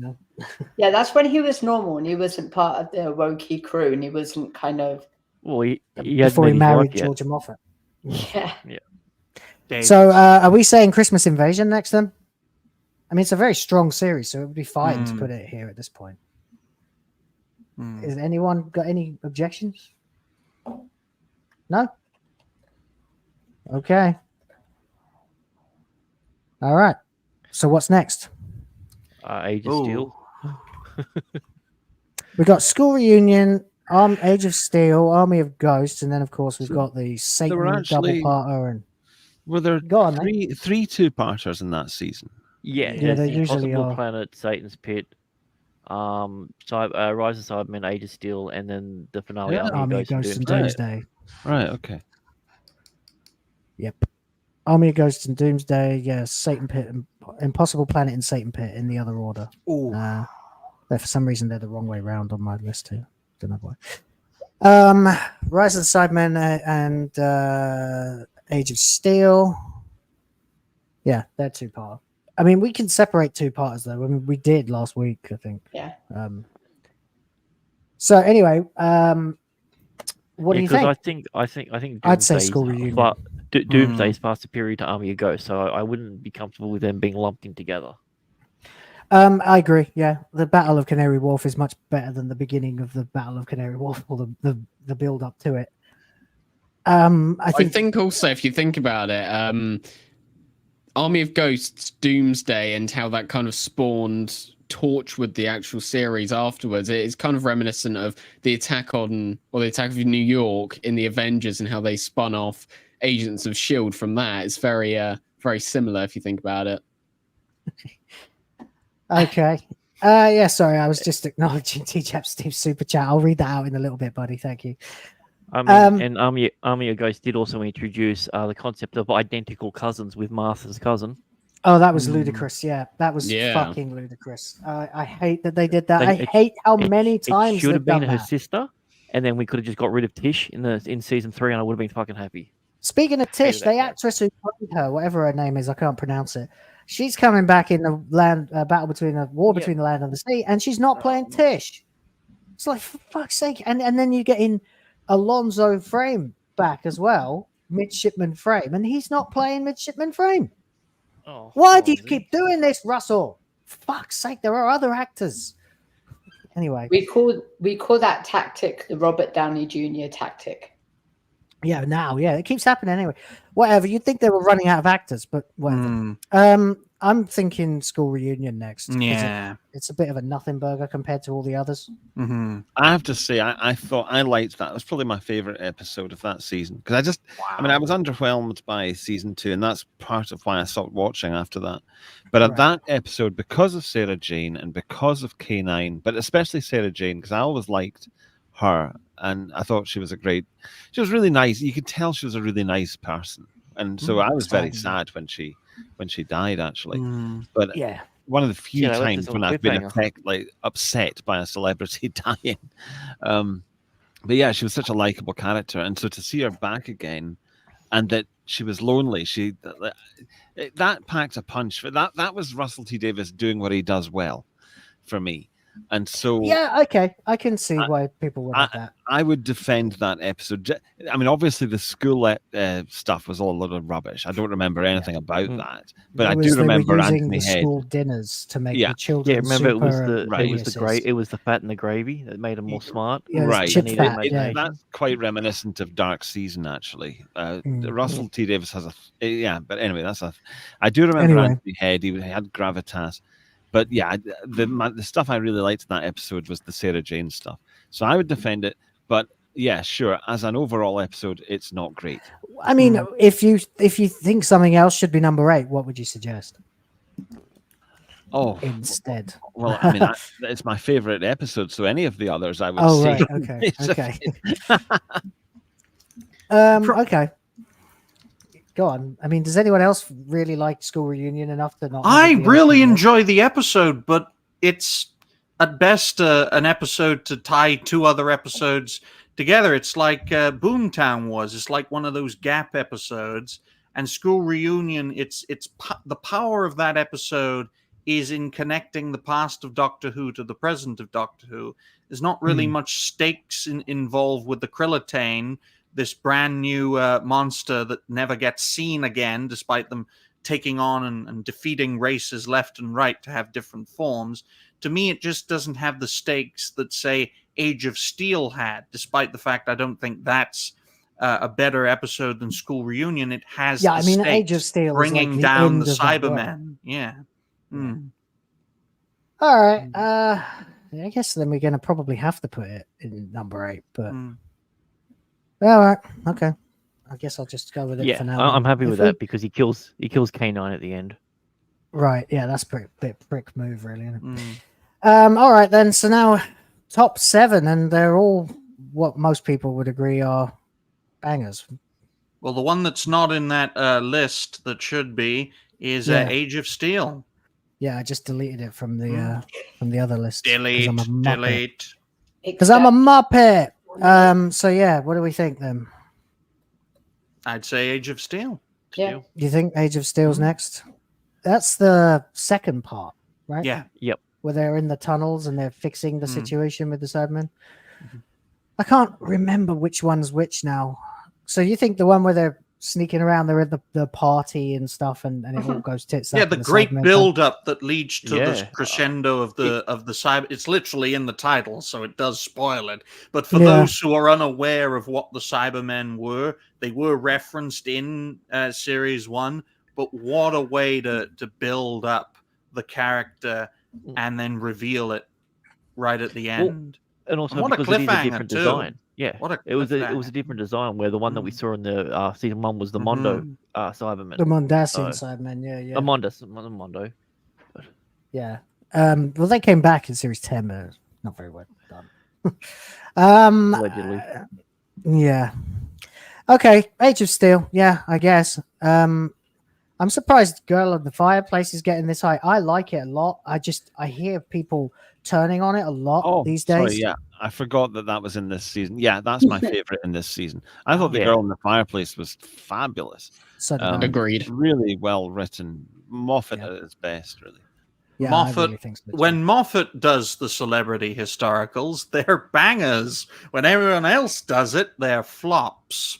Speaker 13: Yeah, that's when he was normal, and he wasn't part of the wokey crew, and he wasn't kind of.
Speaker 15: Well, he
Speaker 11: before he married Georgia Moffat.
Speaker 13: Yeah.
Speaker 11: So are we saying Christmas Invasion next then? It's a very strong series, so it would be fine to put it here at this point. Has anyone got any objections? No? Okay. All right. So what's next?
Speaker 15: Age of Steel.
Speaker 11: We got School Reunion, Age of Steel, Army of Ghosts, and then of course we've got the Satan double-parter. And
Speaker 16: were there
Speaker 11: on,
Speaker 16: three two-parters in that season?
Speaker 15: Yeah,
Speaker 11: they usually
Speaker 15: Impossible
Speaker 11: are.
Speaker 15: Planet, Satan's Pit, Rise of Cybermen, Age of Steel, and then the finale,
Speaker 11: Army of Ghosts and Doomsday.
Speaker 16: Right. Okay.
Speaker 11: Yep. Army of Ghosts and Doomsday. Yeah, Satan Pit and Impossible Planet and Satan Pit in the other order.
Speaker 12: Ooh.
Speaker 11: For some reason, they're the wrong way round on my list here. Don't know why. Rise of the Cybermen and Age of Steel. Yeah, they're two-part. I mean, we can separate two-parters though. I mean, we did last week, I think.
Speaker 13: Yeah.
Speaker 11: So anyway, what do you think?
Speaker 15: I think
Speaker 11: I'd say
Speaker 15: Doomsday's
Speaker 11: School Reunion.
Speaker 15: Doomsday is far superior to Army of Ghosts, so I wouldn't be comfortable with them being lumped in together.
Speaker 11: I agree. Yeah, the Battle of Canary Wharf is much better than the beginning of the Battle of Canary Wharf, or the build up to it. I
Speaker 14: think also, if you think about it, Army of Ghosts, Doomsday, and how that kind of spawned Torchwood, the actual series afterwards, it is kind of reminiscent of the attack of New York in the Avengers and how they spun off Agents of S.H.I.E.L.D. from that. It's very, very similar if you think about it.
Speaker 11: Okay. Yeah, sorry, I was just acknowledging T-Chap Steve's super chat. I'll read that out in a little bit, buddy. Thank you.
Speaker 15: And Army of Ghosts did also introduce the concept of identical cousins with Martha's cousin.
Speaker 11: Oh, that was ludicrous. Yeah, that was fucking ludicrous. I hate that they did that. I hate how many times
Speaker 15: it should have
Speaker 11: they've
Speaker 15: been
Speaker 11: done
Speaker 15: her
Speaker 11: that.
Speaker 15: sister, and then we could have just got rid of Tish in season 3, and I would have been fucking happy.
Speaker 11: Speaking of Tish, the actress who played her, whatever her name is, I can't pronounce it. She's coming back in the land battle between the war between the land and the sea, and she's not playing Tish. It's like, for fuck's sake! And then you get in Alonzo Frame back as well, Midshipman Frame, and he's not playing Midshipman Frame.
Speaker 15: Oh,
Speaker 11: why do you keep doing this, Russell? For fuck's sake, there are other actors. Anyway,
Speaker 13: we call that tactic the Robert Downey Jr. tactic.
Speaker 11: Yeah, now, it keeps happening anyway. Whatever, you'd think they were running out of actors, but whatever. I'm thinking School Reunion next.
Speaker 12: Yeah.
Speaker 11: It's a bit of a nothing burger compared to all the others.
Speaker 16: I have to say, I thought I liked that. It was probably my favorite episode of that season. Because I was underwhelmed by season 2, and that's part of why I stopped watching after that. But at that episode, because of Sarah Jane and because of K9, but especially Sarah Jane, because I always liked her, and I thought she was really nice. You could tell she was a really nice person. And so I was very sad when she died, actually. But one of the few times when I've been upset by a celebrity dying. But yeah, she was such a likable character, and so to see her back again, and that she was lonely, that packed a punch. That was Russell T Davies doing what he does well, for me. And so
Speaker 11: okay, I can see why people would like that.
Speaker 16: I would defend that episode. I mean, obviously the school stuff was all a lot of rubbish. I don't remember anything about that, but I do remember Anthony Head.
Speaker 11: School dinners to make the children.
Speaker 15: Yeah, remember it was
Speaker 11: super
Speaker 15: it was the fat and the gravy that made them more smart.
Speaker 16: Right, that's quite reminiscent of Dark Season, actually. Russell T Davies has but anyway, I do remember Anthony Head. He had gravitas. But yeah, the stuff I really liked in that episode was the Sarah Jane stuff. So I would defend it. But yeah, sure, as an overall episode, it's not great.
Speaker 11: I mean, if you think something else should be number 8, what would you suggest? Instead.
Speaker 16: Well, I mean, it's my favorite episode. So any of the others, I would say.
Speaker 11: Right. Okay. Okay. Go on. I mean, does anyone else really like School Reunion enough to not?
Speaker 12: I really enjoy the episode, but it's at best an episode to tie 2 other episodes together. It's like Boomtown was. It's like one of those gap episodes. And School Reunion, it's the power of that episode is in connecting the past of Doctor Who to the present of Doctor Who. There's not really much stakes involved with the Krillitane, this brand new monster that never gets seen again, despite them taking on and defeating races left and right to have different forms. To me, it just doesn't have the stakes that, say, Age of Steel had, despite the fact I don't think that's a better episode than School Reunion. It has
Speaker 11: Age of Steel
Speaker 12: bringing
Speaker 11: is
Speaker 12: down the
Speaker 11: the
Speaker 12: Cybermen. Yeah.
Speaker 11: All right. I guess then we're going to probably have to put it in number 8, but... All right. Okay. I guess I'll just go with it for now.
Speaker 15: I'm happy with that because he kills K9 at the end.
Speaker 11: Right. Yeah, that's a bit prick move, really. Isn't it? All right then. So now top 7, and they're all what most people would agree are bangers.
Speaker 12: Well, the one that's not in that list that should be is Age of Steel.
Speaker 11: Yeah, I just deleted it from the other list.
Speaker 12: Delete.
Speaker 11: Because I'm a Muppet. So yeah, what do we think then?
Speaker 12: I'd say Age of Steel.
Speaker 13: Yeah.
Speaker 11: You think Age of Steel's next? That's the second part, right?
Speaker 12: Yeah.
Speaker 15: Yep.
Speaker 11: Where they're in the tunnels and they're fixing the situation with the Cybermen. I can't remember which one's which now. So you think the one where they're sneaking around, they're at the party and stuff, and it all goes tits up?
Speaker 12: Yeah, the great build-up that leads to the
Speaker 15: Yeah.
Speaker 12: crescendo of the cyber. It's literally in the title, so it does spoil it. But for those who are unaware of what the Cybermen were, they were referenced in Series 1. But what a way to build up the character and then reveal it right at the end.
Speaker 15: And also
Speaker 12: what
Speaker 15: because
Speaker 12: a
Speaker 15: it is a
Speaker 12: cliffhanger,
Speaker 15: different
Speaker 12: too.
Speaker 15: design. Yeah,
Speaker 12: What a
Speaker 15: it was
Speaker 12: cliffhanger.
Speaker 15: a different design where the one that we saw in the season 1 was the Mondo Cyberman.
Speaker 11: The Mondasian Cybermen, yeah.
Speaker 15: The Mondo.
Speaker 11: Yeah. Well, they came back in Series 10, but not very well done.
Speaker 15: Allegedly.
Speaker 11: Yeah. Okay, Age of Steel. Yeah, I guess. I'm surprised Girl of the Fireplace is getting this high. I like it a lot. I hear people turning on it a lot these days.
Speaker 16: Sorry, yeah, I forgot that was in this season. Yeah, that's my favorite in this season. I thought the Girl in the Fireplace was fabulous.
Speaker 11: So
Speaker 14: agreed.
Speaker 16: Really well written. Moffat at its best, really.
Speaker 11: Yeah,
Speaker 12: Moffat,
Speaker 11: I really think so too.
Speaker 12: when Moffat does the celebrity historicals, they're bangers. When everyone else does it, they're flops.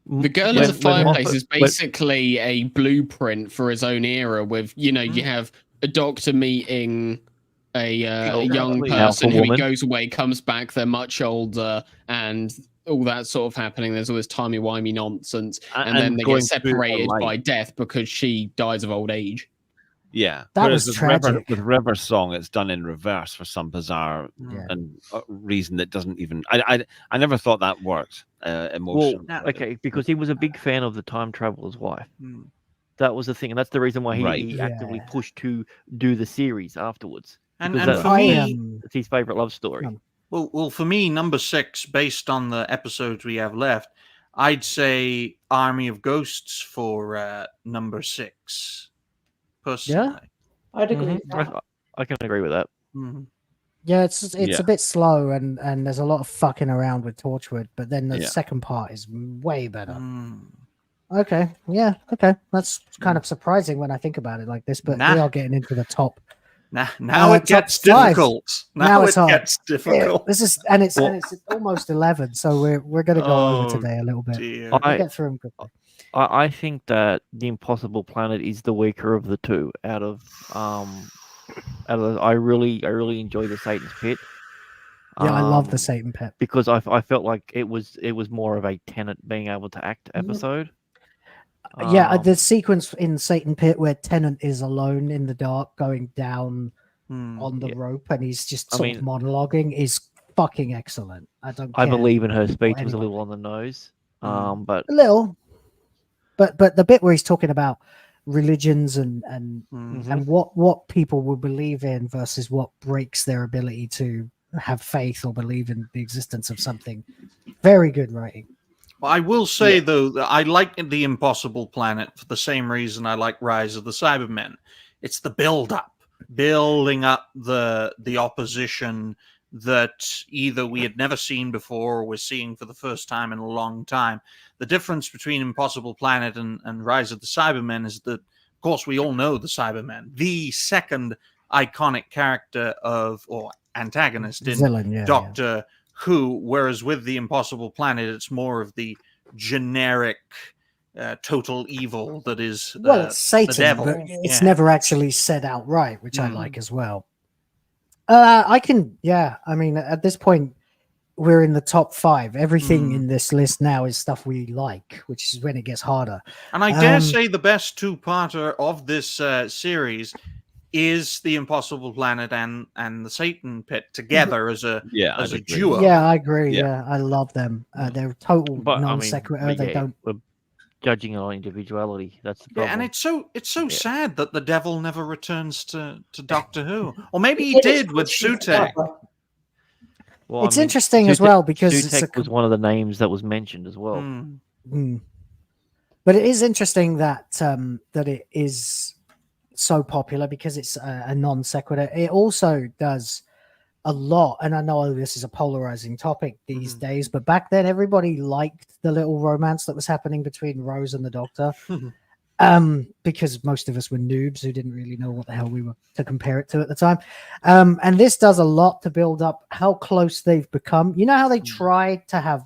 Speaker 14: The Girl of the Fireplace is basically a blueprint for his own era with, you have a doctor meeting a young person who he goes away, comes back, they're much older, and all that sort of happening. There's all this timey-wimey nonsense, and then they get separated by death because she dies of old age.
Speaker 16: Yeah,
Speaker 11: that was tragic.
Speaker 16: With River Song, it's done in reverse for some bizarre and reason that doesn't even. I never thought that worked emotionally.
Speaker 15: Well, okay, because he was a big fan of the time traveler's wife. That was the thing, and that's the reason why he actively pushed to do the series afterwards.
Speaker 12: And for me,
Speaker 15: it's his favorite love story.
Speaker 12: Well, for me, number 6, based on the episodes we have left, I'd say Army of Ghosts for number 6. Personally.
Speaker 11: Yeah,
Speaker 13: I'd agree with that.
Speaker 15: I can agree with that.
Speaker 11: Yeah, it's a bit slow and there's a lot of fucking around with Torchwood, but then the second part is way better. Okay, yeah, okay. That's kind of surprising when I think about it like this, but we are getting into the top.
Speaker 12: Now it gets difficult. Now it gets difficult.
Speaker 11: Yeah, this is and it's almost 11, so we're gonna go over today a little bit. We'll get through them quickly.
Speaker 15: I think that the Impossible Planet is the weaker of the two. I really enjoy the Satan's Pit.
Speaker 11: Yeah, I love the Satan Pit
Speaker 15: because I felt like it was more of a Tennant being able to act episode.
Speaker 11: Yeah, the sequence in Satan Pit where Tennant is alone in the dark going down on the rope and he's just sort of monologuing is fucking excellent. I
Speaker 15: believe in her speech was a little on the nose, but
Speaker 11: a little. But the bit where he's talking about religions and what people will believe in versus what breaks their ability to have faith or believe in the existence of something, very good writing.
Speaker 12: Well, I will say though that I like The Impossible Planet for the same reason I like Rise of the Cybermen. It's the building up the opposition that either we had never seen before or we're seeing for the first time in a long time. The difference between Impossible Planet and Rise of the Cybermen is that, of course, we all know the Cybermen. The second iconic character or antagonist in Doctor Who, whereas with the Impossible Planet, it's more of the generic total evil that is
Speaker 11: it's Satan,
Speaker 12: the devil.
Speaker 11: but it's never actually said outright, which I like as well. I mean, at this point, we're in the top 5. Everything in this list now is stuff we like, which is when it gets harder.
Speaker 12: And I dare say the best two-parter of this series is the Impossible Planet and the Satan Pit together as a duo.
Speaker 11: Yeah, I agree. Yeah, I love them. They're total non sequitur. They don't.
Speaker 15: We're judging on individuality. That's the problem.
Speaker 12: Yeah, and it's so sad that the devil never returns to Doctor Who, or maybe he did with Sutek.
Speaker 11: Well, it's interesting as well because
Speaker 15: Sutek was one of the names that was mentioned as well.
Speaker 11: But it is interesting that that it is so popular because it's a non sequitur. It also does a lot, and I know this is a polarizing topic these days, but back then everybody liked the little romance that was happening between Rose and the Doctor. Because most of us were noobs who didn't really know what the hell we were to compare it to at the time. And this does a lot to build up how close they've become. You know how they tried to have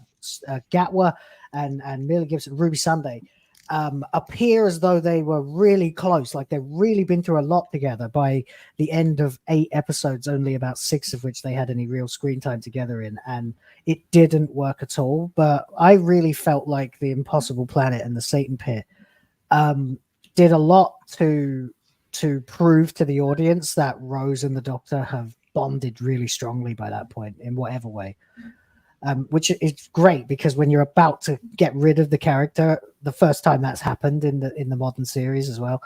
Speaker 11: Gatwa and Mila Gibson, Ruby Sunday, appear as though they were really close, like they've really been through a lot together. By the end of 8 episodes, only about 6 of which they had any real screen time together in, and it didn't work at all. But I really felt like the Impossible Planet and the Satan Pit did a lot to prove to the audience that Rose and the Doctor have bonded really strongly by that point in whatever way. Which is great because when you're about to get rid of the character, the first time that's happened in the modern series as well,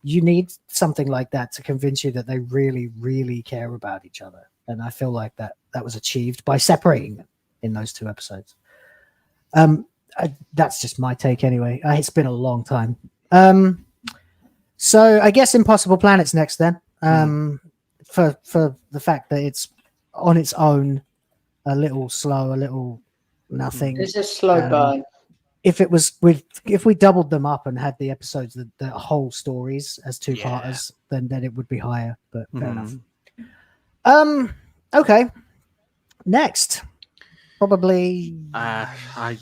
Speaker 11: you need something like that to convince you that they really, really care about each other. And I feel like that was achieved by separating them in those 2 episodes. That's just my take anyway. It's been a long time. So I guess Impossible Planet's next then. For the fact that it's on its own, a little slow, a little nothing.
Speaker 13: It's a slow burn.
Speaker 11: If we doubled them up and had the episodes, the whole stories as 2-parters, then it would be higher. But fair enough. Okay. Next, probably.
Speaker 12: I'd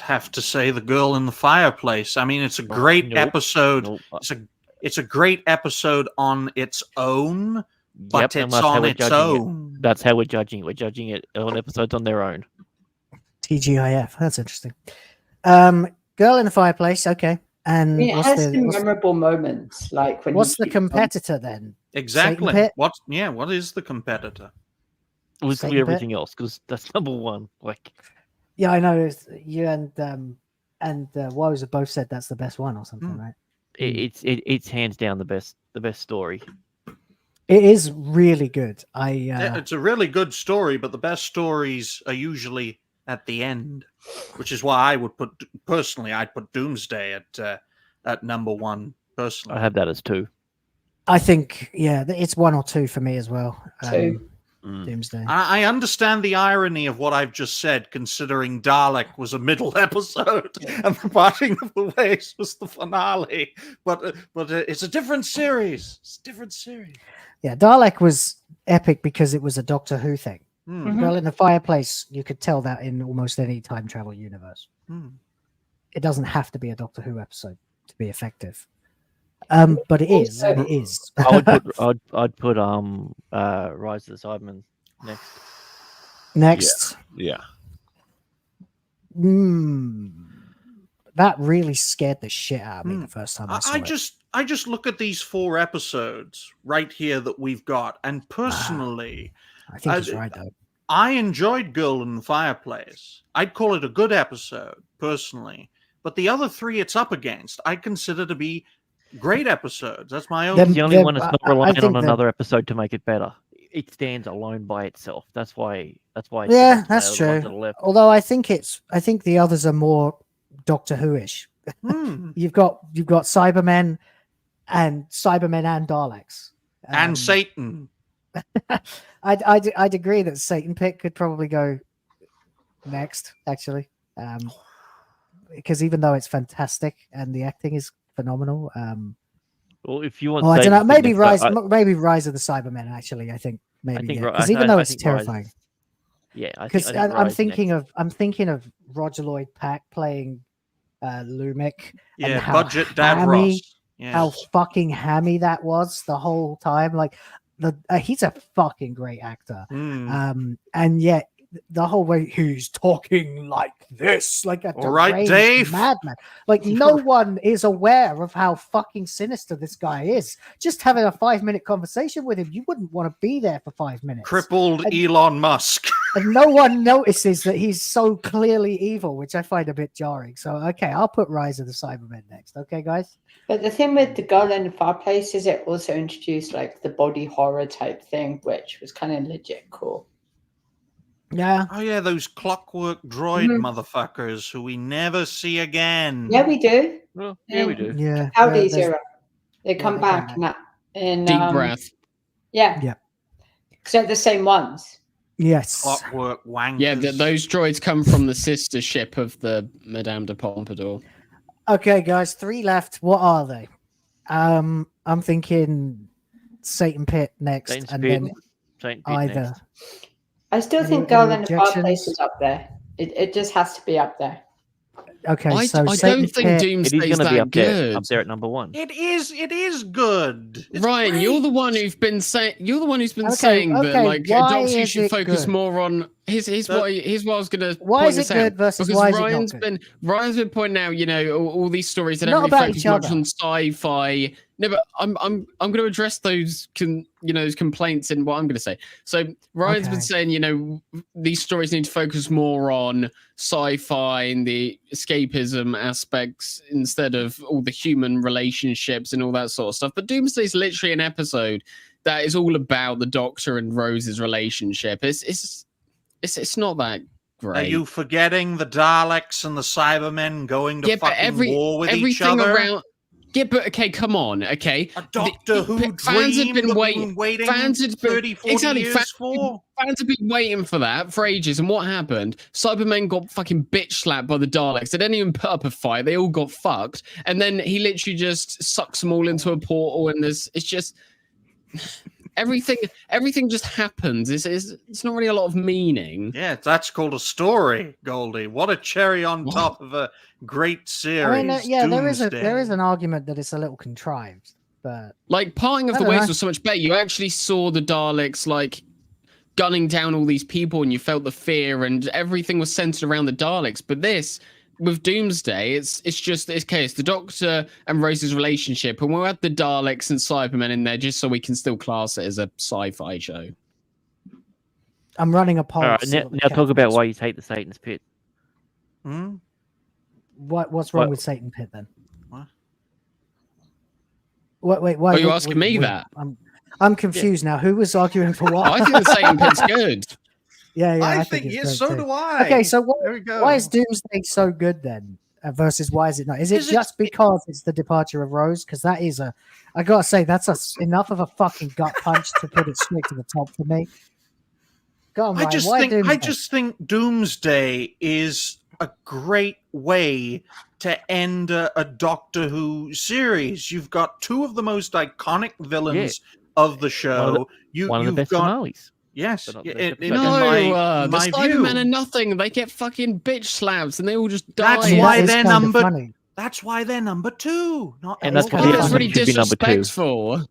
Speaker 12: have to say The Girl in the Fireplace. I mean, it's a great episode. It's a great episode on its own. But it's on its own.
Speaker 15: That's how we're judging it. We're judging it on episodes on their own.
Speaker 11: TGIF. That's interesting. Girl in the Fireplace. Okay. And
Speaker 13: it has some memorable moments. Like when
Speaker 11: what's the competitor then?
Speaker 12: Exactly. What is the competitor?
Speaker 15: It was gonna be everything else because that's number 1. Like,
Speaker 11: yeah, I know. You and Woes have both said that's the best one or something, right?
Speaker 15: It's hands down the best story.
Speaker 11: It is really good.
Speaker 12: It's a really good story, but the best stories are usually at the end, which is why I would I'd put Doomsday at number 1 personally.
Speaker 15: I have that as 2.
Speaker 11: I think, it's 1 or 2 for me as well.
Speaker 13: 2.
Speaker 11: Doomsday.
Speaker 12: I understand the irony of what I've just said, considering Dalek was a middle episode and the Parting of the Ways was the finale. But it's a different series. It's a different series.
Speaker 11: Yeah, Dalek was epic because it was a Doctor Who thing. Girl in the Fireplace, you could tell that in almost any time travel universe. It doesn't have to be a Doctor Who episode to be effective. But it is. And it is.
Speaker 15: I'd put Rise of the Cybermen
Speaker 11: next.
Speaker 16: Yeah.
Speaker 11: That really scared the shit out of me the first time I saw it.
Speaker 12: I just look at these 4 episodes right here that we've got, and personally,
Speaker 11: I think he's right though.
Speaker 12: I enjoyed Girl in the Fireplace. I'd call it a good episode, personally. But the other 3 it's up against, I consider to be great episodes. That's my own.
Speaker 15: It's the only one that's not reliant on another episode to make it better. It stands alone by itself. That's why.
Speaker 11: Yeah, that's true. Although I think the others are more Doctor Who-ish. You've got Cybermen and Daleks
Speaker 12: and Satan.
Speaker 11: I'd agree that Satan Pit could probably go next, actually, because even though it's fantastic and the acting is phenomenal.
Speaker 15: Well, if you want,
Speaker 11: I don't know. Maybe Rise of the Cybermen. Actually, I think because even though it's terrifying. Because I'm thinking of Roger Lloyd Pack playing Lumic.
Speaker 12: Yeah,
Speaker 11: and
Speaker 12: budget Dad Ross. Yes.
Speaker 11: How fucking hammy that was the whole time. Like he's a fucking great actor. And yet the whole way he's talking like this, like a deranged madman. Like no one is aware of how fucking sinister this guy is. Just having a 5-minute conversation with him, you wouldn't want to be there for 5 minutes.
Speaker 12: Crippled Elon Musk.
Speaker 11: And no one notices that he's so clearly evil, which I find a bit jarring. So, okay, I'll put Rise of the Cybermen next. Okay, guys?
Speaker 13: But the thing with The Girl in the Fireplace is it also introduced like the body horror type thing, which was kind of legit cool.
Speaker 11: Yeah.
Speaker 12: Oh, yeah, those clockwork droid motherfuckers who we never see again.
Speaker 13: Yeah, we do.
Speaker 15: Well, yeah, we do.
Speaker 11: Yeah.
Speaker 13: Howdy's
Speaker 11: there's-
Speaker 13: era. They come
Speaker 11: they
Speaker 13: back
Speaker 11: come
Speaker 13: in
Speaker 14: Deep breath.
Speaker 13: Yeah.
Speaker 11: Yeah.
Speaker 13: Because they're the same ones.
Speaker 11: Yes.
Speaker 12: Clockwork wankers.
Speaker 14: Yeah, those droids come from the sister ship of the Madame de Pompadour.
Speaker 11: Okay, guys, 3 left. What are they? I'm thinking Satan Pit next,
Speaker 15: Satan's
Speaker 11: and
Speaker 15: Pit,
Speaker 11: then
Speaker 15: Saint Pete
Speaker 11: either.
Speaker 15: next.
Speaker 13: I still
Speaker 11: Any-
Speaker 13: think Girl
Speaker 11: any
Speaker 13: in the
Speaker 11: objections?
Speaker 13: Fireplace is up there. It just has to be up there.
Speaker 11: Okay,
Speaker 14: I
Speaker 11: so
Speaker 14: don't
Speaker 11: Satan
Speaker 14: think
Speaker 11: Pit.
Speaker 15: It is
Speaker 14: Doomsday's
Speaker 15: going to be
Speaker 14: that
Speaker 15: up there,
Speaker 14: good.
Speaker 15: up there at number 1.
Speaker 12: It is good. It's
Speaker 14: Ryan,
Speaker 12: great.
Speaker 14: you're the one who's been saying
Speaker 11: Okay,
Speaker 14: saying that
Speaker 11: okay,
Speaker 14: like
Speaker 11: why
Speaker 14: Doctor Who
Speaker 11: is
Speaker 14: should
Speaker 11: it
Speaker 14: focus
Speaker 11: good?
Speaker 14: more on here's what I was gonna
Speaker 11: Why
Speaker 14: point
Speaker 11: is
Speaker 14: this
Speaker 11: it good
Speaker 14: out,
Speaker 11: versus
Speaker 14: because
Speaker 11: why is it not
Speaker 14: Ryan's
Speaker 11: good?
Speaker 14: been pointing out, you know, all these stories that
Speaker 11: Not
Speaker 14: don't really
Speaker 11: about
Speaker 14: focus
Speaker 11: each
Speaker 14: much
Speaker 11: other.
Speaker 14: on sci-fi. No, but I'm going to address those those complaints in what I'm going to say. So Ryan's been
Speaker 11: Okay.
Speaker 14: saying, you know, these stories need to focus more on sci-fi and the escapism aspects instead of all the human relationships and all that sort of stuff. But Doomsday is literally an episode that is all about the Doctor and Rose's relationship. It's not that great.
Speaker 12: Are you forgetting the Daleks and the Cybermen going to fucking war with each
Speaker 14: everything
Speaker 12: other?
Speaker 14: around. Yeah, but okay, come on, okay.
Speaker 12: A Doctor Who
Speaker 14: fans
Speaker 12: dream
Speaker 14: have been
Speaker 12: that
Speaker 14: waiting.
Speaker 12: we've been waiting
Speaker 14: Fans had been
Speaker 12: 30, 40
Speaker 14: exactly.
Speaker 12: years
Speaker 14: Fans,
Speaker 12: for.
Speaker 14: fans have been waiting for that for ages. And what happened? Cybermen got fucking bitch slapped by the Daleks. They didn't even put up a fight. They all got fucked. And then he literally just sucks them all into a portal. And it's just everything just happens. It's not really a lot of meaning.
Speaker 12: Yeah, that's called a story, Goldie. What a cherry on top of a great series.
Speaker 11: I mean, yeah, there is
Speaker 12: Doomsday.
Speaker 11: an argument that it's a little contrived, but
Speaker 14: Like Parting of
Speaker 11: I
Speaker 14: the
Speaker 11: don't
Speaker 14: Waves
Speaker 11: know.
Speaker 14: was so much better. You actually saw the Daleks like gunning down all these people, and you felt the fear, and everything was centered around the Daleks. But this, with Doomsday, it's the Doctor and Rose's relationship, and we'll add the Daleks and Cybermen in there just so we can still class it as a sci-fi show.
Speaker 11: I'm running a poll.
Speaker 15: All right,
Speaker 11: to see
Speaker 15: now,
Speaker 11: what the
Speaker 15: now
Speaker 11: chat
Speaker 15: talk about
Speaker 11: thinks.
Speaker 15: why you hate the Satan's Pit.
Speaker 12: Hmm?
Speaker 11: What's wrong
Speaker 15: What?
Speaker 11: with Satan Pit then?
Speaker 12: What?
Speaker 11: Wait, why?
Speaker 14: Are you asking me that?
Speaker 11: I'm confused now. Who was arguing for what?
Speaker 14: I think the Satan Pit's good.
Speaker 11: Yeah,
Speaker 12: I
Speaker 11: I
Speaker 12: think
Speaker 11: it's
Speaker 12: yes,
Speaker 11: great
Speaker 12: so
Speaker 11: too.
Speaker 12: do I.
Speaker 11: Okay, so
Speaker 12: There we go.
Speaker 11: why is Doomsday so good then? Versus why is it not? Is it
Speaker 12: Is it-
Speaker 11: just because it's the departure of Rose? Because that is I gotta say that's enough of a fucking gut punch to put it straight to the top for me. Go on,
Speaker 12: I
Speaker 11: Ryan,
Speaker 12: just
Speaker 11: why
Speaker 12: think
Speaker 11: Doomsday?
Speaker 12: Doomsday is a great way to end a Doctor Who series. You've got two of the most iconic villains of the show.
Speaker 15: One of the best finales.
Speaker 12: Yes,
Speaker 15: But not the
Speaker 12: in
Speaker 15: best
Speaker 14: No, the
Speaker 12: my
Speaker 14: Cybermen
Speaker 12: view.
Speaker 14: are nothing. They get fucking bitch slaps, and they all just die.
Speaker 12: That's why
Speaker 11: is
Speaker 12: they're
Speaker 11: kind of
Speaker 12: number.
Speaker 11: funny.
Speaker 12: That's why they're number 2. Not
Speaker 15: And that's
Speaker 12: A1.
Speaker 15: kind of
Speaker 14: That's really
Speaker 15: should be number 2.
Speaker 14: disrespectful.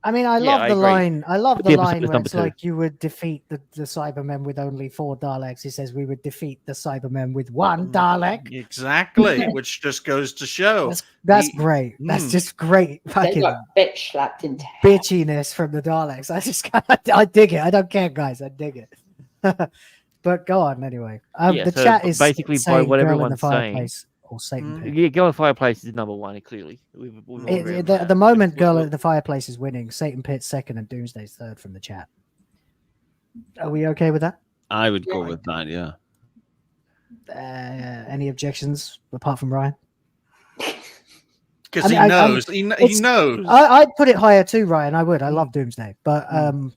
Speaker 11: I mean, I
Speaker 15: Yeah,
Speaker 11: love
Speaker 15: I
Speaker 11: the
Speaker 15: agree.
Speaker 11: line. I love
Speaker 15: But
Speaker 11: the
Speaker 15: the episode
Speaker 11: line
Speaker 15: was
Speaker 11: where
Speaker 15: number
Speaker 11: it's
Speaker 15: 2.
Speaker 11: like you would defeat the Cybermen with only 4 Daleks. He says we would defeat the Cybermen with 1 Dalek.
Speaker 12: Exactly, which just goes to show.
Speaker 11: That's great. That's just great
Speaker 13: They
Speaker 11: fucking
Speaker 13: got bitch slapped into hell.
Speaker 11: bitchiness from the Daleks. I dig it. I don't care, guys. I dig it. But go on anyway.
Speaker 15: Yeah,
Speaker 11: The
Speaker 15: so
Speaker 11: chat is
Speaker 15: basically by
Speaker 11: saying
Speaker 15: what
Speaker 11: Girl in the
Speaker 15: everyone's saying.
Speaker 11: Fireplace or Satan Pit.
Speaker 15: Yeah, Go on Fireplace is number 1, clearly. We've all agreed on
Speaker 11: At the moment, Girl at the Fireplace is winning. Satan Pit's second and Doomsday's third from the chat. Are we okay with that?
Speaker 16: I would go with that, yeah.
Speaker 11: Any objections apart from Ryan?
Speaker 12: Because
Speaker 11: I mean,
Speaker 12: he knows. He
Speaker 11: it's-
Speaker 12: knows.
Speaker 11: I'd put it higher too, Ryan. I would. I love Doomsday, but
Speaker 15: Hmm.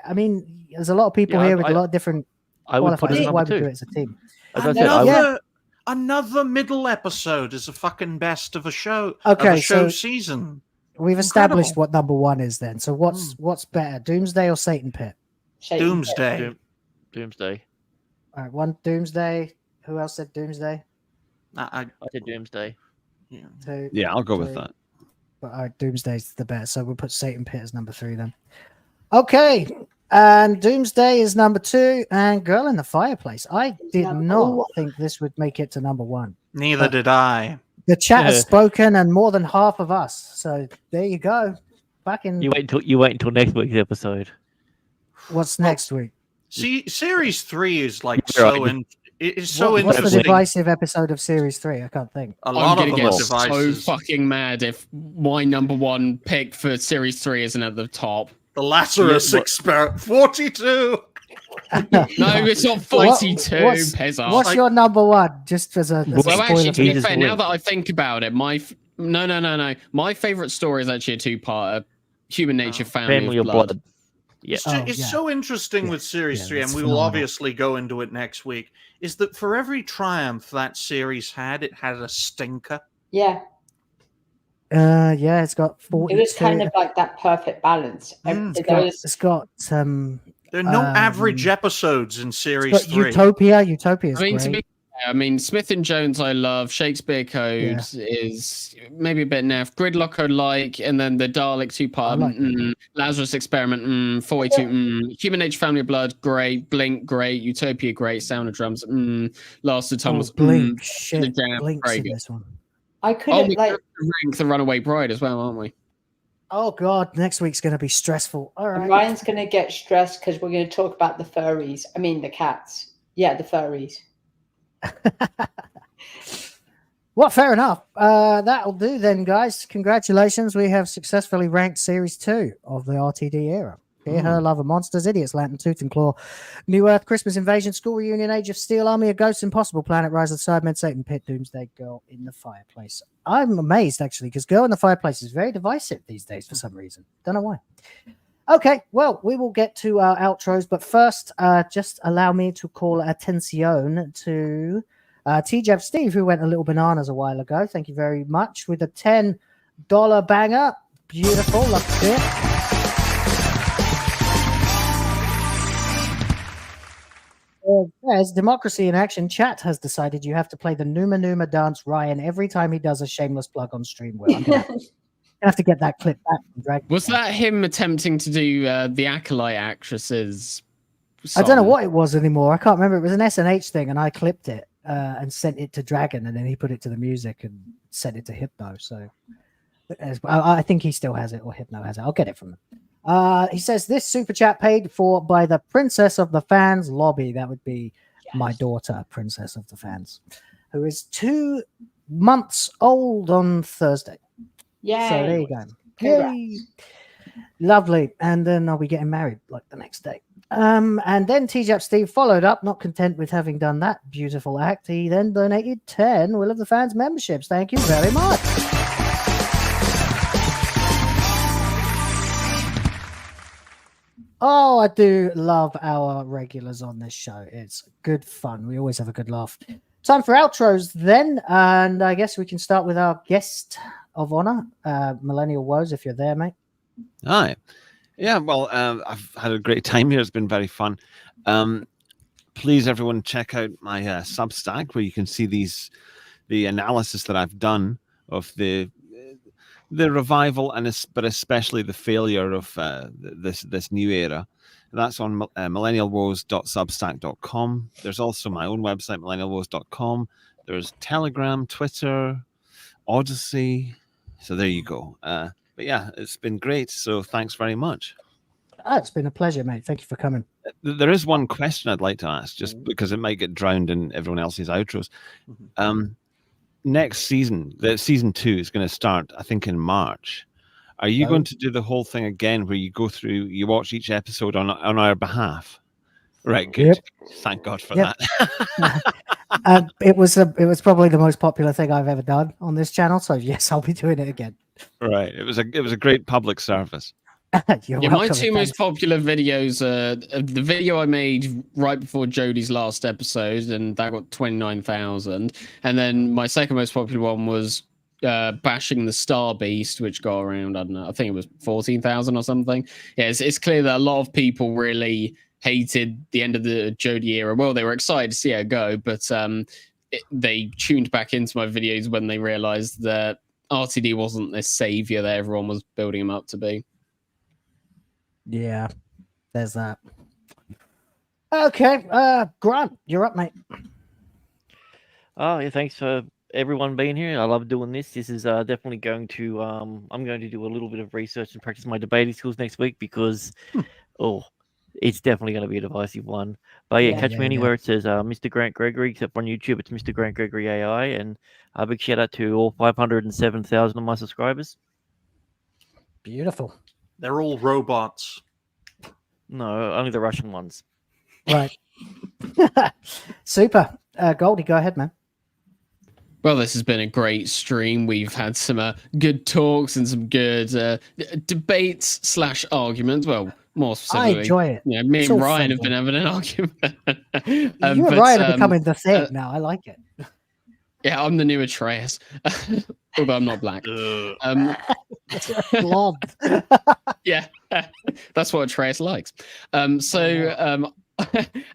Speaker 11: I mean, there's a lot of people
Speaker 15: Yeah,
Speaker 11: here with
Speaker 15: I-
Speaker 11: a lot of different
Speaker 15: I would put it
Speaker 11: qualifiers.
Speaker 15: as
Speaker 11: That's why
Speaker 15: number
Speaker 11: we do
Speaker 15: 2.
Speaker 11: it as a team.
Speaker 15: As I said, I would,
Speaker 12: Another middle episode is a fucking best of a show.
Speaker 11: Okay,
Speaker 12: of a show
Speaker 11: so
Speaker 12: season.
Speaker 11: We've established what number 1 is then. So
Speaker 15: Hmm.
Speaker 11: what's better, Doomsday or Satan Pit?
Speaker 12: Doomsday.
Speaker 15: Doomsday.
Speaker 11: All right, 1 Doomsday. Who else said Doomsday?
Speaker 12: I
Speaker 15: said Doomsday.
Speaker 11: 2.
Speaker 16: Yeah, I'll go with
Speaker 11: 3.
Speaker 16: that.
Speaker 11: But all right, Doomsday's the best. So we'll put Satan Pit as number 3 then. Okay. And Doomsday is number 2, and Girl in the Fireplace. I did not think this would make it to number 1.
Speaker 12: Neither did I.
Speaker 11: The chat has spoken, and more than half of us. So there you go. Back in
Speaker 15: You wait until next week's episode.
Speaker 11: what's next week?
Speaker 12: See, series 3 is like
Speaker 15: You're
Speaker 12: so
Speaker 15: right.
Speaker 12: it's so
Speaker 11: What's the
Speaker 12: interesting.
Speaker 11: divisive episode of series 3? I can't think.
Speaker 12: A
Speaker 14: I'm
Speaker 12: lot
Speaker 14: gonna
Speaker 12: of them
Speaker 14: get
Speaker 12: are
Speaker 14: so
Speaker 12: devices.
Speaker 14: fucking mad if my number 1 pick for series 3 isn't at the top.
Speaker 12: The Lazarus
Speaker 15: Yeah, what-
Speaker 12: experiment 42.
Speaker 14: No, it's not 42,
Speaker 11: What's your number one? Just as a
Speaker 14: well, actually, to be
Speaker 15: Jesus
Speaker 14: fair, now
Speaker 15: win.
Speaker 14: that I think about it, no. My favorite story is actually a two-parter: Human Nature, Family of Blood.
Speaker 15: Yeah.
Speaker 12: It's so interesting with Series 3, and we will
Speaker 11: phenomenal.
Speaker 12: obviously go into it next week, is that for every triumph that series had, it had a stinker.
Speaker 13: Yeah.
Speaker 11: Yeah, it's got 42.
Speaker 13: It was kind of like that perfect balance.
Speaker 11: It's got
Speaker 12: There are no average episodes in Series 3.
Speaker 11: Utopia is great.
Speaker 14: I mean, Smith and Jones, I love. Shakespeare Code is maybe a bit naff. Gridlock-o-like, and then the Dalek two-part. Lazarus Experiment, 42. Human Nature, Family of Blood, great. Blink, great. Utopia, great. Sound of Drums, Last of the Tunnels,
Speaker 11: Blink, shit. Blink's
Speaker 14: very
Speaker 11: in
Speaker 14: good.
Speaker 11: this one.
Speaker 13: I couldn't
Speaker 14: we rank the Runaway Bride as well, aren't we?
Speaker 11: Oh God, next week's going to be stressful. All right.
Speaker 13: Ryan's going to get stressed because we're going to talk about the furries. I mean, the cats. Yeah, the furries.
Speaker 11: Well, fair enough. That'll do then, guys. Congratulations. We have successfully ranked Series 2 of the RTD era. Fear Her, Love of Monsters, Idiots, Lantern, Tooth and Claw, New Earth, Christmas Invasion, School Reunion, Age of Steel, Army of Ghosts, Impossible Planet, Rise of the Cybermen, Satan Pit, Doomsday, Girl in the Fireplace. I'm amazed, actually, because Girl in the Fireplace is very divisive these days for some reason. Don't know why. Okay, well, we will get to our outros, but first, just allow me to call attention to TJab Steve, who went a little bananas a while ago. Thank you very much with a $10 banger. Beautiful, love to see it. As Democracy in Action Chat has decided you have to play the Numa Numa dance, Ryan, every time he does a shameless plug on stream. Well, I'm gonna have to get that clip back from Dragon.
Speaker 14: Was that him attempting to do the Acolyte actresses
Speaker 11: song? I don't know what it was anymore. I can't remember. It was an SNH thing, and I clipped it and sent it to Dragon, and then he put it to the music and sent it to Hypno. So I think he still has it, or Hypno has it. I'll get it from him. He says this super chat paid for by the Princess of the Fans lobby. That would be my daughter, Princess of the Fans, who is 2 months old on Thursday.
Speaker 13: Yeah.
Speaker 11: So there you go. Yay. Lovely. And then I'll be getting married like the next day. And then TJAP Steve followed up, not content with having done that beautiful act. He then donated 10 Will of the Fans memberships. Thank you very much. Oh, I do love our regulars on this show. It's good fun. We always have a good laugh. Time for outros then. And I guess we can start with our guest of honor, Millennial Woes, if you're there, mate.
Speaker 16: Hi. Yeah, well, I've had a great time here. It's been very fun. Please, everyone, check out my Substack, where you can see the analysis that I've done of the revival but especially the failure of this new era. That's on millennialwoes.substack.com. There's also my own website, millennialwoes.com. There's Telegram, Twitter, Odyssey. So there you go. But yeah, it's been great. So thanks very much.
Speaker 11: It's been a pleasure, mate. Thank you for coming.
Speaker 16: There is one question I'd like to ask, just because it might get drowned in everyone else's outros. Next season, the season 2 is going to start, I think, in March. Are you going to do the whole thing again, where you go through, you watch each episode on our behalf? Right, good. Yep. Thank God for that.
Speaker 11: It was probably the most popular thing I've ever done on this channel. So yes, I'll be doing it again.
Speaker 16: Right. It was a great public service.
Speaker 14: My two most popular videos the video I made right before Jodie's last episode, and that got 29,000, and then my second most popular one was bashing the Star Beast, which got around, I don't know, I think it was 14,000 or something. Yeah, it's clear that a lot of people really hated the end of the Jodie era. Well, they were excited to see her go, but they tuned back into my videos when they realized that RTD wasn't this savior that everyone was building him up to be.
Speaker 11: Yeah, there's that. Okay, Grant, you're up, mate.
Speaker 15: Oh, yeah, thanks for everyone being here. I love doing this. This is definitely going to, I'm going to do a little bit of research and practice my debating skills next week, because, it's definitely going to be a divisive one. But yeah, catch me anywhere. It says Mr. Grant Gregory, except on YouTube, it's Mr. Grant Gregory AI. And a big shout out to all 507,000 of my subscribers.
Speaker 11: Beautiful.
Speaker 12: They're all robots.
Speaker 15: No, only the Russian ones.
Speaker 11: Right. Super. Goldie, go ahead, man.
Speaker 14: Well, this has been a great stream. We've had some good talks and some good debates / arguments. Well, more specifically,
Speaker 11: I enjoy it.
Speaker 14: Yeah, me
Speaker 11: It's
Speaker 14: and
Speaker 11: all
Speaker 14: Ryan have
Speaker 11: friendly.
Speaker 14: been having an argument.
Speaker 11: You and Ryan are becoming the thing now. I like it.
Speaker 14: Yeah, I'm the new Atreus, although I'm not black.
Speaker 11: Blob.
Speaker 14: Yeah, that's what Atreus likes.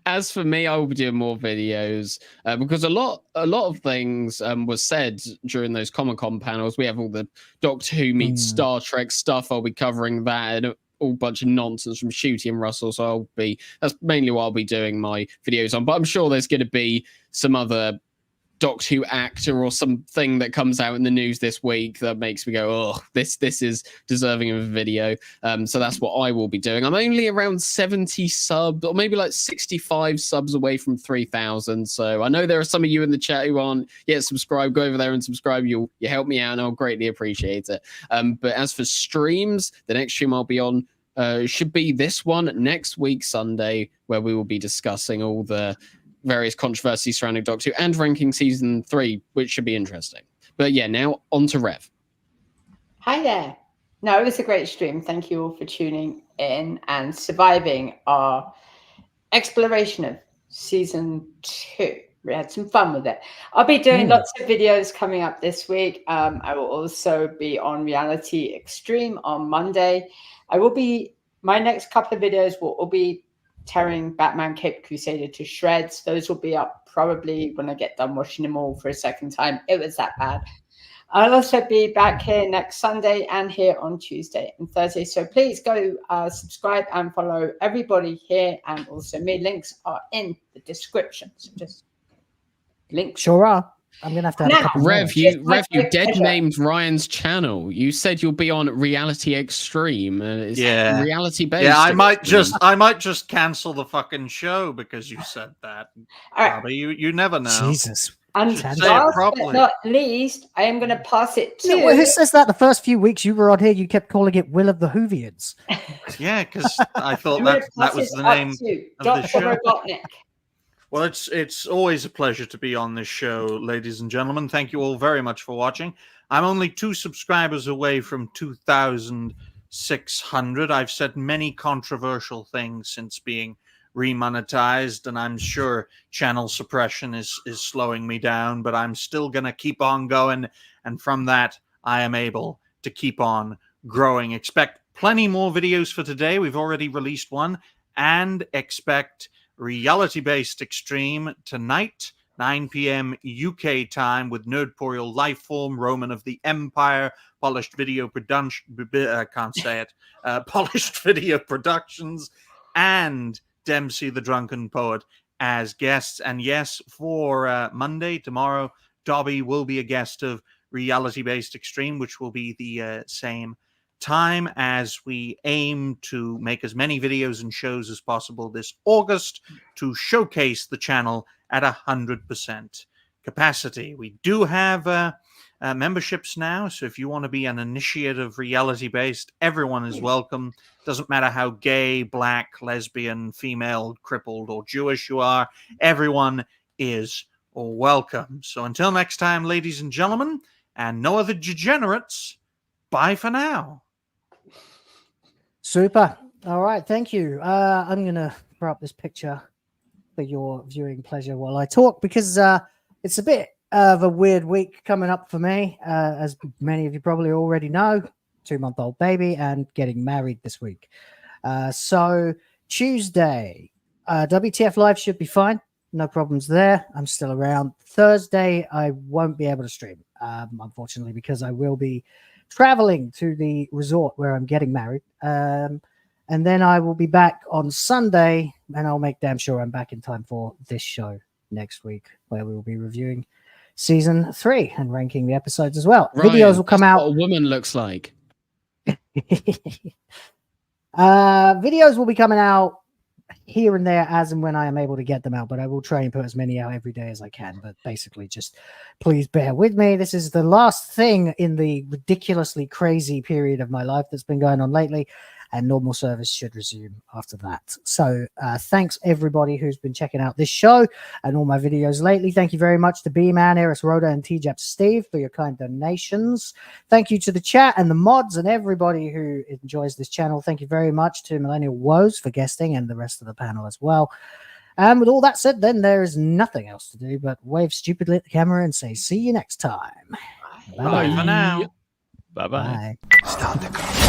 Speaker 14: As for me, I will be doing more videos because a lot of things was said during those Comic-Con panels. We have all the Doctor Who meets Star Trek stuff. I'll be covering that and all bunch of nonsense from Ncuti and Russell. So that's mainly what I'll be doing my videos on. But I'm sure there's going to be some other Doctor Who actor or something that comes out in the news this week that makes me go, oh, this is deserving of a video. So that's what I will be doing. I'm only around 70 subs, or maybe like 65 subs away from 3,000. So I know there are some of you in the chat who aren't yet subscribed. Go over there and subscribe. You help me out, and I'll greatly appreciate it. But as for streams, the next stream I'll be on should be this one next week, Sunday, where we will be discussing all the various controversies surrounding Doctor Who and ranking season 3, which should be interesting. But yeah, now on to Rev.
Speaker 13: Hi there. No, it was a great stream. Thank you all for tuning in and surviving our exploration of season 2. We had some fun with it. I'll be doing lots of videos coming up this week. I will also be on Reality Extreme on Monday. My next couple of videos will all be tearing Batman Cape Crusader to shreds. Those will be up probably when I get done watching them all for a second time. It was that bad. I'll also be back here next Sunday and here on Tuesday and Thursday. So please go subscribe and follow everybody here and also me. Links are in the description. So just links.
Speaker 11: Sure are. I'm gonna have to have a couple
Speaker 14: Rev,
Speaker 11: more.
Speaker 14: you dead named Ryan's channel. You said you'll be on Reality Extreme. It's reality based.
Speaker 12: Yeah, I might just cancel the fucking show because you said that.
Speaker 13: All right.
Speaker 12: Bobby, you never know.
Speaker 11: Jesus.
Speaker 13: And
Speaker 12: Say it
Speaker 13: last but
Speaker 12: properly.
Speaker 13: not least, I am going to pass it to.
Speaker 11: Yeah, well, who says that? The first few weeks you were on here, you kept calling it Will of the Whovians.
Speaker 12: Yeah, because I thought
Speaker 13: I'm gonna
Speaker 12: that
Speaker 13: pass
Speaker 12: was
Speaker 13: it
Speaker 12: the
Speaker 13: up
Speaker 12: name
Speaker 13: to
Speaker 12: of the
Speaker 13: Dr.
Speaker 12: show.
Speaker 13: Robotnik.
Speaker 12: Well, it's always a pleasure to be on this show, ladies and gentlemen. Thank you all very much for watching. I'm only 2 subscribers away from 2,600. I've said many controversial things since being remonetized, and I'm sure channel suppression is slowing me down, but I'm still going to keep on going, and from that, I am able to keep on growing. Expect plenty more videos for today. We've already released one, and expect reality-based extreme tonight, 9 p.m. UK time, with Nerdporial Lifeform, Roman of the Empire, Polished Video Production, Polished Video Productions, and Dempsey the Drunken Poet as guests. And yes, for Monday, tomorrow, Dobby will be a guest of reality-based extreme, which will be the same time, as we aim to make as many videos and shows as possible this August to showcase the channel at 100% capacity. We do have memberships now, so if you want to be an initiate of reality-based, everyone is welcome. Doesn't matter how gay, black, lesbian, female, crippled, or Jewish you are, everyone is welcome. So until next time, ladies and gentlemen, and no other degenerates, bye for now.
Speaker 11: Super. All right. Thank you. I'm going to throw up this picture for your viewing pleasure while I talk, because it's a bit of a weird week coming up for me. As many of you probably already know, 2-month-old baby and getting married this week. So Tuesday, WTF Live should be fine. No problems there. I'm still around. Thursday, I won't be able to stream, unfortunately, because I will be traveling to the resort where I'm getting married. And then I will be back on Sunday, and I'll make damn sure I'm back in time for this show next week, where we will be reviewing season 3 and ranking the episodes as well.
Speaker 14: Ryan,
Speaker 11: videos will come out.
Speaker 14: What a woman looks like.
Speaker 11: Videos will be coming out here and there as and when I am able to get them out, but I will try and put as many out every day as I can. But basically, just please bear with me. This is the last thing in the ridiculously crazy period of my life that's been going on lately. and normal service should resume after that. So thanks everybody who's been checking out this show and all my videos lately. Thank you very much to Bman, Eris, Rhoda, and TJAP Steve for your kind donations. Thank you to the chat and the mods and everybody who enjoys this channel. Thank you very much to Millennial Woes for guesting and the rest of the panel as well. And with all that said, then there is nothing else to do but wave stupidly at the camera and say, see you next time.
Speaker 12: Bye for now.
Speaker 16: Bye-bye.
Speaker 11: Bye.
Speaker 5: Start the car.